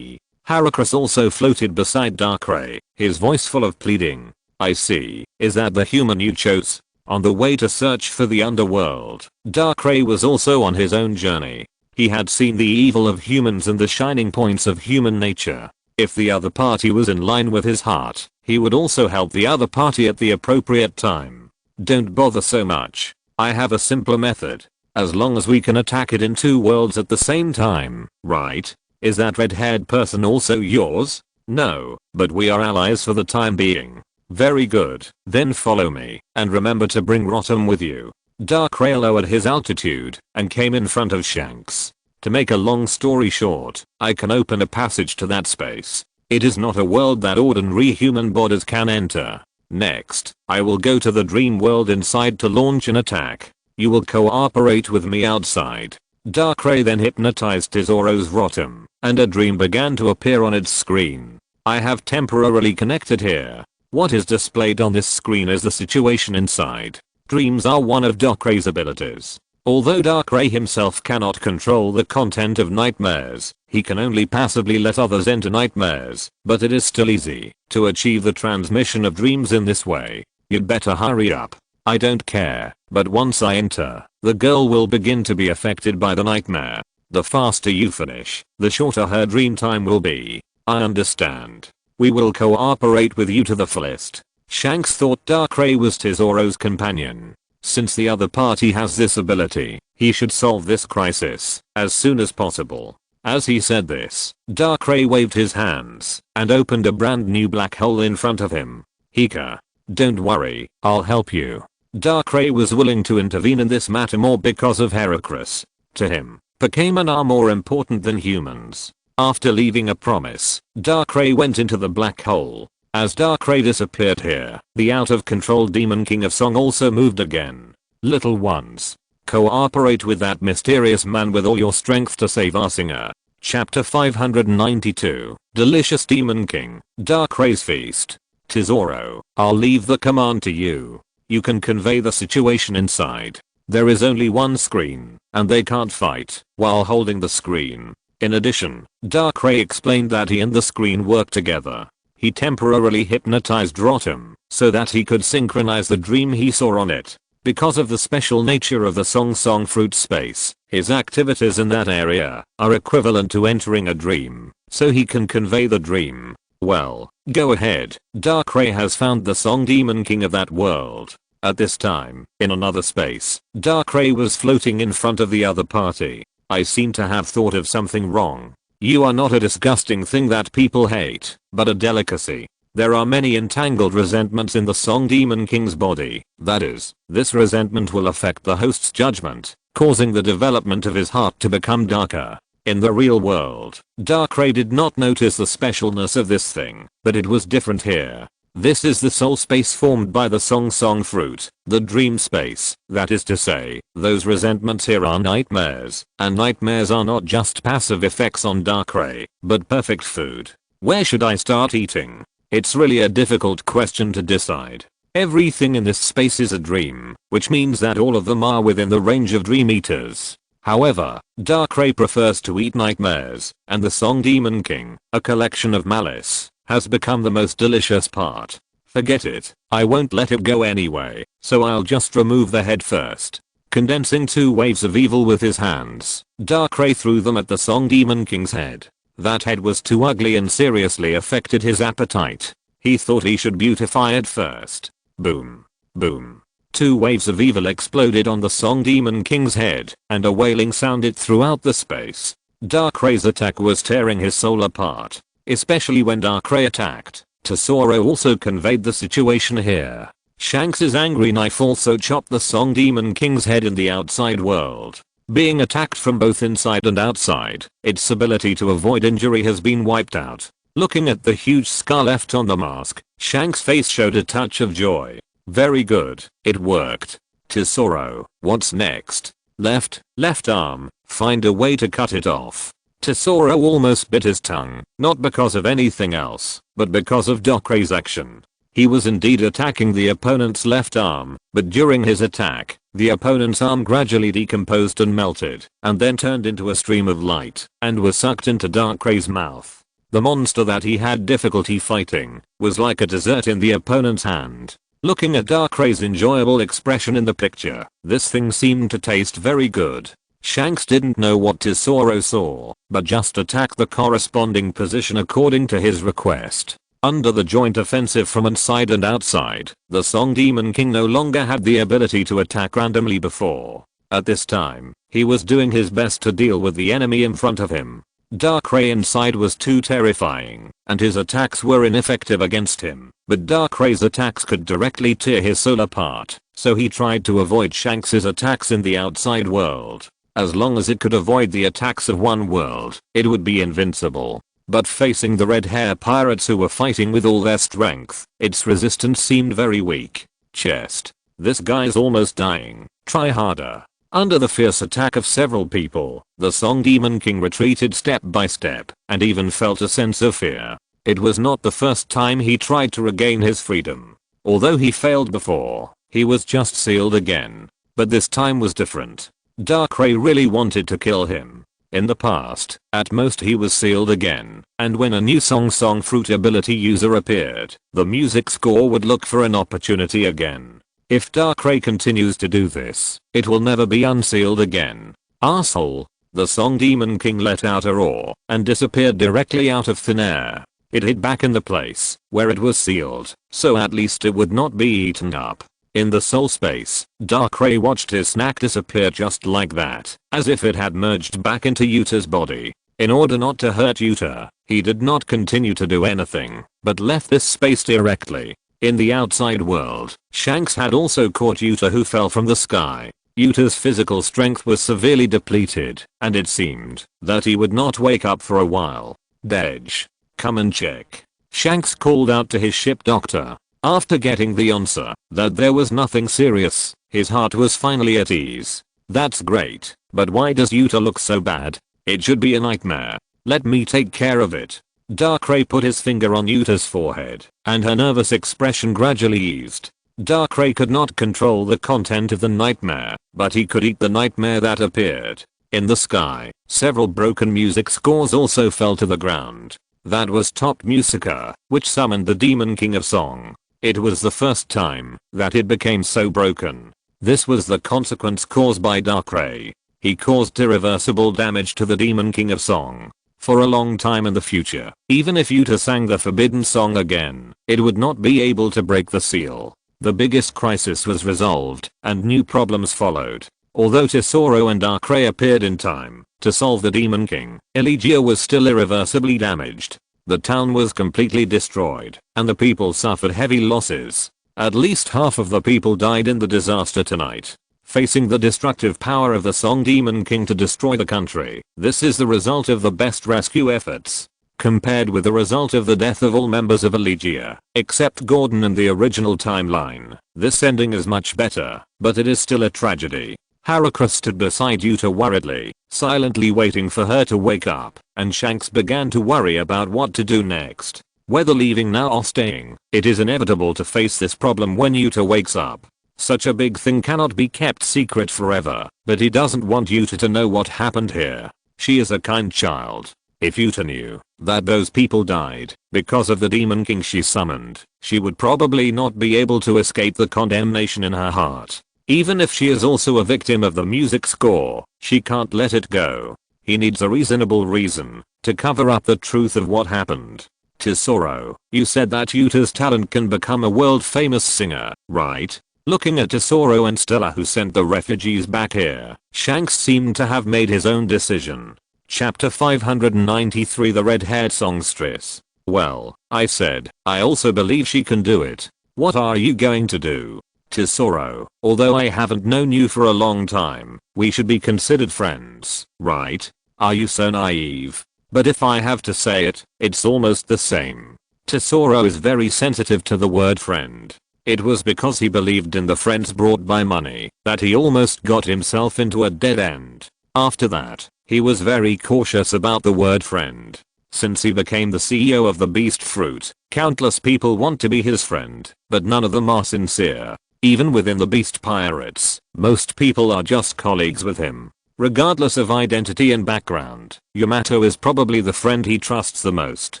[SPEAKER 1] Heracross also floated beside Darkray, his voice full of pleading. I see. Is that the human you chose? On the way to search for the underworld, Darkray was also on his own journey. He had seen the evil of humans and the shining points of human nature. If the other party was in line with his heart, he would also help the other party at the appropriate time. Don't bother so much. I have a simpler method. As long as we can attack it in 2 worlds at the same time, right? Is that red-haired person also yours? No, but we are allies for the time being. Very good. Then follow me, and remember to bring Rotom with you. Darkrai lowered his altitude, and came in front of Shanks. To make a long story short, I can open a passage to that space. It is not a world that ordinary human bodies can enter. Next, I will go to the dream world inside to launch an attack. You will cooperate with me outside. Darkrai then hypnotized Tesoro's Rotom, and a dream began to appear on its screen. I have temporarily connected here. What is displayed on this screen is the situation inside. Dreams are one of Darkrai's abilities. Although Darkrai himself cannot control the content of nightmares, he can only passively let others enter nightmares, but it is still easy to achieve the transmission of dreams in this way. You'd better hurry up. I don't care, but once I enter, the girl will begin to be affected by the nightmare. The faster you finish, the shorter her dream time will be. I understand. We will cooperate with you to the fullest. Shanks thought Darkrai was Tesoro's companion. Since the other party has this ability, he should solve this crisis as soon as possible. As he said this, Darkrai waved his hands and opened a brand new black hole in front of him. Hika. Don't worry, I'll help you. Darkrai was willing to intervene in this matter more because of Heracross. To him, Pokémon are more important than humans. After leaving a promise, Darkrai went into the black hole. As Darkrai disappeared here, the out-of-control Demon King of Song also moved again. Little ones, cooperate with that mysterious man with all your strength to save our singer. Chapter 592, Delicious Demon King, Darkrai's Feast. Tesoro, I'll leave the command to you. You can convey the situation inside. There is only one screen, and they can't fight while holding the screen. In addition, Darkrai explained that he and the screen work together. He temporarily hypnotized Rotom so that he could synchronize the dream he saw on it. Because of the special nature of the Song Fruit space, his activities in that area are equivalent to entering a dream, so he can convey the dream. Well, go ahead. Darkrai has found the Song Demon King of that world. At this time, in another space, Darkrai was floating in front of the other party. I seem to have thought of something wrong. You are not a disgusting thing that people hate, but a delicacy. There are many entangled resentments in the Song Demon King's body. That is, this resentment will affect the host's judgment, causing the development of his heart to become darker. In the real world, Darkrai did not notice the specialness of this thing, but it was different here. This is the soul space formed by the Song Fruit, the dream space. That is to say, those resentments here are nightmares, and nightmares are not just passive effects on Darkrai, but perfect food. Where should I start eating? It's really a difficult question to decide. Everything in this space is a dream, which means that all of them are within the range of dream eaters. However, Darkrai prefers to eat nightmares, and the Song Demon King, a collection of malice, has become the most delicious part. Forget it, I won't let it go anyway, so I'll just remove the head first. Condensing 2 waves of evil with his hands, Darkrai threw them at the Song Demon King's head. That head was too ugly and seriously affected his appetite. He thought he should beautify it first. Boom. Boom. 2 waves of evil exploded on the Song Demon King's head, and a wailing sounded throughout the space. Darkrai's attack was tearing his soul apart. Especially when Darkrai attacked. Tesoro also conveyed the situation here. Shanks' angry knife also chopped the Song Demon King's head in the outside world. Being attacked from both inside and outside, its ability to avoid injury has been wiped out. Looking at the huge scar left on the mask, Shanks' face showed a touch of joy. Very good, it worked. Tesoro, what's next? Left arm, find a way to cut it off. Tesoro almost bit his tongue, not because of anything else, but because of Darkrai's action. He was indeed attacking the opponent's left arm, but during his attack, the opponent's arm gradually decomposed and melted, and then turned into a stream of light, and was sucked into Darkrai's mouth. The monster that he had difficulty fighting was like a dessert in the opponent's hand. Looking at Darkrai's enjoyable expression in the picture, this thing seemed to taste very good. Shanks didn't know what Tesoro saw, but just attacked the corresponding position according to his request. Under the joint offensive from inside and outside, the Song Demon King no longer had the ability to attack randomly before. At this time, he was doing his best to deal with the enemy in front of him. Darkrai inside was too terrifying, and his attacks were ineffective against him, but Darkrai's attacks could directly tear his soul apart, so he tried to avoid Shanks's attacks in the outside world. As long as it could avoid the attacks of one world, it would be invincible. But facing the red hair pirates who were fighting with all their strength, its resistance seemed very weak. Chest. This guy's almost dying. Try harder. Under the fierce attack of several people, the Song Demon King retreated step by step, and even felt a sense of fear. It was not the first time he tried to regain his freedom. Although he failed before, he was just sealed again. But this time was different. Darkrai really wanted to kill him. In the past, at most he was sealed again, and when a new Song Fruit ability user appeared, the music score would look for an opportunity again. If Darkrai continues to do this, it will never be unsealed again. Arsehole. The Song Demon King let out a roar and disappeared directly out of thin air. It hid back in the place where it was sealed, so at least it would not be eaten up. In the soul space, Darkrai watched his snack disappear just like that, as if it had merged back into Yuta's body. In order not to hurt Yuta, he did not continue to do anything, but left this space directly. In the outside world, Shanks had also caught Yuta, who fell from the sky. Yuta's physical strength was severely depleted, and it seemed that he would not wake up for a while. Dej. Come and check. Shanks called out to his ship doctor. After getting the answer that there was nothing serious, his heart was finally at ease. That's great, but why does Yuta look so bad? It should be a nightmare. Let me take care of it. Darkrai put his finger on Yuta's forehead, and her nervous expression gradually eased. Darkrai could not control the content of the nightmare, but he could eat the nightmare that appeared. In the sky, several broken music scores also fell to the ground. That was Top Musica, which summoned the Demon King of Song. It was the first time that it became so broken. This was the consequence caused by Darkrai. He caused irreversible damage to the Demon King of Song. For a long time in the future, even if Yuta sang the forbidden song again, it would not be able to break the seal. The biggest crisis was resolved, and new problems followed. Although Tesoro and Darkrai appeared in time to solve the Demon King, Elegia was still irreversibly damaged. The town was completely destroyed, and the people suffered heavy losses. At least half of the people died in the disaster tonight. Facing the destructive power of the Song Demon King to destroy the country, this is the result of the best rescue efforts. Compared with the result of the death of all members of Elegia, except Gordon in the original timeline, this ending is much better, but it is still a tragedy. Haruka stood beside Yuta worriedly, silently waiting for her to wake up, and Shanks began to worry about what to do next. Whether leaving now or staying, it is inevitable to face this problem when Yuta wakes up. Such a big thing cannot be kept secret forever, but he doesn't want Yuta to know what happened here. She is a kind child. If Yuta knew that those people died because of the Demon King she summoned, she would probably not be able to escape the condemnation in her heart. Even if she is also a victim of the music score, she can't let it go. He needs a reasonable reason to cover up the truth of what happened. Tesoro, you said that Yuta's talent can become a world famous singer, right? Looking at Tesoro and Stella, who sent the refugees back here, Shanks seemed to have made his own decision. Chapter 593, The Red-Haired Songstress. Well, I said, I also believe she can do it. What are you going to do? Tesoro, although I haven't known you for a long time, we should be considered friends, right? Are you so naive? But if I have to say it, it's almost the same. Tesoro is very sensitive to the word friend. It was because he believed in the friends brought by money that he almost got himself into a dead end. After that, he was very cautious about the word friend. Since he became the CEO of the Beast Fruit, countless people want to be his friend, but none of them are sincere. Even within the Beast Pirates, most people are just colleagues with him. Regardless of identity and background, Yamato is probably the friend he trusts the most.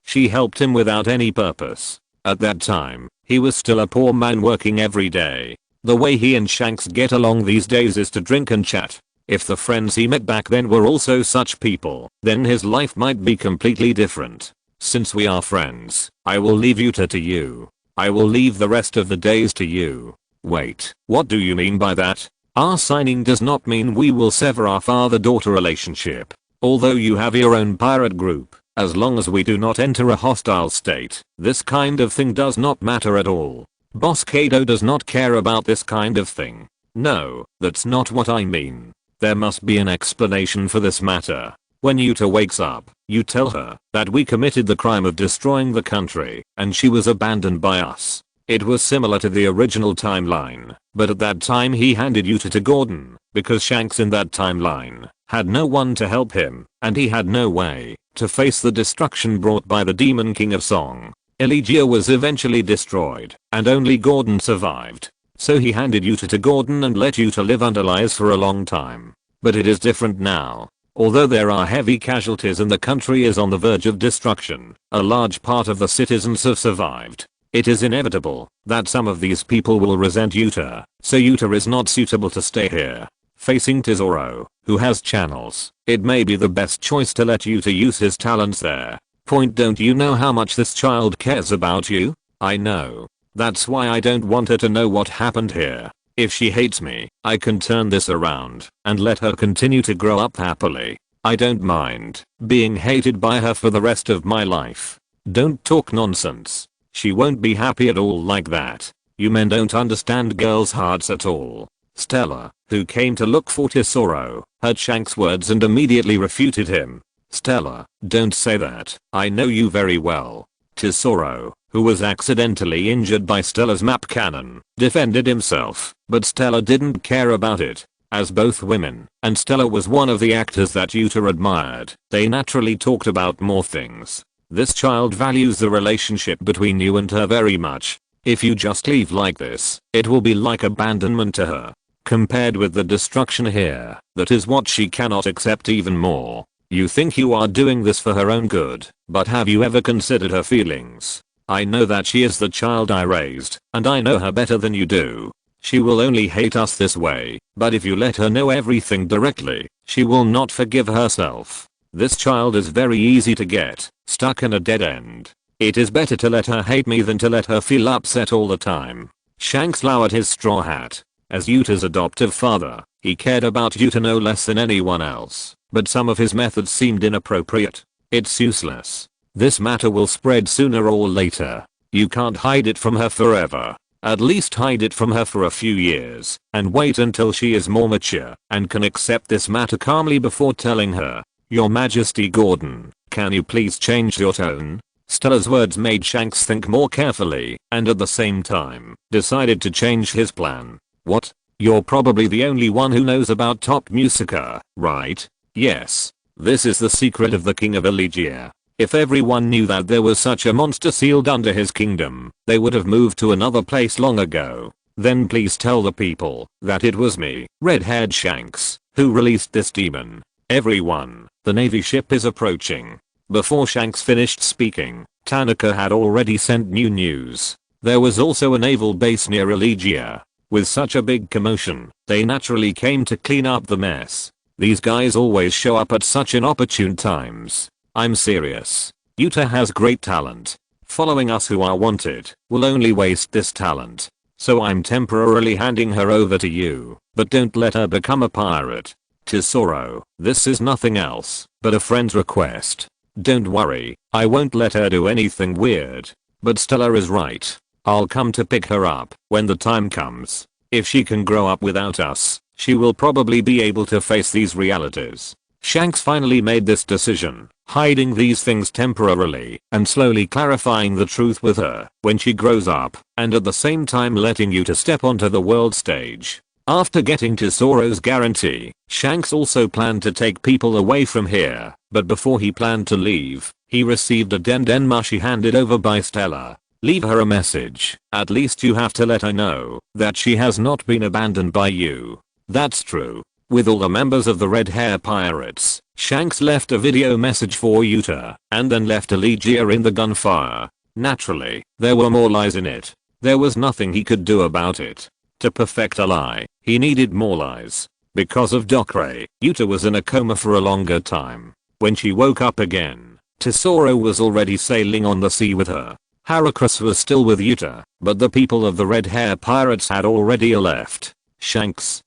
[SPEAKER 1] She helped him without any purpose. At that time, he was still a poor man working every day. The way he and Shanks get along these days is to drink and chat. If the friends he met back then were also such people, then his life might be completely different. Since we are friends, I will leave Yuta to you. I will leave the rest of the days to you. Wait, what do you mean by that? Our signing does not mean we will sever our father-daughter relationship. Although you have your own pirate group, as long as we do not enter a hostile state, this kind of thing does not matter at all. Boss Kaido does not care about this kind of thing. No, that's not what I mean. There must be an explanation for this matter. When Yuta wakes up, you tell her that we committed the crime of destroying the country and she was abandoned by us. It was similar to the original timeline, but at that time he handed Yuta to Gordon because Shanks in that timeline had no one to help him and he had no way to face the destruction brought by the Demon King of Song. Elegia was eventually destroyed and only Gordon survived. So he handed Yuta to Gordon and let Yuta live under lies for a long time. But it is different now. Although there are heavy casualties and the country is on the verge of destruction, a large part of the citizens have survived. It is inevitable that some of these people will resent Yuta, so Yuta is not suitable to stay here. Facing Tesoro, who has channels, it may be the best choice to let Yuta use his talents there. Point, don't you know how much this child cares about you? I know. That's why I don't want her to know what happened here. If she hates me, I can turn this around and let her continue to grow up happily. I don't mind being hated by her for the rest of my life. Don't talk nonsense. She won't be happy at all like that. You men don't understand girls' hearts at all. Stella, who came to look for Tesoro, heard Shanks' words and immediately refuted him. Stella, don't say that. I know you very well. Tesoro, who was accidentally injured by Stella's map cannon, defended himself, but Stella didn't care about it. As both women, and Stella was one of the actors that Yuta admired, they naturally talked about more things. This child values the relationship between you and her very much. If you just leave like this, it will be like abandonment to her. Compared with the destruction here, that is what she cannot accept even more. You think you are doing this for her own good, but have you ever considered her feelings? I know that she is the child I raised, and I know her better than you do. She will only hate us this way, but if you let her know everything directly, she will not forgive herself. This child is very easy to get stuck in a dead end. It is better to let her hate me than to let her feel upset all the time. Shanks lowered his straw hat. As Yuta's adoptive father, he cared about Yuta no less than anyone else, but some of his methods seemed inappropriate. It's useless. This matter will spread sooner or later. You can't hide it from her forever. At least hide it from her for a few years, and wait until she is more mature and can accept this matter calmly before telling her. Your Majesty Gordon, can you please change your tone? Stella's words made Shanks think more carefully, and at the same time, decided to change his plan. What? You're probably the only one who knows about Top Musica, right? Yes. This is the secret of the King of Elegia. If everyone knew that there was such a monster sealed under his kingdom, they would have moved to another place long ago. Then please tell the people that it was me, red-haired Shanks, who released this demon. Everyone, the Navy ship is approaching. Before Shanks finished speaking, Tanaka had already sent new news. There was also a naval base near Elegia. With such a big commotion, they naturally came to clean up the mess. These guys always show up at such inopportune times. I'm serious. Yuta has great talent. Following us who are wanted will only waste this talent. So I'm temporarily handing her over to you, but don't let her become a pirate. Tesoro, this is nothing else but a friend's request. Don't worry, I won't let her do anything weird. But Stella is right. I'll come to pick her up when the time comes. If she can grow up without us, she will probably be able to face these realities. Shanks finally made this decision, hiding these things temporarily and slowly clarifying the truth with her when she grows up, and at the same time letting you to step onto the world stage. After getting Tesoro's guarantee, Shanks also planned to take people away from here, but before he planned to leave, he received a dendenmushi handed over by Stella. Leave her a message. At least you have to let her know that she has not been abandoned by you. That's true. With all the members of the Red Hair Pirates, Shanks left a video message for Yuta, and then left Elegia in the gunfire. Naturally, there were more lies in it. There was nothing he could do about it. To perfect a lie, he needed more lies. Because of Docre, Yuta was in a coma for a longer time. When she woke up again, Tesoro was already sailing on the sea with her. Heracles was still with Yuta, but the people of the red hair pirates had already left. Shanks.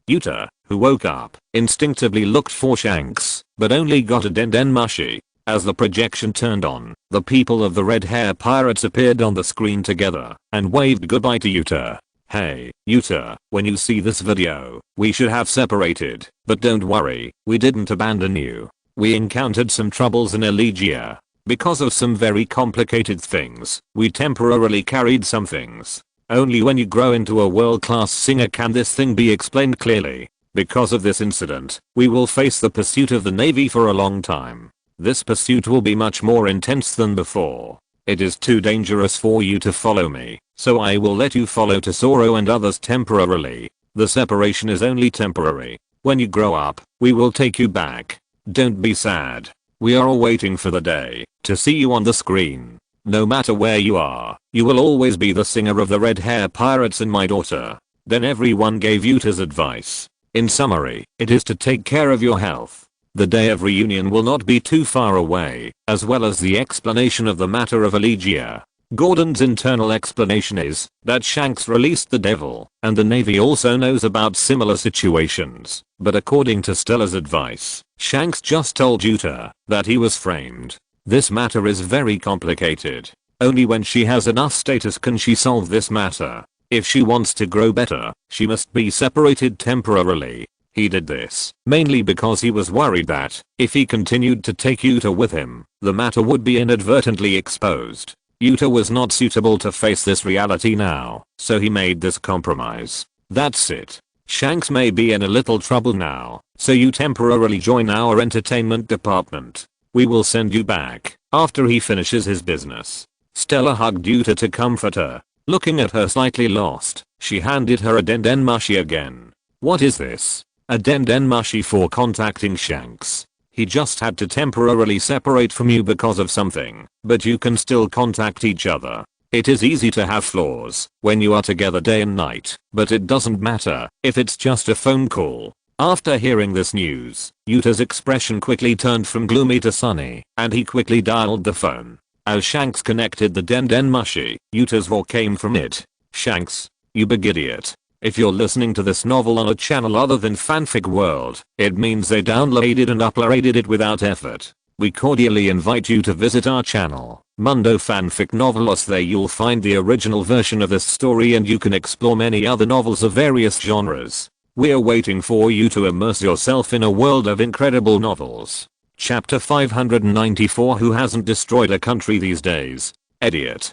[SPEAKER 1] Yuta, who woke up, instinctively looked for Shanks, but only got a Dendenmushi. As the projection turned on, the people of the red hair pirates appeared on the screen together and waved goodbye to Yuta. Hey, Yuta, when you see this video, we should have separated, but don't worry, we didn't abandon you. We encountered some troubles in Elegia. Because of some very complicated things, we temporarily carried some things. Only when you grow into a world-class singer can this thing be explained clearly. Because of this incident, we will face the pursuit of the Navy for a long time. This pursuit will be much more intense than before. It is too dangerous for you to follow me, so I will let you follow Tesoro and others temporarily. The separation is only temporary. When you grow up, we will take you back. Don't be sad. We are all waiting for the day to see you on the screen. No matter where you are, you will always be the singer of the red hair pirates and my daughter. Then everyone gave Yuta's advice. In summary, it is to take care of your health. The day of reunion will not be too far away, as well as the explanation of the matter of Elegia. Gordon's internal explanation is that Shanks released the devil, and the Navy also knows about similar situations. But according to Stella's advice, Shanks just told Yuta that he was framed. This matter is very complicated. Only when she has enough status can she solve this matter. If she wants to grow better, she must be separated temporarily. He did this mainly because he was worried that if he continued to take Yuta with him, the matter would be inadvertently exposed. Yuta was not suitable to face this reality now, so he made this compromise. That's it. Shanks may be in a little trouble now, so you temporarily join our entertainment department. We will send you back after he finishes his business. Stella hugged Yuta to comfort her. Looking at her slightly lost, she handed her a Dendenmushi again. What is this? A Dendenmushi for contacting Shanks. He just had to temporarily separate from you because of something, but you can still contact each other. It is easy to have flaws when you are together day and night, but it doesn't matter if it's just a phone call. After hearing this news, Yuta's expression quickly turned from gloomy to sunny, and he quickly dialed the phone. As Shanks connected the Dendenmushi, Yuta's roar came from it. Shanks, you big idiot. If you're listening to this novel on a channel other than Fanfic World, it means they downloaded and uploaded it without effort. We cordially invite you to visit our channel, Mundo Fanfic Novelos. There you'll find the original version of this story and you can explore many other novels of various genres. We're waiting for you to immerse yourself in a world of incredible novels. Chapter 594. Who hasn't destroyed a country these days? Idiot.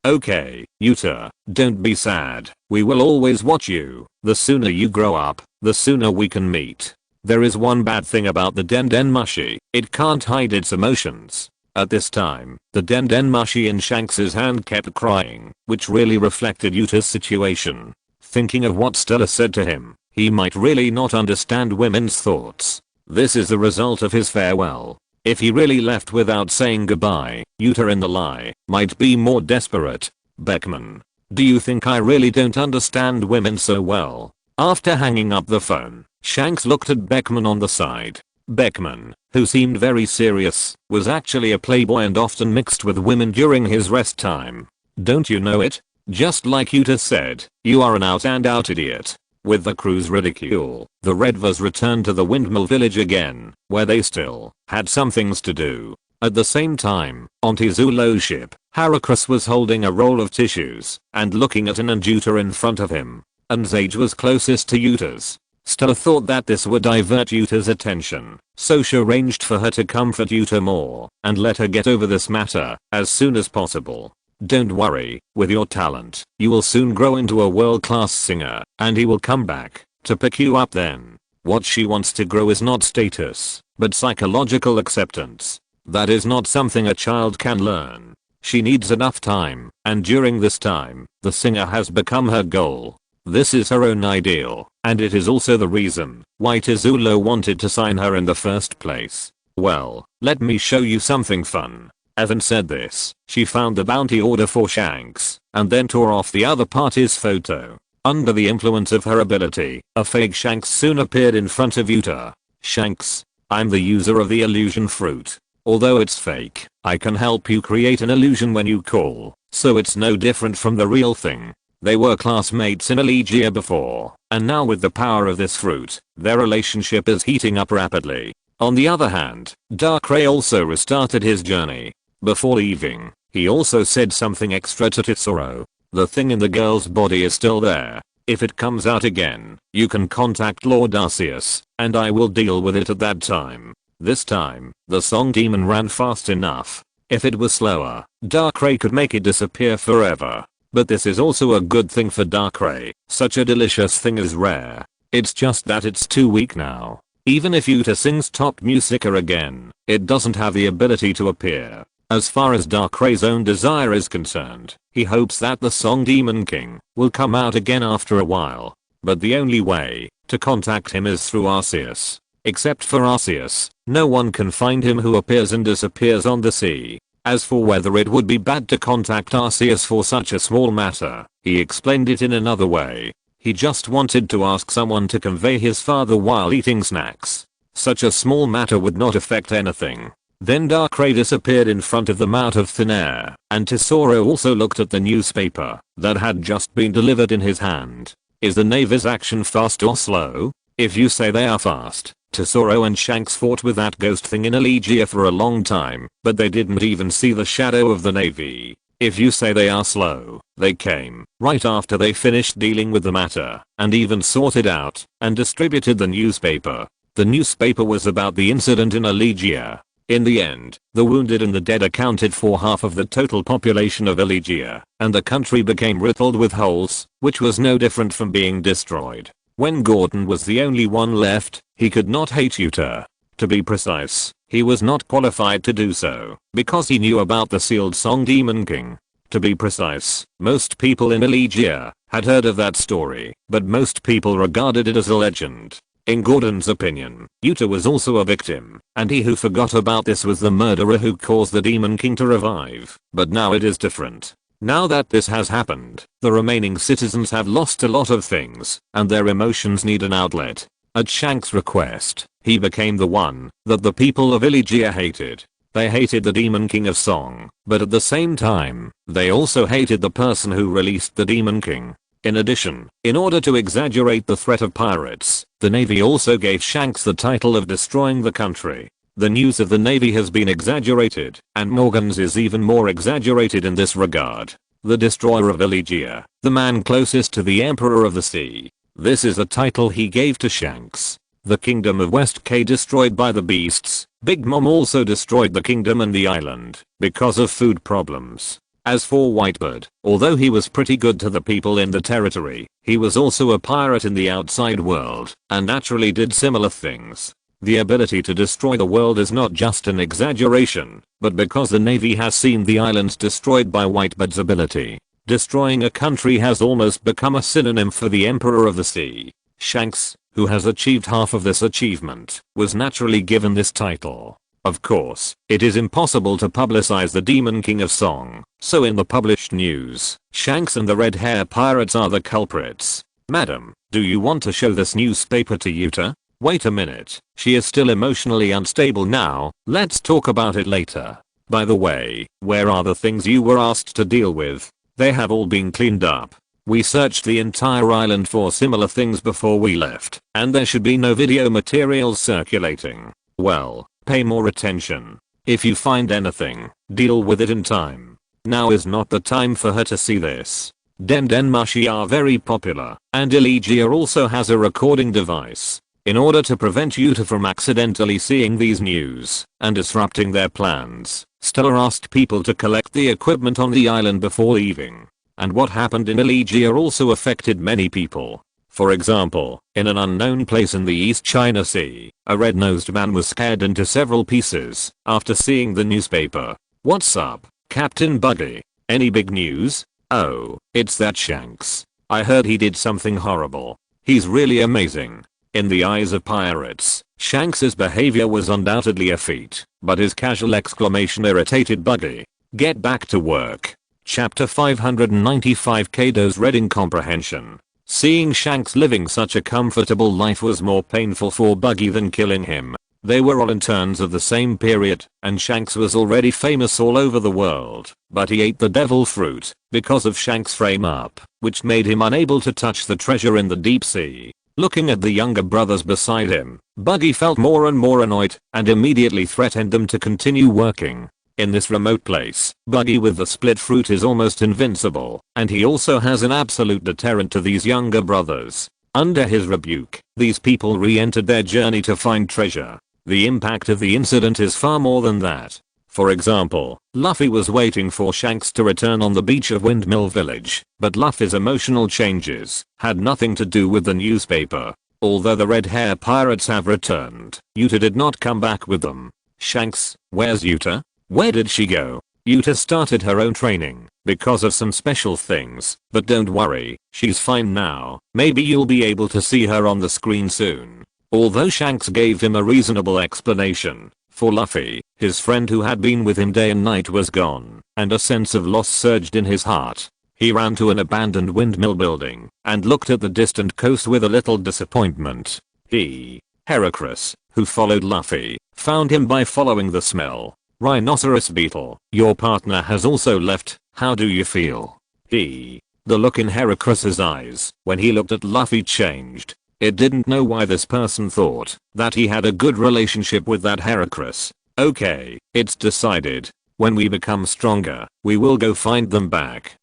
[SPEAKER 1] Okay, Yuta, don't be sad. We will always watch you. The sooner you grow up, the sooner we can meet. There is one bad thing about the Dendenmushi. It can't hide its emotions. At this time, the Dendenmushi in Shanks' hand kept crying, which really reflected Yuta's situation. Thinking of what Stella said to him, he might really not understand women's thoughts. This is the result of his farewell. If he really left without saying goodbye, Yuta in the lie might be more desperate. Beckman. Do you think I really don't understand women so well? After hanging up the phone, Shanks looked at Beckman on the side. Beckman, who seemed very serious, was actually a playboy and often mixed with women during his rest time. Don't you know it? Just like Yuta said, you are an out and out idiot. With the crew's ridicule, the Redvers returned to the Windmill Village again, where they still had some things to do. At the same time, on Tizulo's ship, Heracles was holding a roll of tissues and looking at an Yuta in front of him. Anzage was closest to Yuta's. Stella thought that this would divert Yuta's attention, so she arranged for her to comfort Yuta more and let her get over this matter as soon as possible. Don't worry, with your talent, you will soon grow into a world-class singer, and he will come back to pick you up then. What she wants to grow is not status, but psychological acceptance. That is not something a child can learn. She needs enough time, and during this time, the singer has become her goal. This is her own ideal, and it is also the reason why Tizulo wanted to sign her in the first place. Well, let me show you something fun. Having said this, she found the bounty order for Shanks, and then tore off the other party's photo. Under the influence of her ability, a fake Shanks soon appeared in front of Yuta. Shanks, I'm the user of the illusion fruit. Although it's fake, I can help you create an illusion when you call, so it's no different from the real thing. They were classmates in Elegia before, and now with the power of this fruit, their relationship is heating up rapidly. On the other hand, Darkrai also restarted his journey. Before leaving, he also said something extra to Tesoro. The thing in the girl's body is still there. If it comes out again, you can contact Lord Arceus, and I will deal with it at that time. This time, the song demon ran fast enough. If it was slower, Darkrai could make it disappear forever. But this is also a good thing for Darkrai. Such a delicious thing is rare. It's just that it's too weak now. Even if Yuta sings top musica again, it doesn't have the ability to appear. As far as Darkrai's own desire is concerned, he hopes that the song Demon King will come out again after a while. But the only way to contact him is through Arceus. Except for Arceus, no one can find him who appears and disappears on the sea. As for whether it would be bad to contact Arceus for such a small matter, he explained it in another way. He just wanted to ask someone to convey his father while eating snacks. Such a small matter would not affect anything. Then Darkrai disappeared in front of them out of thin air, and Tesoro also looked at the newspaper that had just been delivered in his hand. Is the Navy's action fast or slow? If you say they are fast, Tesoro and Shanks fought with that ghost thing in Elegia for a long time, but they didn't even see the shadow of the Navy. If you say they are slow, they came right after they finished dealing with the matter, and even sorted out and distributed the newspaper. The newspaper was about the incident in Elegia. In the end, the wounded and the dead accounted for half of the total population of Elegia, and the country became riddled with holes, which was no different from being destroyed. When Gordon was the only one left, he could not hate Yuta. To be precise, he was not qualified to do so, because he knew about the sealed song Demon King. To be precise, most people in Elegia had heard of that story, but most people regarded it as a legend. In Gordon's opinion, Yuta was also a victim, and he who forgot about this was the murderer who caused the Demon King to revive. But now it is different. Now that this has happened, the remaining citizens have lost a lot of things, and their emotions need an outlet. At Shanks' request, he became the one that the people of Elegia hated. They hated the Demon King of Song, but at the same time, they also hated the person who released the Demon King. In addition, in order to exaggerate the threat of pirates, the Navy also gave Shanks the title of destroying the country. The news of the Navy has been exaggerated, and Morgan's is even more exaggerated in this regard. The destroyer of Elegia, the man closest to the Emperor of the Sea. This is the title he gave to Shanks. The kingdom of West K destroyed by the beasts. Big Mom also destroyed the kingdom and the island because of food problems. As for Whitebird, although he was pretty good to the people in the territory, he was also a pirate in the outside world, and naturally did similar things. The ability to destroy the world is not just an exaggeration, but because the Navy has seen the islands destroyed by Whitebird's ability. Destroying a country has almost become a synonym for the Emperor of the Sea. Shanks, who has achieved half of this achievement, was naturally given this title. Of course, it is impossible to publicize the Demon King of Song, so in the published news, Shanks and the Red Hair Pirates are the culprits. Madam, do you want to show this newspaper to Yuta? Wait a minute, she is still emotionally unstable now, let's talk about it later. By the way, where are the things you were asked to deal with? They have all been cleaned up. We searched the entire island for similar things before we left, and there should be no video materials circulating. Well, pay more attention. If you find anything, deal with it in time. Now is not the time for her to see this. Denmushi are very popular, and Elegia also has a recording device. In order to prevent Yuta from accidentally seeing these news and disrupting their plans, Stella asked people to collect the equipment on the island before leaving. And what happened in Elegia also affected many people. For example, in an unknown place in the East China Sea, a red-nosed man was scared into several pieces after seeing the newspaper. What's up, Captain Buggy? Any big news? Oh, it's that Shanks. I heard he did something horrible. He's really amazing. In the eyes of pirates, Shanks' behavior was undoubtedly a feat, but his casual exclamation irritated Buggy. Get back to work. Chapter 595 Kaido's Reading Comprehension. Seeing Shanks living such a comfortable life was more painful for Buggy than killing him. They were all interns of the same period, and Shanks was already famous all over the world, but he ate the devil fruit because of Shanks' frame up, which made him unable to touch the treasure in the deep sea. Looking at the younger brothers beside him, Buggy felt more and more annoyed and immediately threatened them to continue working. In this remote place, Buggy with the split fruit is almost invincible, and he also has an absolute deterrent to these younger brothers. Under his rebuke, these people re-entered their journey to find treasure. The impact of the incident is far more than that. For example, Luffy was waiting for Shanks to return on the beach of Windmill Village, but Luffy's emotional changes had nothing to do with the newspaper. Although the red hair pirates have returned, Yuta did not come back with them. Shanks, where's Yuta? Where did she go? Yuta started her own training because of some special things, but don't worry, she's fine now. Maybe you'll be able to see her on the screen soon. Although Shanks gave him a reasonable explanation, for Luffy, his friend who had been with him day and night was gone, and a sense of loss surged in his heart. He ran to an abandoned windmill building and looked at the distant coast with a little disappointment. Heracross, who followed Luffy, found him by following the smell. Rhinoceros beetle, your partner has also left, how do you feel? The look in Heracross's eyes when he looked at Luffy changed. It didn't know why this person thought that he had a good relationship with that Heracross. Okay, it's decided. When we become stronger, we will go find them back.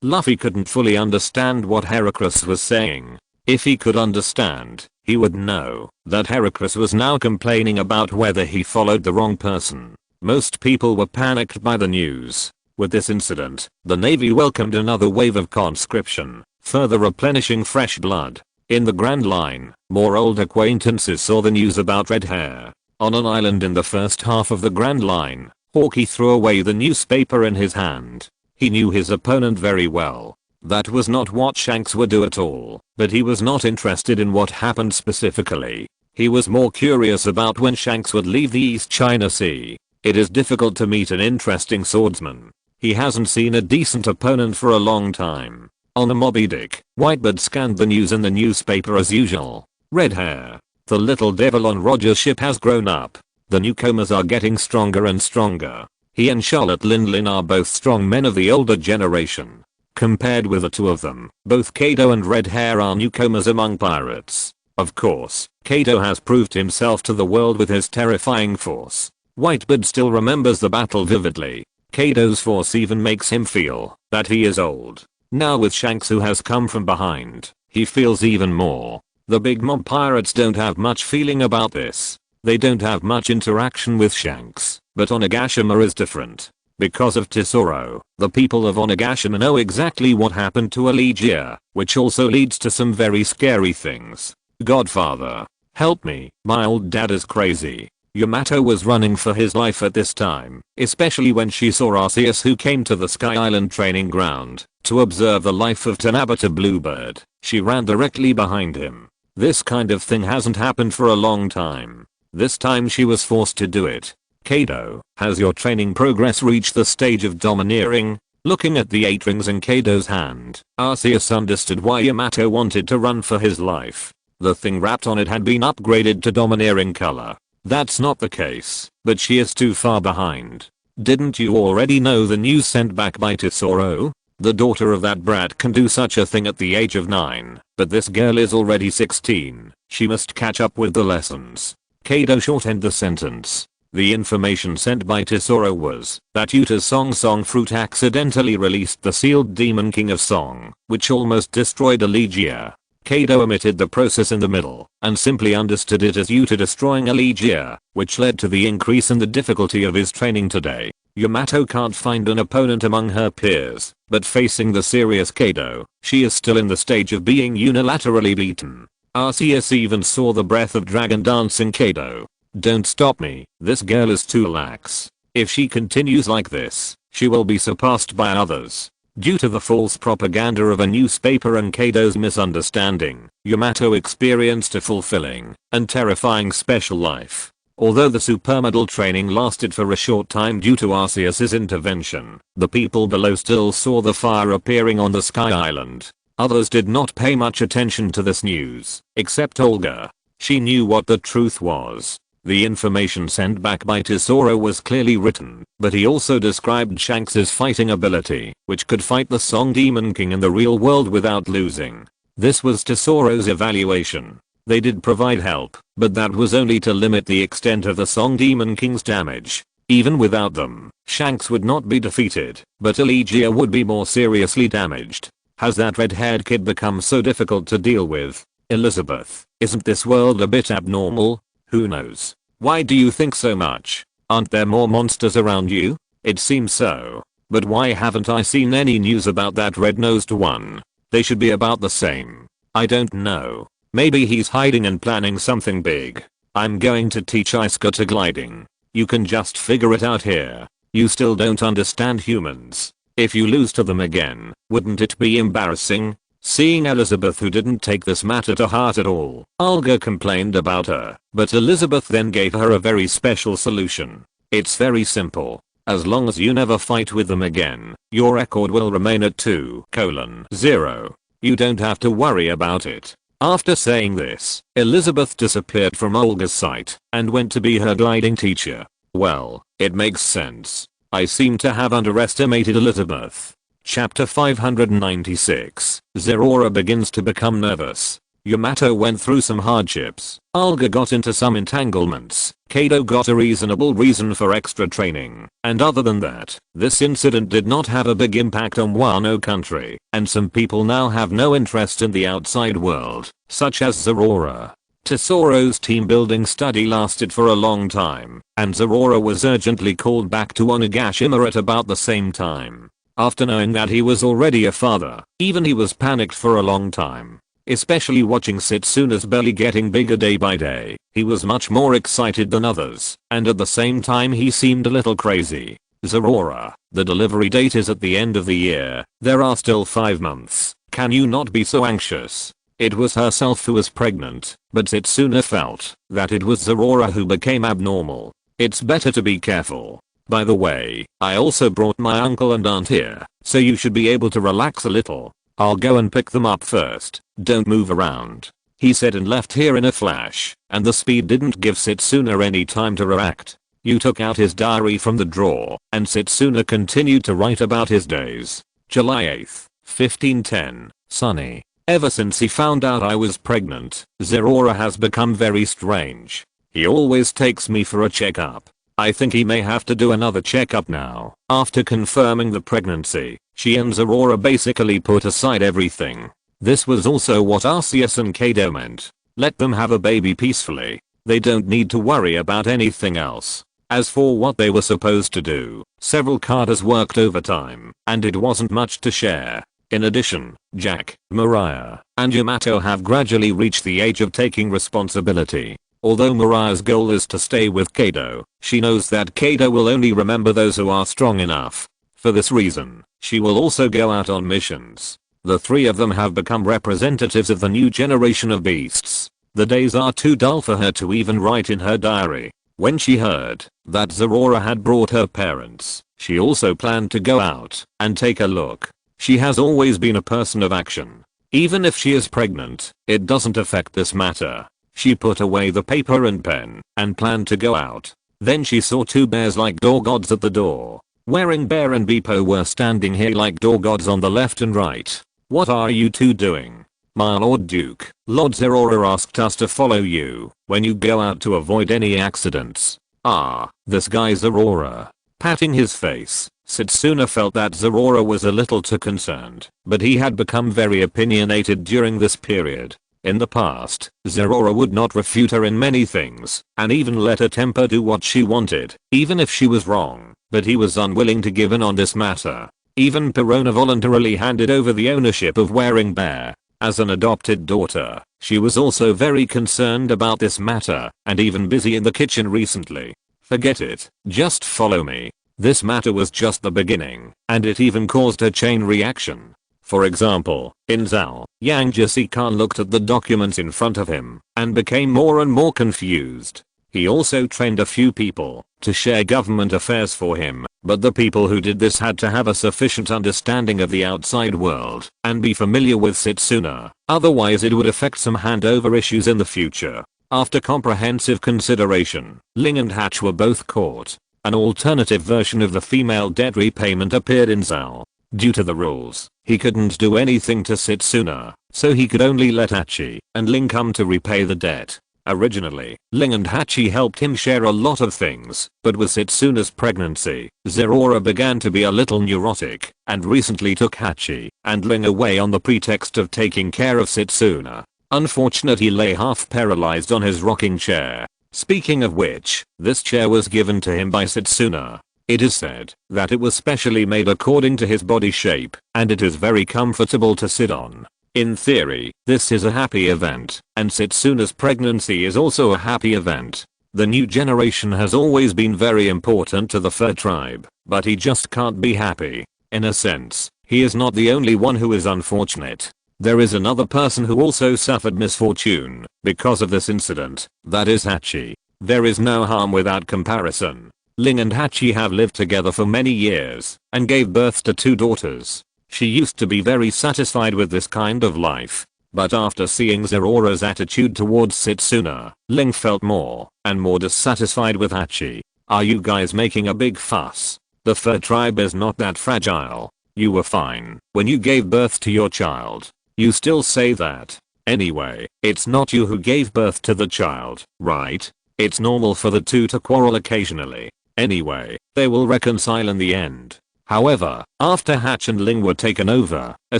[SPEAKER 1] Luffy couldn't fully understand what Heracross was saying. If he could understand, he would know that Heracross was now complaining about whether he followed the wrong person. Most people were panicked by the news. With this incident, the Navy welcomed another wave of conscription, further replenishing fresh blood. In the Grand Line, more old acquaintances saw the news about red hair. On an island in the first half of the Grand Line, Hawkeye threw away the newspaper in his hand. He knew his opponent very well. That was not what Shanks would do at all, but he was not interested in what happened specifically. He was more curious about when Shanks would leave the East China Sea. It is difficult to meet an interesting swordsman. He hasn't seen a decent opponent for a long time. On a Moby Dick, Whitebird scanned the news in the newspaper as usual. Red hair. The little devil on Roger's ship has grown up. The newcomers are getting stronger and stronger. He and Charlotte Lindlin are both strong men of the older generation. Compared with the two of them, both Kaido and Red Hair are newcomers among pirates. Of course, Kaido has proved himself to the world with his terrifying force. Whitebird still remembers the battle vividly. Kaido's force even makes him feel that he is old. Now with Shanks who has come from behind, he feels even more. The big mob pirates don't have much feeling about this. They don't have much interaction with Shanks, but Onigashima is different. Because of Tesoro, the people of Onigashima know exactly what happened to Elegia, which also leads to some very scary things. Godfather, help me, my old dad is crazy. Yamato was running for his life at this time, especially when she saw Arceus, who came to the Sky Island training ground to observe the life of Tanabata Bluebird. She ran directly behind him. This kind of thing hasn't happened for a long time. This time she was forced to do it. Kaido, has your training progress reached the stage of domineering? Looking at the 8 rings in Kaido's hand, Arceus understood why Yamato wanted to run for his life. The thing wrapped on it had been upgraded to domineering color. That's not the case, but she is too far behind. Didn't you already know the news sent back by Tesoro? The daughter of that brat can do such a thing at the age of 9, but this girl is already 16. She must catch up with the lessons. Kaido shortened the sentence. The information sent by Tesoro was that Yuta's Song Fruit accidentally released the sealed Demon King of Song, which almost destroyed Elegia. Kaido omitted the process in the middle and simply understood it as Yuta destroying Elegia, which led to the increase in the difficulty of his training today. Yamato can't find an opponent among her peers, but facing the serious Kaido, she is still in the stage of being unilaterally beaten. Arceus even saw the breath of dragon dance in Kaido. Don't stop me, this girl is too lax. If she continues like this, she will be surpassed by others. Due to the false propaganda of a newspaper and Kaido's misunderstanding, Yamato experienced a fulfilling and terrifying special life. Although the supermodel training lasted for a short time due to Arceus' intervention, the people below still saw the fire appearing on the Sky Island. Others did not pay much attention to this news, except Olga. She knew what the truth was. The information sent back by Tesoro was clearly written, but he also described Shanks's fighting ability, which could fight the Song Demon King in the real world without losing. This was Tesoro's evaluation. They did provide help, but that was only to limit the extent of the Song Demon King's damage. Even without them, Shanks would not be defeated, but Elegia would be more seriously damaged. Has that red-haired kid become so difficult to deal with? Elizabeth, isn't this world a bit abnormal? Who knows? Why do you think so much? Aren't there more monsters around you? It seems so. But why haven't I seen any news about that red-nosed one? They should be about the same. I don't know. Maybe he's hiding and planning something big. I'm going to teach Isuka to gliding. You can just figure it out here. You still don't understand humans. If you lose to them again, wouldn't it be embarrassing? Seeing Elizabeth, who didn't take this matter to heart at all, Olga complained about her, but Elizabeth then gave her a very special solution. It's very simple. As long as you never fight with them again, your record will remain at 2:0. You don't have to worry about it. After saying this, Elizabeth disappeared from Olga's sight and went to be her gliding teacher. Well, it makes sense. I seem to have underestimated Elizabeth. Chapter 596. Zerora begins to become nervous. Yamato went through some hardships. Olga got into some entanglements. Kaido got a reasonable reason for extra training. And other than that, this incident did not have a big impact on Wano country. And some people now have no interest in the outside world, such as Zerora. Tesoro's team building study lasted for a long time. And Zerora was urgently called back to Onigashima at about the same time. After knowing that he was already a father, even he was panicked for a long time. Especially watching Setsuna's belly getting bigger day by day, he was much more excited than others, and at the same time he seemed a little crazy. Zerora, the delivery date is at the end of the year, there are still 5 months, can you not be so anxious? It was herself who was pregnant, but Setsuna felt that it was Zerora who became abnormal. It's better to be careful. By the way, I also brought my uncle and aunt here, so you should be able to relax a little. I'll go and pick them up first, don't move around. He said and left here in a flash, and the speed didn't give Setsuna any time to react. Yu took out his diary from the drawer, and Setsuna continued to write about his days. July 8th, 1510, sunny. Ever since he found out I was pregnant, Zerora has become very strange. He always takes me for a checkup. I think he may have to do another checkup now. After confirming the pregnancy, she and Zerora basically put aside everything. This was also what Arceus and Kaido meant. Let them have a baby peacefully. They don't need to worry about anything else. As for what they were supposed to do, several cadres worked overtime, and it wasn't much to share. In addition, Jack, Mariah, and Yamato have gradually reached the age of taking responsibility. Although Mariah's goal is to stay with Kaido, she knows that Kaido will only remember those who are strong enough. For this reason, she will also go out on missions. The 3 of them have become representatives of the new generation of beasts. The days are too dull for her to even write in her diary. When she heard that Zerora had brought her parents, she also planned to go out and take a look. She has always been a person of action. Even if she is pregnant, it doesn't affect this matter. She put away the paper and pen and planned to go out. Then she saw 2 bears like door gods at the door. Wearing Bear and Beepo were standing here like door gods on the left and right. What are you 2 doing? My Lord Duke, Lord Zerora asked us to follow you when you go out to avoid any accidents. Ah, this guy Zerora. Patting his face, Setsuna felt that Zerora was a little too concerned, but he had become very opinionated during this period. In the past, Zerora would not refute her in many things, and even let her temper do what she wanted, even if she was wrong, but he was unwilling to give in on this matter. Even Perona voluntarily handed over the ownership of Wearing Bear. As an adopted daughter, she was also very concerned about this matter, and even busy in the kitchen recently. Forget it, just follow me. This matter was just the beginning, and it even caused a chain reaction. For example, in Zhao, Yang Jesse Khan looked at the documents in front of him and became more and more confused. He also trained a few people to share government affairs for him, But the people who did this had to have a sufficient understanding of the outside world and be familiar with Setsuna, otherwise it would affect some handover issues in the future. After comprehensive consideration, Ling and Hatch were both caught. An alternative version of the female debt repayment appeared in Zao. Due to the rules, he couldn't do anything to Setsuna, so he could only let Hachi and Ling come to repay the debt. Originally, Ling and Hachi helped him share a lot of things, but with Setsuna's pregnancy, Zerora began to be a little neurotic, and recently took Hachi and Ling away on the pretext of taking care of Setsuna. Unfortunately, he lay half paralyzed on his rocking chair. Speaking of which, this chair was given to him by Setsuna. It is said that it was specially made according to his body shape, and it is very comfortable to sit on. In theory, this is a happy event, and Setsuna's pregnancy is also a happy event. The new generation has always been very important to the fur tribe, but he just can't be happy. In a sense, he is not the only one who is unfortunate. There is another person who also suffered misfortune because of this incident, that is Hachi. There is no harm without comparison. Ling and Hachi have lived together for many years and gave birth to 2 daughters. She used to be very satisfied with this kind of life, but after seeing Zerora's attitude towards Setsuna, Ling felt more and more dissatisfied with Hachi. Are you guys making a big fuss? The fur tribe is not that fragile. You were fine when you gave birth to your child. You still say that. Anyway, it's not you who gave birth to the child, right? It's normal for the two to quarrel occasionally. Anyway, they will reconcile in the end. However, after Hatch and Ling were taken over, a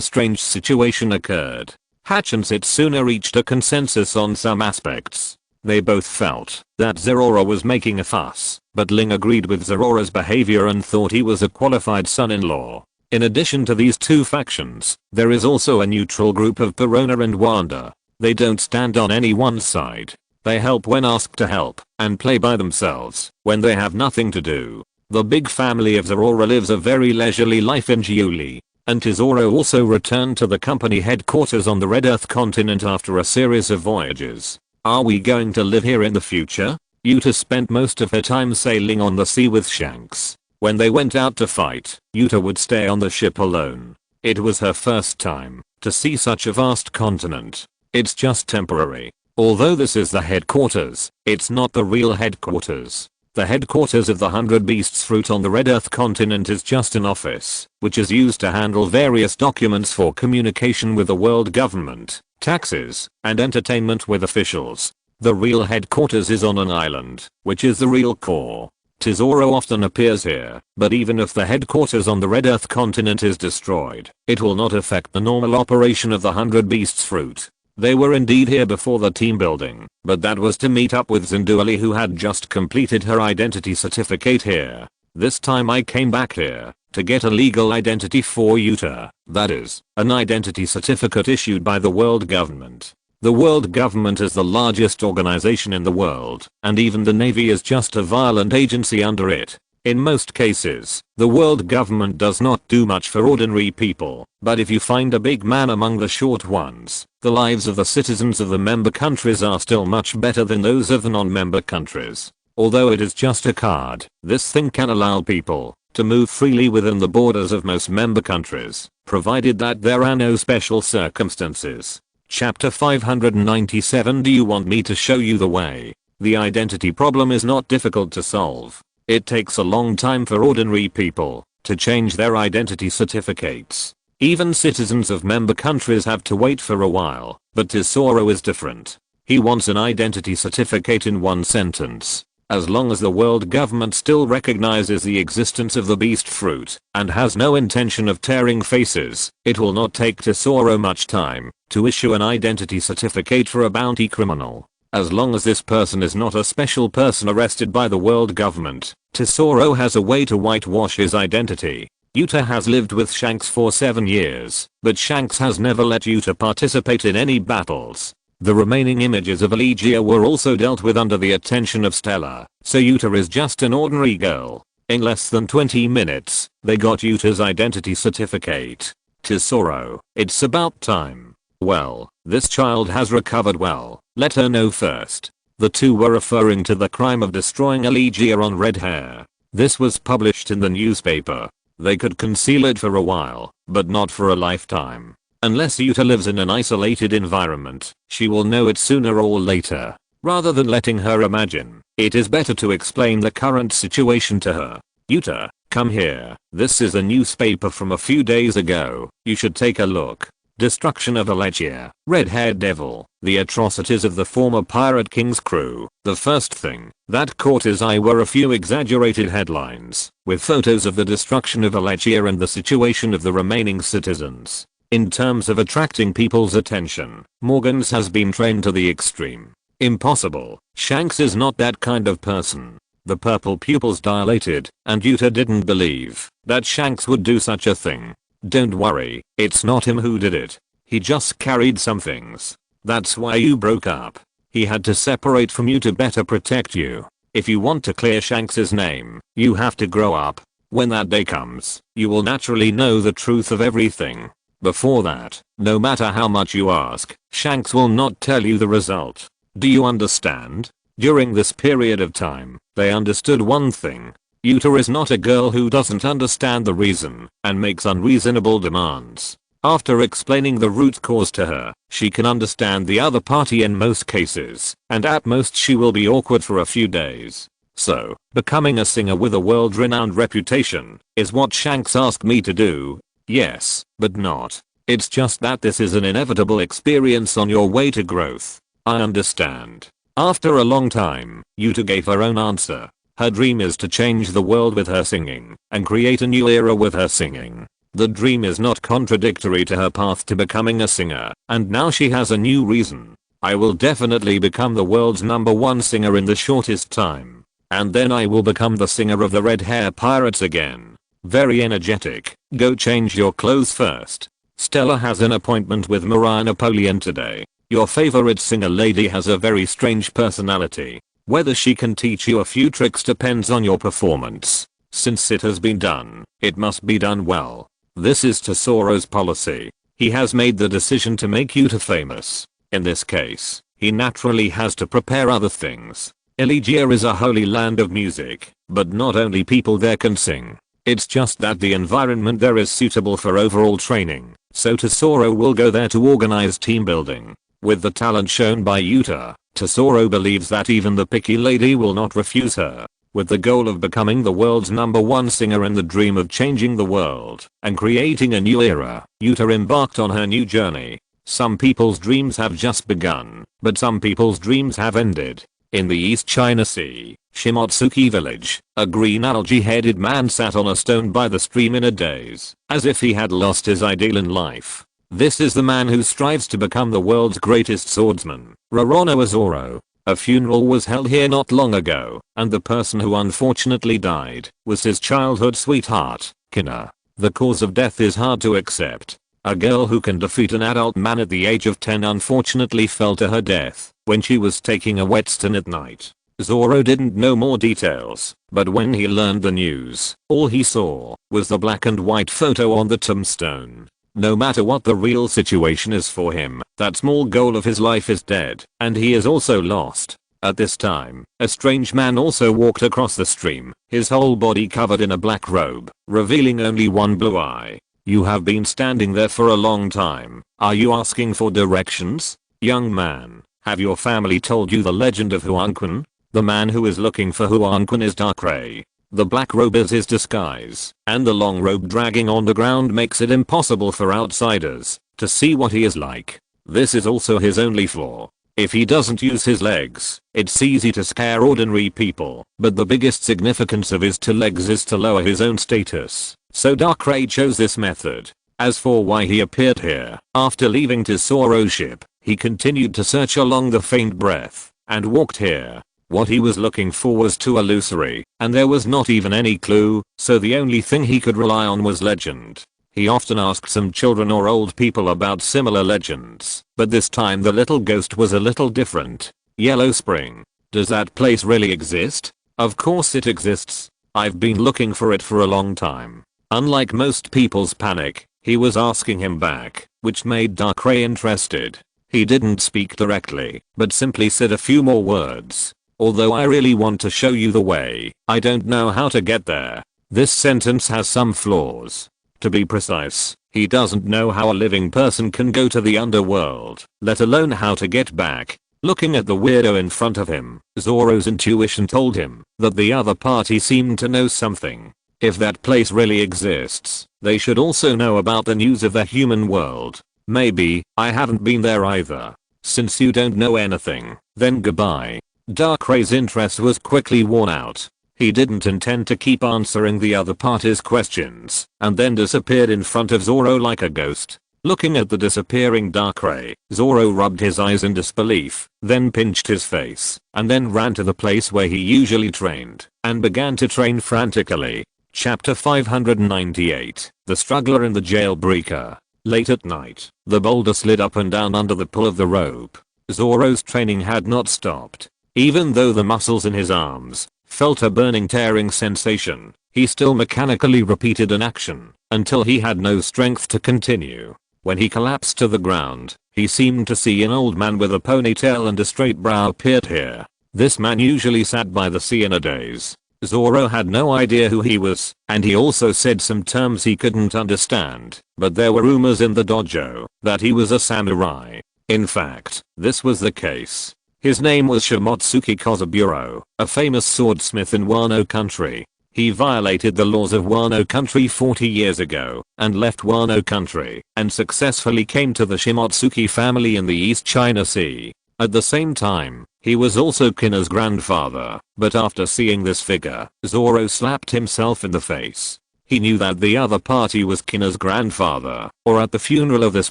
[SPEAKER 1] strange situation occurred. Hatch and Setsuna reached a consensus on some aspects. They both felt that Zerora was making a fuss, but Ling agreed with Zerora's behavior and thought he was a qualified son-in-law. In addition to these two factions, there is also a neutral group of Perona and Wanda. They don't stand on any one side. They help when asked to help, and play by themselves when they have nothing to do. The big family of Zerora lives a very leisurely life in Giuli, and Tesoro also returned to the company headquarters on the Red Earth continent after a series of voyages. Are we going to live here in the future? Yuta spent most of her time sailing on the sea with Shanks. When they went out to fight, Yuta would stay on the ship alone. It was her first time to see such a vast continent. It's just temporary. Although this is the headquarters, it's not the real headquarters. The headquarters of the 100 Beasts Fruit on the Red Earth continent is just an office, which is used to handle various documents for communication with the world government, taxes, and entertainment with officials. The real headquarters is on an island, which is the real core. Tesoro often appears here, but even if the headquarters on the Red Earth continent is destroyed, it will not affect the normal operation of the 100 Beasts Fruit. They were indeed here before the team building, but that was to meet up with Zinduali, who had just completed her identity certificate here. This time I came back here to get a legal identity for Yuta, that is, an identity certificate issued by the world government. The world government is the largest organization in the world, and even the Navy is just a violent agency under it. In most cases, the world government does not do much for ordinary people, but if you find a big man among the short ones, the lives of the citizens of the member countries are still much better than those of the non-member countries. Although it is just a card, this thing can allow people to move freely within the borders of most member countries, provided that there are no special circumstances. Chapter 597. Do you want me to show you the way? The identity problem is not difficult to solve. It takes a long time for ordinary people to change their identity certificates. Even citizens of member countries have to wait for a while, but Tesoro is different. He wants an identity certificate in one sentence. As long as the world government still recognizes the existence of the beast fruit and has no intention of tearing faces, it will not take Tesoro much time to issue an identity certificate for a bounty criminal. As long as this person is not a special person arrested by the world government, Tesoro has a way to whitewash his identity. Yuta has lived with Shanks for 7 years, but Shanks has never let Yuta participate in any battles. The remaining images of Elegia were also dealt with under the attention of Stella, so Yuta is just an ordinary girl. In less than 20 minutes, they got Yuta's identity certificate. Tesoro, it's about time. Well, this child has recovered well. Let her know first. The two were referring to the crime of destroying Elegia on Red Hair. This was published in the newspaper. They could conceal it for a while, but not for a lifetime. Unless Yuta lives in an isolated environment, she will know it sooner or later. Rather than letting her imagine, it is better to explain the current situation to her. Yuta, come here. This is a newspaper from a few days ago. You should take a look. Destruction of Alegia, red-haired devil, the atrocities of the former Pirate King's crew. The first thing that caught his eye were a few exaggerated headlines, with photos of the destruction of Alegia and the situation of the remaining citizens. In terms of attracting people's attention, Morgans has been trained to the extreme. Impossible. Shanks is not that kind of person. The purple pupils dilated, and Yuta didn't believe that Shanks would do such a thing. Don't worry, it's not him who did it. He just carried some things. That's why you broke up. He had to separate from you to better protect you. If you want to clear Shanks's name, you have to grow up. When that day comes, you will naturally know the truth of everything. Before that, no matter how much you ask, Shanks will not tell you the result. Do you understand? During this period of time, they understood one thing. Yuta is not a girl who doesn't understand the reason and makes unreasonable demands. After explaining the root cause to her, she can understand the other party in most cases, and at most she will be awkward for a few days. So, becoming a singer with a world-renowned reputation is what Shanks asked me to do. Yes, but not. It's just that this is an inevitable experience on your way to growth. I understand. After a long time, Yuta gave her own answer. Her dream is to change the world with her singing, and create a new era with her singing. The dream is not contradictory to her path to becoming a singer, and now she has a new reason. I will definitely become the world's #1 singer in the shortest time. And then I will become the singer of the Red Hair Pirates again. Very energetic. Go change your clothes first. Stella has an appointment with Mariah Napoleon today. Your favorite singer lady has a very strange personality. Whether she can teach you a few tricks depends on your performance. Since it has been done, it must be done well. This is Tesoro's policy. He has made the decision to make Yuta famous. In this case, he naturally has to prepare other things. Alegia is a holy land of music, but not only people there can sing. It's just that the environment there is suitable for overall training, so Tesoro will go there to organize team building. With the talent shown by Yuta, Tesoro believes that even the picky lady will not refuse her. With the goal of becoming the world's #1 singer and the dream of changing the world and creating a new era, Yuta embarked on her new journey. Some people's dreams have just begun, but some people's dreams have ended. In the East China Sea, Shimotsuki village, a green algae-headed man sat on a stone by the stream in a daze, as if he had lost his ideal in life. This is the man who strives to become the world's greatest swordsman, Roronoa Zoro. A funeral was held here not long ago, and the person who unfortunately died was his childhood sweetheart, Kina. The cause of death is hard to accept. A girl who can defeat an adult man at the age of 10 unfortunately fell to her death when she was taking a whetstone at night. Zoro didn't know more details, but when he learned the news, all he saw was the black and white photo on the tombstone. No matter what the real situation is for him, that small goal of his life is dead, and he is also lost. At this time, a strange man also walked across the stream, his whole body covered in a black robe, revealing only one blue eye. You have been standing there for a long time. Are you asking for directions? Young man, have your family told you the legend of Huanquan? The man who is looking for Huanquan is Darkrai. The black robe is his disguise, and the long robe dragging on the ground makes it impossible for outsiders to see what he is like. This is also his only flaw. If he doesn't use his legs, it's easy to scare ordinary people, but the biggest significance of his 2 legs is to lower his own status. So Darkrai chose this method. As for why he appeared here, after leaving Tesoro's ship, he continued to search along the faint breath, and walked here. What he was looking for was too illusory, and there was not even any clue, so the only thing he could rely on was legend. He often asked some children or old people about similar legends, but this time the little ghost was a little different. Yellow Spring. Does that place really exist? Of course it exists. I've been looking for it for a long time. Unlike most people's panic, he was asking him back, which made Darkrai interested. He didn't speak directly, but simply said a few more words. Although I really want to show you the way, I don't know how to get there. This sentence has some flaws. To be precise, he doesn't know how a living person can go to the underworld, let alone how to get back. Looking at the weirdo in front of him, Zoro's intuition told him that the other party seemed to know something. If that place really exists, they should also know about the news of the human world. Maybe I haven't been there either. Since you don't know anything, then goodbye. Darkray's interest was quickly worn out. He didn't intend to keep answering the other party's questions, and then disappeared in front of Zoro like a ghost. Looking at the disappearing Darkray, Zoro rubbed his eyes in disbelief, then pinched his face, and then ran to the place where he usually trained, and began to train frantically. Chapter 598, The Struggler and the Jailbreaker. Late at night, the boulder slid up and down under the pull of the rope. Zoro's training had not stopped. Even though the muscles in his arms felt a burning tearing sensation, he still mechanically repeated an action until he had no strength to continue. When he collapsed to the ground, he seemed to see an old man with a ponytail and a straight brow appeared here. This man usually sat by the sea in a daze. Zoro had no idea who he was, and he also said some terms he couldn't understand, but there were rumors in the dojo that he was a samurai. In fact, this was the case. His name was Shimotsuki Kozaburo, a famous swordsmith in Wano country. He violated the laws of Wano country 40 years ago and left Wano country and successfully came to the Shimotsuki family in the East China Sea. At the same time, he was also Kina's grandfather, but after seeing this figure, Zoro slapped himself in the face. He knew that the other party was Kina's grandfather, or at the funeral of this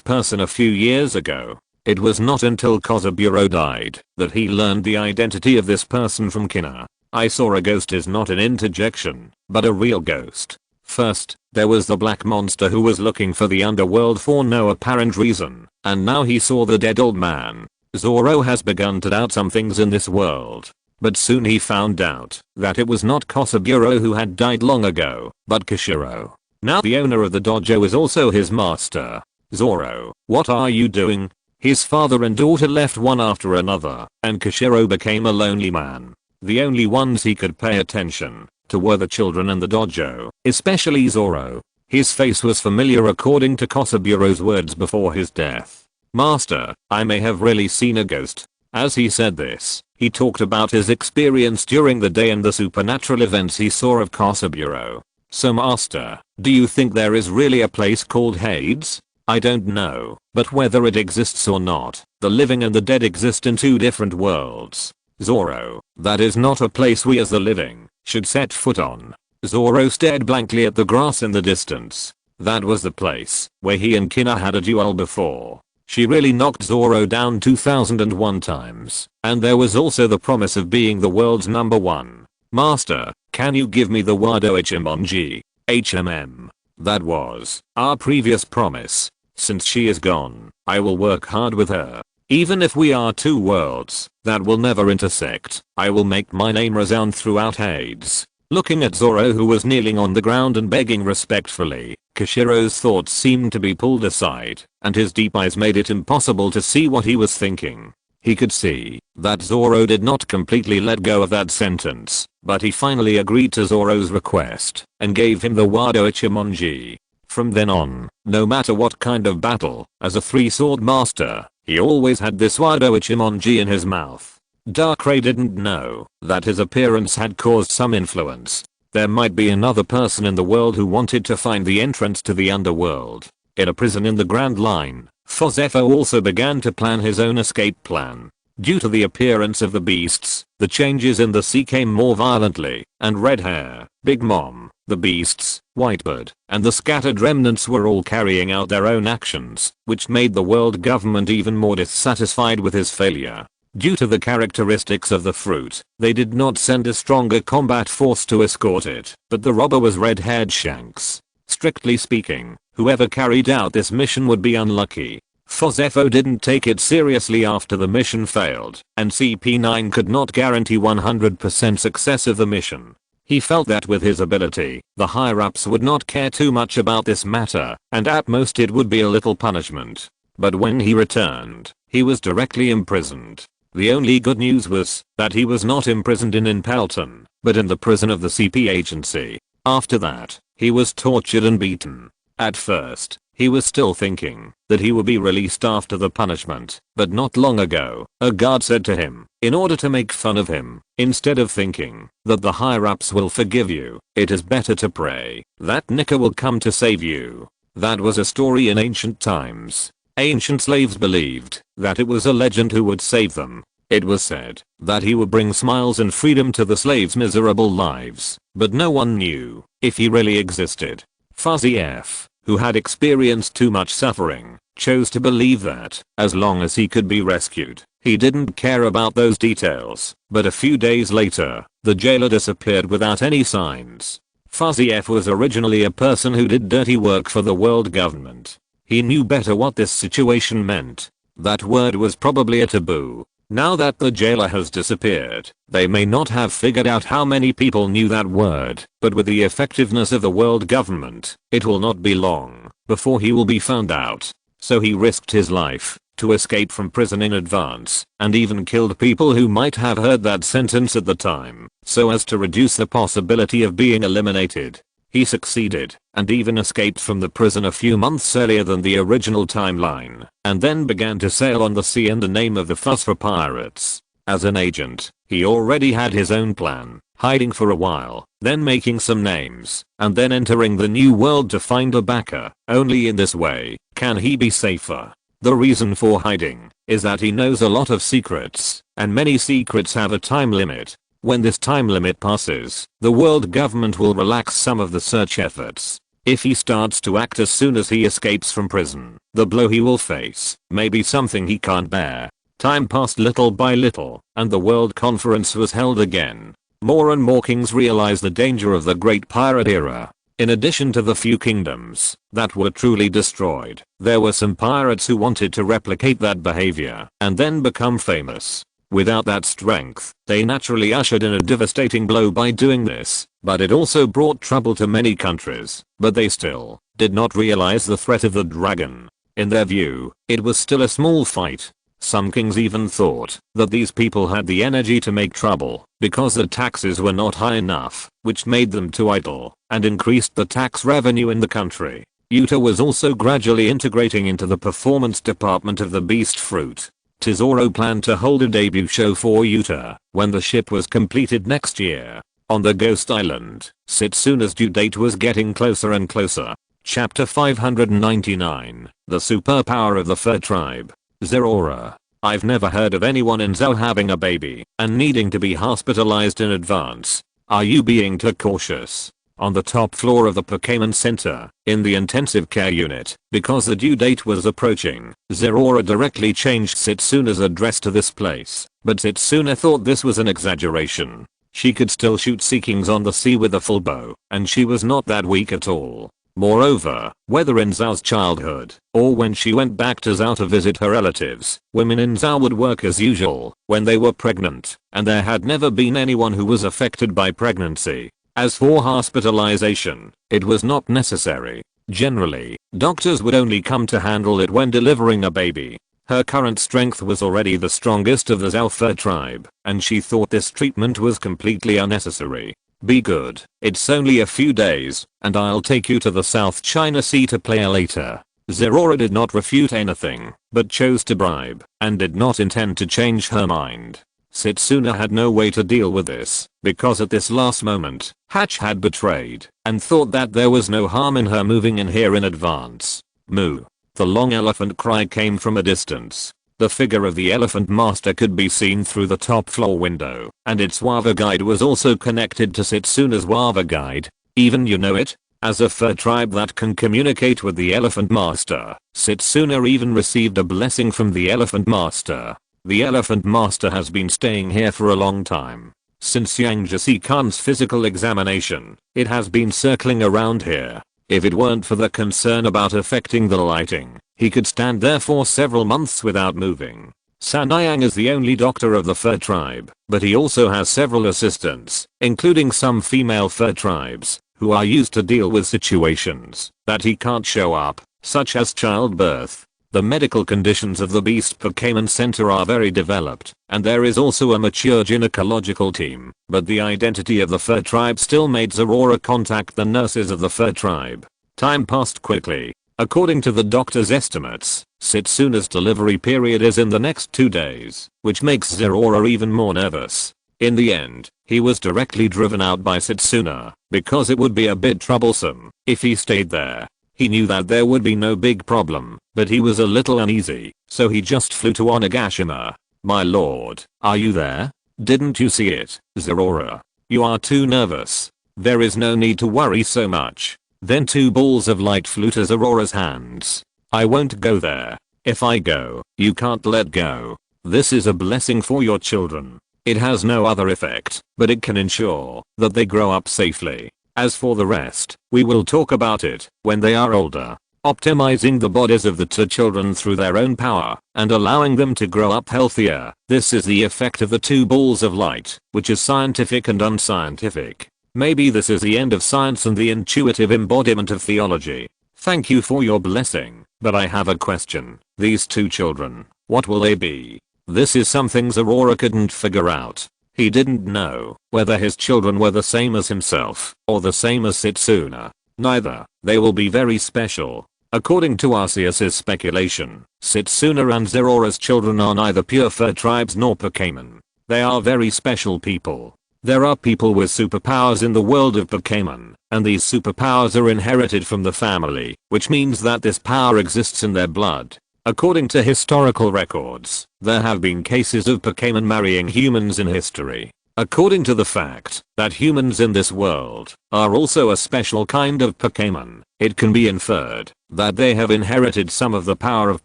[SPEAKER 1] person a few years ago. It was not until Kozaburo died that he learned the identity of this person from Kina. I saw a ghost is not an interjection, but a real ghost. First, there was the black monster who was looking for the underworld for no apparent reason, and now he saw the dead old man. Zoro has begun to doubt some things in this world, but soon he found out that it was not Kozaburo who had died long ago, but Kishiro. Now the owner of the dojo is also his master. Zoro, what are you doing? His father and daughter left one after another, and Kishiro became a lonely man. The only ones he could pay attention to were the children and the dojo, especially Zoro. His face was familiar according to Kosaburo's words before his death. Master, I may have really seen a ghost. As he said this, he talked about his experience during the day and the supernatural events he saw of Kosaburo. So master, do you think there is really a place called Hades? I don't know, but whether it exists or not, the living and the dead exist in two different worlds. Zoro, that is not a place we as the living should set foot on. Zoro stared blankly at the grass in the distance. That was the place where he and Kina had a duel before. She really knocked Zoro down 2001 times, and there was also the promise of being the world's #1. Master, can you give me the Wado Ichimonji? HMM. That was our previous promise. Since she is gone, I will work hard with her. Even if we are two worlds that will never intersect, I will make my name resound throughout Hades. Looking at Zoro, who was kneeling on the ground and begging respectfully, Kishiro's thoughts seemed to be pulled aside, and his deep eyes made it impossible to see what he was thinking. He could see that Zoro did not completely let go of that sentence, but he finally agreed to Zoro's request and gave him the Wado Ichimonji. From then on, no matter what kind of battle, as a three-sword master, he always had this Wado Ichimonji in his mouth. Darkrai didn't know that his appearance had caused some influence. There might be another person in the world who wanted to find the entrance to the underworld. In a prison in the Grand Line, Fozefo also began to plan his own escape plan. Due to the appearance of the beasts, the changes in the sea came more violently, and Red Hair, Big Mom, the beasts, Whitebird, and the scattered remnants were all carrying out their own actions, which made the world government even more dissatisfied with his failure. Due to the characteristics of the fruit, they did not send a stronger combat force to escort it, but the robber was Red-Haired Shanks. Strictly speaking, whoever carried out this mission would be unlucky. Fozefo didn't take it seriously after the mission failed, and CP9 could not guarantee 100% success of the mission. He felt that with his ability, the higher-ups would not care too much about this matter, and at most it would be a little punishment. But when he returned, he was directly imprisoned. The only good news was that he was not imprisoned in Pelton, but in the prison of the CP agency. After that, he was tortured and beaten. At first, he was still thinking that he would be released after the punishment, but not long ago, a guard said to him, in order to make fun of him, instead of thinking that the higher-ups will forgive you, it is better to pray that Nika will come to save you. That was a story in ancient times. Ancient slaves believed that it was a legend who would save them. It was said that he would bring smiles and freedom to the slaves' miserable lives, but no one knew if he really existed. Fuzzy F, who had experienced too much suffering, chose to believe that, as long as he could be rescued, he didn't care about those details. But a few days later, the jailer disappeared without any signs. Fuzzy F was originally a person who did dirty work for the world government. He knew better what this situation meant. That word was probably a taboo. Now that the jailer has disappeared, they may not have figured out how many people knew that word, but with the effectiveness of the world government, it will not be long before he will be found out. So he risked his life to escape from prison in advance, and even killed people who might have heard that sentence at the time, so as to reduce the possibility of being eliminated. He succeeded, and even escaped from the prison a few months earlier than the original timeline, and then began to sail on the sea in the name of the Phosphor Pirates. As an agent, he already had his own plan, hiding for a while, then making some names, and then entering the new world to find a backer. Only in this way can he be safer. The reason for hiding is that he knows a lot of secrets, and many secrets have a time limit. When this time limit passes, the world government will relax some of the search efforts. If he starts to act as soon as he escapes from prison, the blow he will face may be something he can't bear. Time passed little by little, and the world conference was held again. More and more kings realized the danger of the great pirate era. In addition to the few kingdoms that were truly destroyed, there were some pirates who wanted to replicate that behavior and then become famous. Without that strength, they naturally ushered in a devastating blow by doing this, but it also brought trouble to many countries. But they still did not realize the threat of the dragon. In their view, it was still a small fight. Some kings even thought that these people had the energy to make trouble because the taxes were not high enough, which made them too idle and increased the tax revenue in the country. Yuta was also gradually integrating into the performance department of the beast fruit. Tesoro planned to hold a debut show for Yuta when the ship was completed next year. On the Ghost Island, Setsuna's due date was getting closer and closer. Chapter 599, The Superpower of the Fur Tribe. Zerora. I've never heard of anyone in Zhao having a baby and needing to be hospitalized in advance. Are you being too cautious? On the top floor of the Pokemon Center, in the intensive care unit, because the due date was approaching, Zerora directly changed Setsuna's address to this place, but Setsuna thought this was an exaggeration. She could still shoot Seekings on the sea with a full bow, and she was not that weak at all. Moreover, whether in Zhao's childhood, or when she went back to Zhao to visit her relatives, women in Zhao would work as usual when they were pregnant, and there had never been anyone who was affected by pregnancy. As for hospitalization, it was not necessary. Generally, doctors would only come to handle it when delivering a baby. Her current strength was already the strongest of the Zhao Fur tribe, and she thought this treatment was completely unnecessary. Be good, it's only a few days, and I'll take you to the South China Sea to play later. Zerora did not refute anything, but chose to bribe, and did not intend to change her mind. Setsuna had no way to deal with this, because at this last moment, Hatch had betrayed, and thought that there was no harm in her moving in here in advance. Moo. The long elephant cry came from a distance. The figure of the elephant master could be seen through the top floor window, and its Wava guide was also connected to Setsuna's Wava guide. Even you know it? As a fur tribe that can communicate with the elephant master, Setsuna even received a blessing from the elephant master. The elephant master has been staying here for a long time. Since Yangjasi Khan's physical examination, it has been circling around here. If it weren't for the concern about affecting the lighting, he could stand there for several months without moving. Sanayang is the only doctor of the fur tribe, but he also has several assistants, including some female fur tribes, who are used to deal with situations that he can't show up, such as childbirth. The medical conditions of the Beast Pokemon Center are very developed, and there is also a mature gynecological team, but the identity of the fur tribe still made Zeraora contact the nurses of the fur tribe. Time passed quickly. According to the doctor's estimates, Setsuna's delivery period is in the next 2 days, which makes Zeraora even more nervous. In the end, he was directly driven out by Setsuna, because it would be a bit troublesome if he stayed there. He knew that there would be no big problem, but he was a little uneasy, so he just flew to Onigashima. My lord, are you there? Didn't you see it, Zeraora? You are too nervous. There is no need to worry so much. Then 2 balls of light flew to Zeraora's hands. I won't go there. If I go, you can't let go. This is a blessing for your children. It has no other effect, but it can ensure that they grow up safely. As for the rest, we will talk about it when they are older. Optimizing the bodies of the 2 children through their own power and allowing them to grow up healthier. This is the effect of the 2 balls of light, which is scientific and unscientific. Maybe this is the end of science and the intuitive embodiment of theology. Thank you for your blessing, but I have a question. These 2 children, what will they be? This is something Zeraora couldn't figure out. He didn't know whether his children were the same as himself or the same as Setsuna. Neither. They will be very special. According to Arceus' speculation, Setsuna and Zeraora's children are neither pure fur tribes nor Pokemon. They are very special people. There are people with superpowers in the world of Pokemon, and these superpowers are inherited from the family, which means that this power exists in their blood. According to historical records, there have been cases of Pokemon marrying humans in history. According to the fact that humans in this world are also a special kind of Pokemon, it can be inferred that they have inherited some of the power of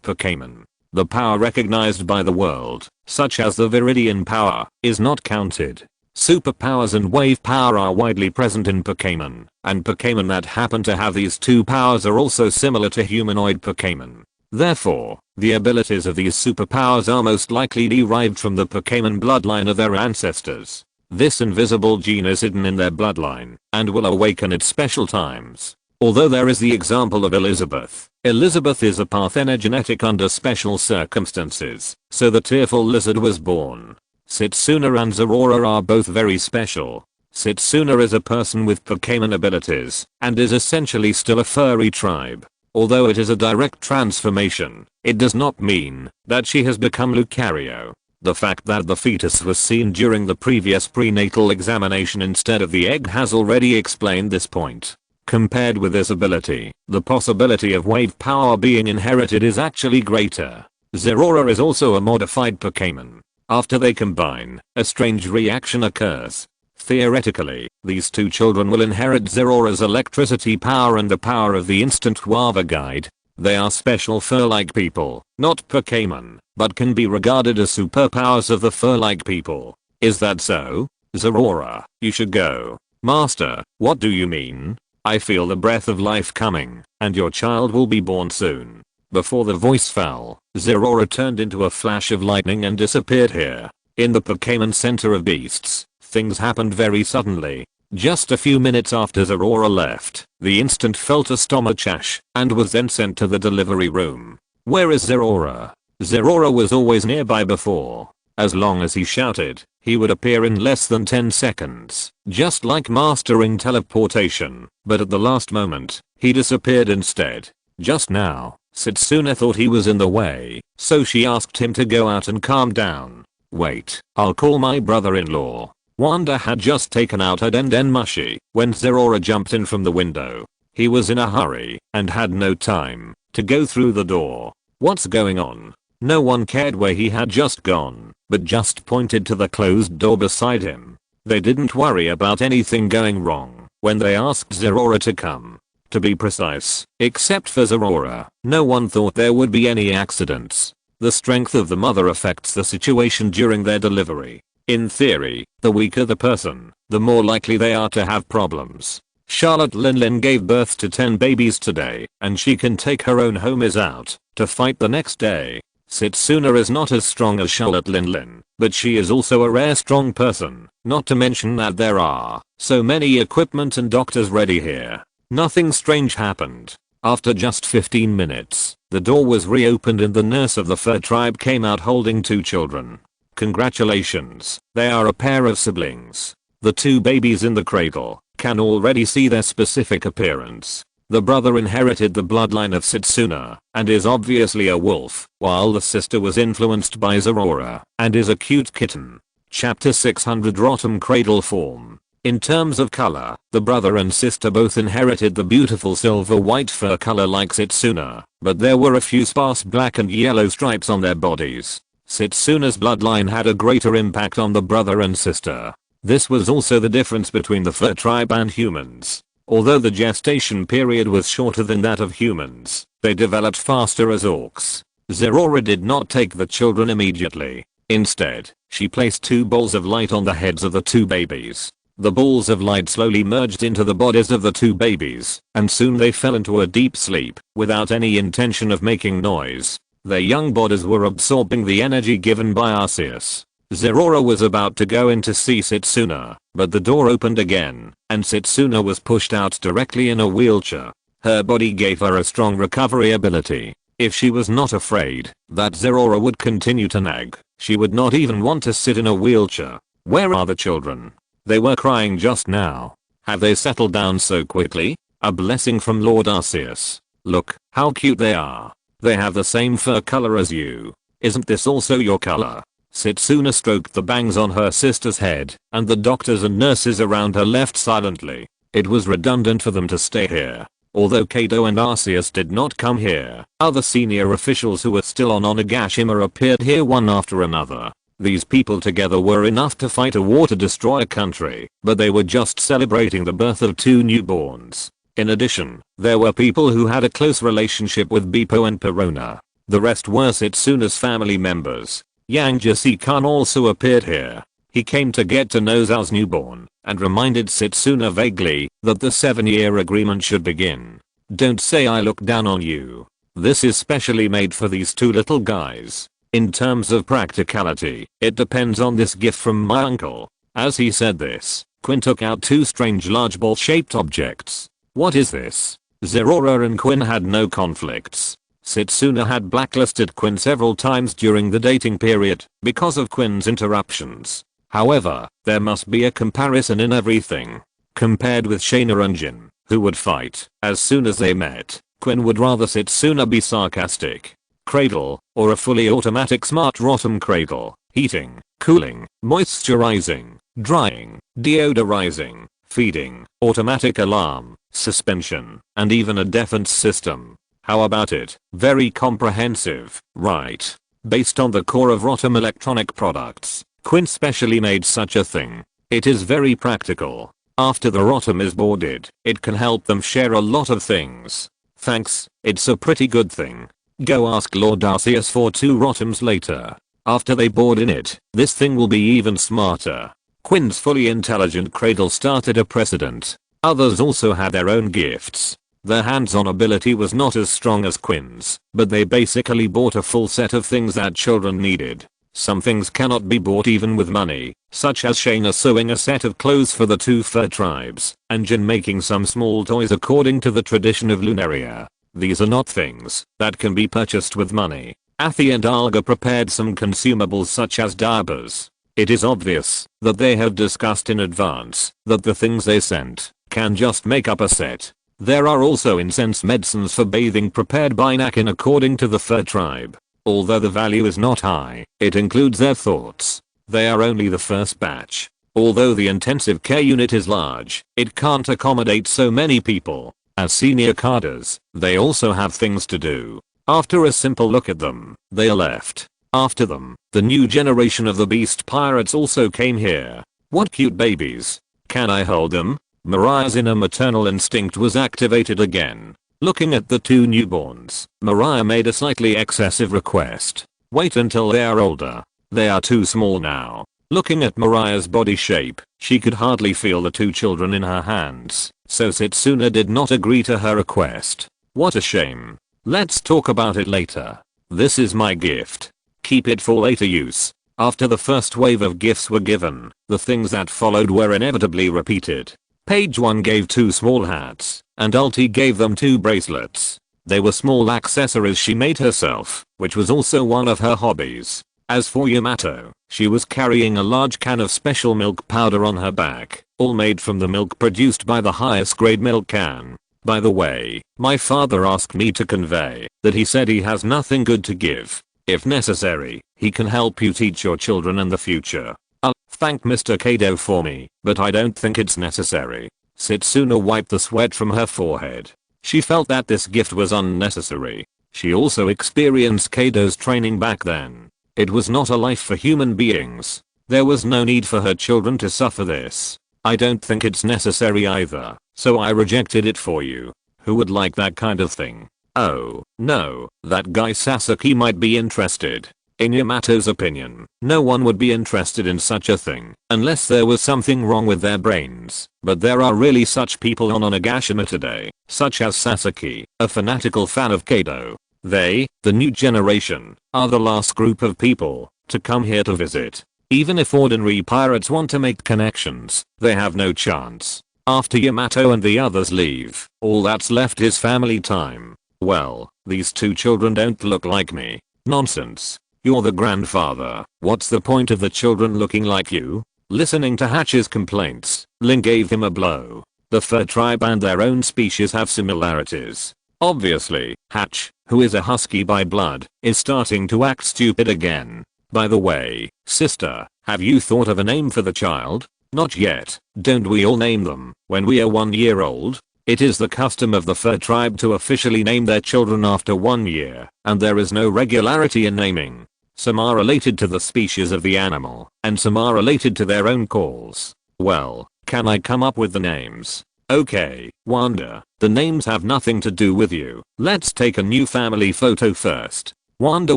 [SPEAKER 1] Pokemon. The power recognized by the world, such as the Viridian power, is not counted. Superpowers and wave power are widely present in Pokemon, and Pokemon that happen to have these 2 powers are also similar to humanoid Pokemon. Therefore, the abilities of these superpowers are most likely derived from the Pokemon bloodline of their ancestors. This invisible gene is hidden in their bloodline and will awaken at special times. Although there is the example of Elizabeth. Elizabeth is a parthenogenetic under special circumstances, so the tearful lizard was born. Setsuna and Zeraora are both very special. Setsuna is a person with Pokemon abilities and is essentially still a furry tribe. Although it is a direct transformation, it does not mean that she has become Lucario. The fact that the fetus was seen during the previous prenatal examination instead of the egg has already explained this point. Compared with this ability, the possibility of wave power being inherited is actually greater. Zeraora is also a modified Pokemon. After they combine, a strange reaction occurs. Theoretically, these 2 children will inherit Zeraora's electricity power and the power of the instant guava guide. They are special fur-like people, not Pokemon, but can be regarded as superpowers of the fur-like people. Is that so? Zeraora, you should go. Master, what do you mean? I feel the breath of life coming, and your child will be born soon. Before the voice fell, Zeraora turned into a flash of lightning and disappeared here. In the Pokemon Center of Beasts, things happened very suddenly. Just a few minutes after Zeraora left, the instant felt a stomachache and was then sent to the delivery room. Where is Zeraora? Zeraora was always nearby before. As long as he shouted, he would appear in less than 10 seconds, just like mastering teleportation, but at the last moment, he disappeared instead. Just now, Setsuna thought he was in the way, so she asked him to go out and calm down. Wait, I'll call my brother-in-law. Wanda had just taken out her Den Mushi when Zeraora jumped in from the window. He was in a hurry and had no time to go through the door. What's going on? No one cared where he had just gone, but just pointed to the closed door beside him. They didn't worry about anything going wrong when they asked Zeraora to come. To be precise, except for Zeraora, no one thought there would be any accidents. The strength of the mother affects the situation during their delivery. In theory, the weaker the person, the more likely they are to have problems. Charlotte Linlin gave birth to 10 babies today, and she can take her own home is out to fight the next day. Setsuna is not as strong as Charlotte Linlin, but she is also a rare strong person, not to mention that there are so many equipment and doctors ready here. Nothing strange happened. After just 15 minutes, The door was reopened and the nurse of the fur tribe came out holding 2 children. Congratulations, they are a pair of siblings. The 2 babies in the cradle can already see their specific appearance. The brother inherited the bloodline of Setsuna and is obviously a wolf, while the sister was influenced by Zerora and is a cute kitten. Chapter 600 Rotom Cradle Form. In terms of color, the brother and sister both inherited the beautiful silver-white fur color like Setsuna, but there were a few sparse black and yellow stripes on their bodies. Setsuna's bloodline had a greater impact on the brother and sister. This was also the difference between the fur tribe and humans. Although the gestation period was shorter than that of humans, they developed faster as orcs. Zerora did not take the children immediately. Instead, she placed 2 balls of light on the heads of the 2 babies. The balls of light slowly merged into the bodies of the 2 babies, and soon they fell into a deep sleep, without any intention of making noise. Their young bodies were absorbing the energy given by Arceus. Zerora was about to go in to see Setsuna, but the door opened again, and Setsuna was pushed out directly in a wheelchair. Her body gave her a strong recovery ability. If she was not afraid that Zerora would continue to nag, she would not even want to sit in a wheelchair. Where are the children? They were crying just now. Have they settled down so quickly? A blessing from Lord Arceus. Look, how cute they are. They have the same fur color as you. Isn't this also your color? Setsuna stroked the bangs on her sister's head, and the doctors and nurses around her left silently. It was redundant for them to stay here. Although Kaido and Arceus did not come here, other senior officials who were still on Onigashima appeared here one after another. These people together were enough to fight a war to destroy a country, but they were just celebrating the birth of 2 newborns. In addition, there were people who had a close relationship with Beppo and Perona. The rest were Setsuna's family members. Yang Jasi-kun also appeared here. He came to get to know Zhao's newborn, and reminded Setsuna vaguely that the 7-year agreement should begin. Don't say I look down on you. This is specially made for these 2 little guys. In terms of practicality, it depends on this gift from my uncle. As he said this, Quinn took out 2 strange large ball-shaped objects. What is this? Zerora and Quinn had no conflicts. Setsuna had blacklisted Quinn several times during the dating period because of Quinn's interruptions. However, there must be a comparison in everything. Compared with Shaina and Jin, who would fight as soon as they met, Quinn would rather Setsuna be sarcastic. Cradle, or a fully automatic smart Rotom cradle, heating, cooling, moisturizing, drying, deodorizing, feeding, automatic alarm, suspension, and even a defense system. How about it? Very comprehensive, right? Based on the core of Rotom electronic products, Quinn specially made such a thing. It is very practical. After the Rotom is boarded, it can help them share a lot of things. Thanks, it's a pretty good thing. Go ask Lord Arceus for 2 Rotoms later. After they board in it, this thing will be even smarter. Quinn's fully intelligent cradle started a precedent. Others also had their own gifts. Their hands-on ability was not as strong as Quinn's, but they basically bought a full set of things that children needed. Some things cannot be bought even with money, such as Shaina sewing a set of clothes for the 2 fur tribes, and Jin making some small toys according to the tradition of Lunaria. These are not things that can be purchased with money. Athi and Alga prepared some consumables such as diapers. It is obvious that they had discussed in advance that the things they sent can just make up a set. There are also incense medicines for bathing prepared by Nakin according to the fur tribe. Although the value is not high, it includes their thoughts. They are only the first batch. Although the intensive care unit is large, it can't accommodate so many people. As senior cadres, they also have things to do. After a simple look at them, they left. After them, the new generation of the beast pirates also came here. What cute babies. Can I hold them? Mariah's inner maternal instinct was activated again. Looking at the 2 newborns, Mariah made a slightly excessive request. Wait until they are older. They are too small now. Looking at Mariah's body shape, she could hardly feel the 2 children in her hands, so Setsuna did not agree to her request. What a shame. Let's talk about it later. This is my gift. Keep it for later use. After the first wave of gifts were given, the things that followed were inevitably repeated. Page 1 gave 2 small hats, and Ulti gave them 2 bracelets. They were small accessories she made herself, which was also one of her hobbies. As for Yamato, she was carrying a large can of special milk powder on her back, all made from the milk produced by the highest grade milk can. By the way, my father asked me to convey that he said he has nothing good to give. If necessary, he can help you teach your children in the future. I'll thank Mr. Kaido for me, but I don't think it's necessary. Setsuna wiped the sweat from her forehead. She felt that this gift was unnecessary. She also experienced Kaido's training back then. It was not a life for human beings. There was no need for her children to suffer this. I don't think it's necessary either, so I rejected it for you. Who would like that kind of thing? Oh, no, that guy Sasaki might be interested. In Yamato's opinion, no one would be interested in such a thing, unless there was something wrong with their brains. But there are really such people on Onigashima today, such as Sasaki, a fanatical fan of Kaido. They, the new generation, are the last group of people to come here to visit. Even if ordinary pirates want to make connections, they have no chance. After Yamato and the others leave, all that's left is family time. Well, these two children don't look like me. Nonsense. You're the grandfather. What's the point of the children looking like you? Listening to Hatch's complaints, Lin gave him a blow. The fur tribe and their own species have similarities. Obviously, Hatch, who is a husky by blood, is starting to act stupid again. By the way, sister, have you thought of a name for the child? Not yet. Don't we all name them when we are 1 year old? It is the custom of the fur tribe to officially name their children after 1 year, and there is no regularity in naming. Some are related to the species of the animal, and some are related to their own calls. Well, can I come up with the names? Okay, Wanda, the names have nothing to do with you. Let's take a new family photo first. Wanda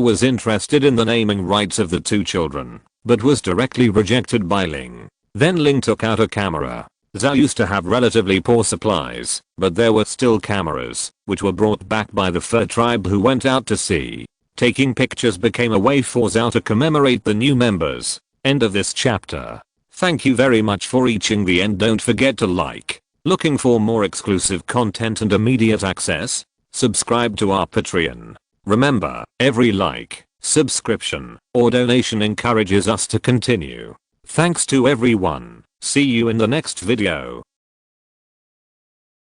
[SPEAKER 1] was interested in the naming rights of the two children, but was directly rejected by Ling. Then Ling took out a camera. Zhao used to have relatively poor supplies, but there were still cameras, which were brought back by the fur tribe who went out to sea. Taking pictures became a way for Zhao to commemorate the new members. End of this chapter. Thank you very much for reaching the end. Don't forget to like. Looking for more exclusive content and immediate access? Subscribe to our Patreon. Remember, every like, subscription, or donation encourages us to continue. Thanks to everyone. See you in the next video.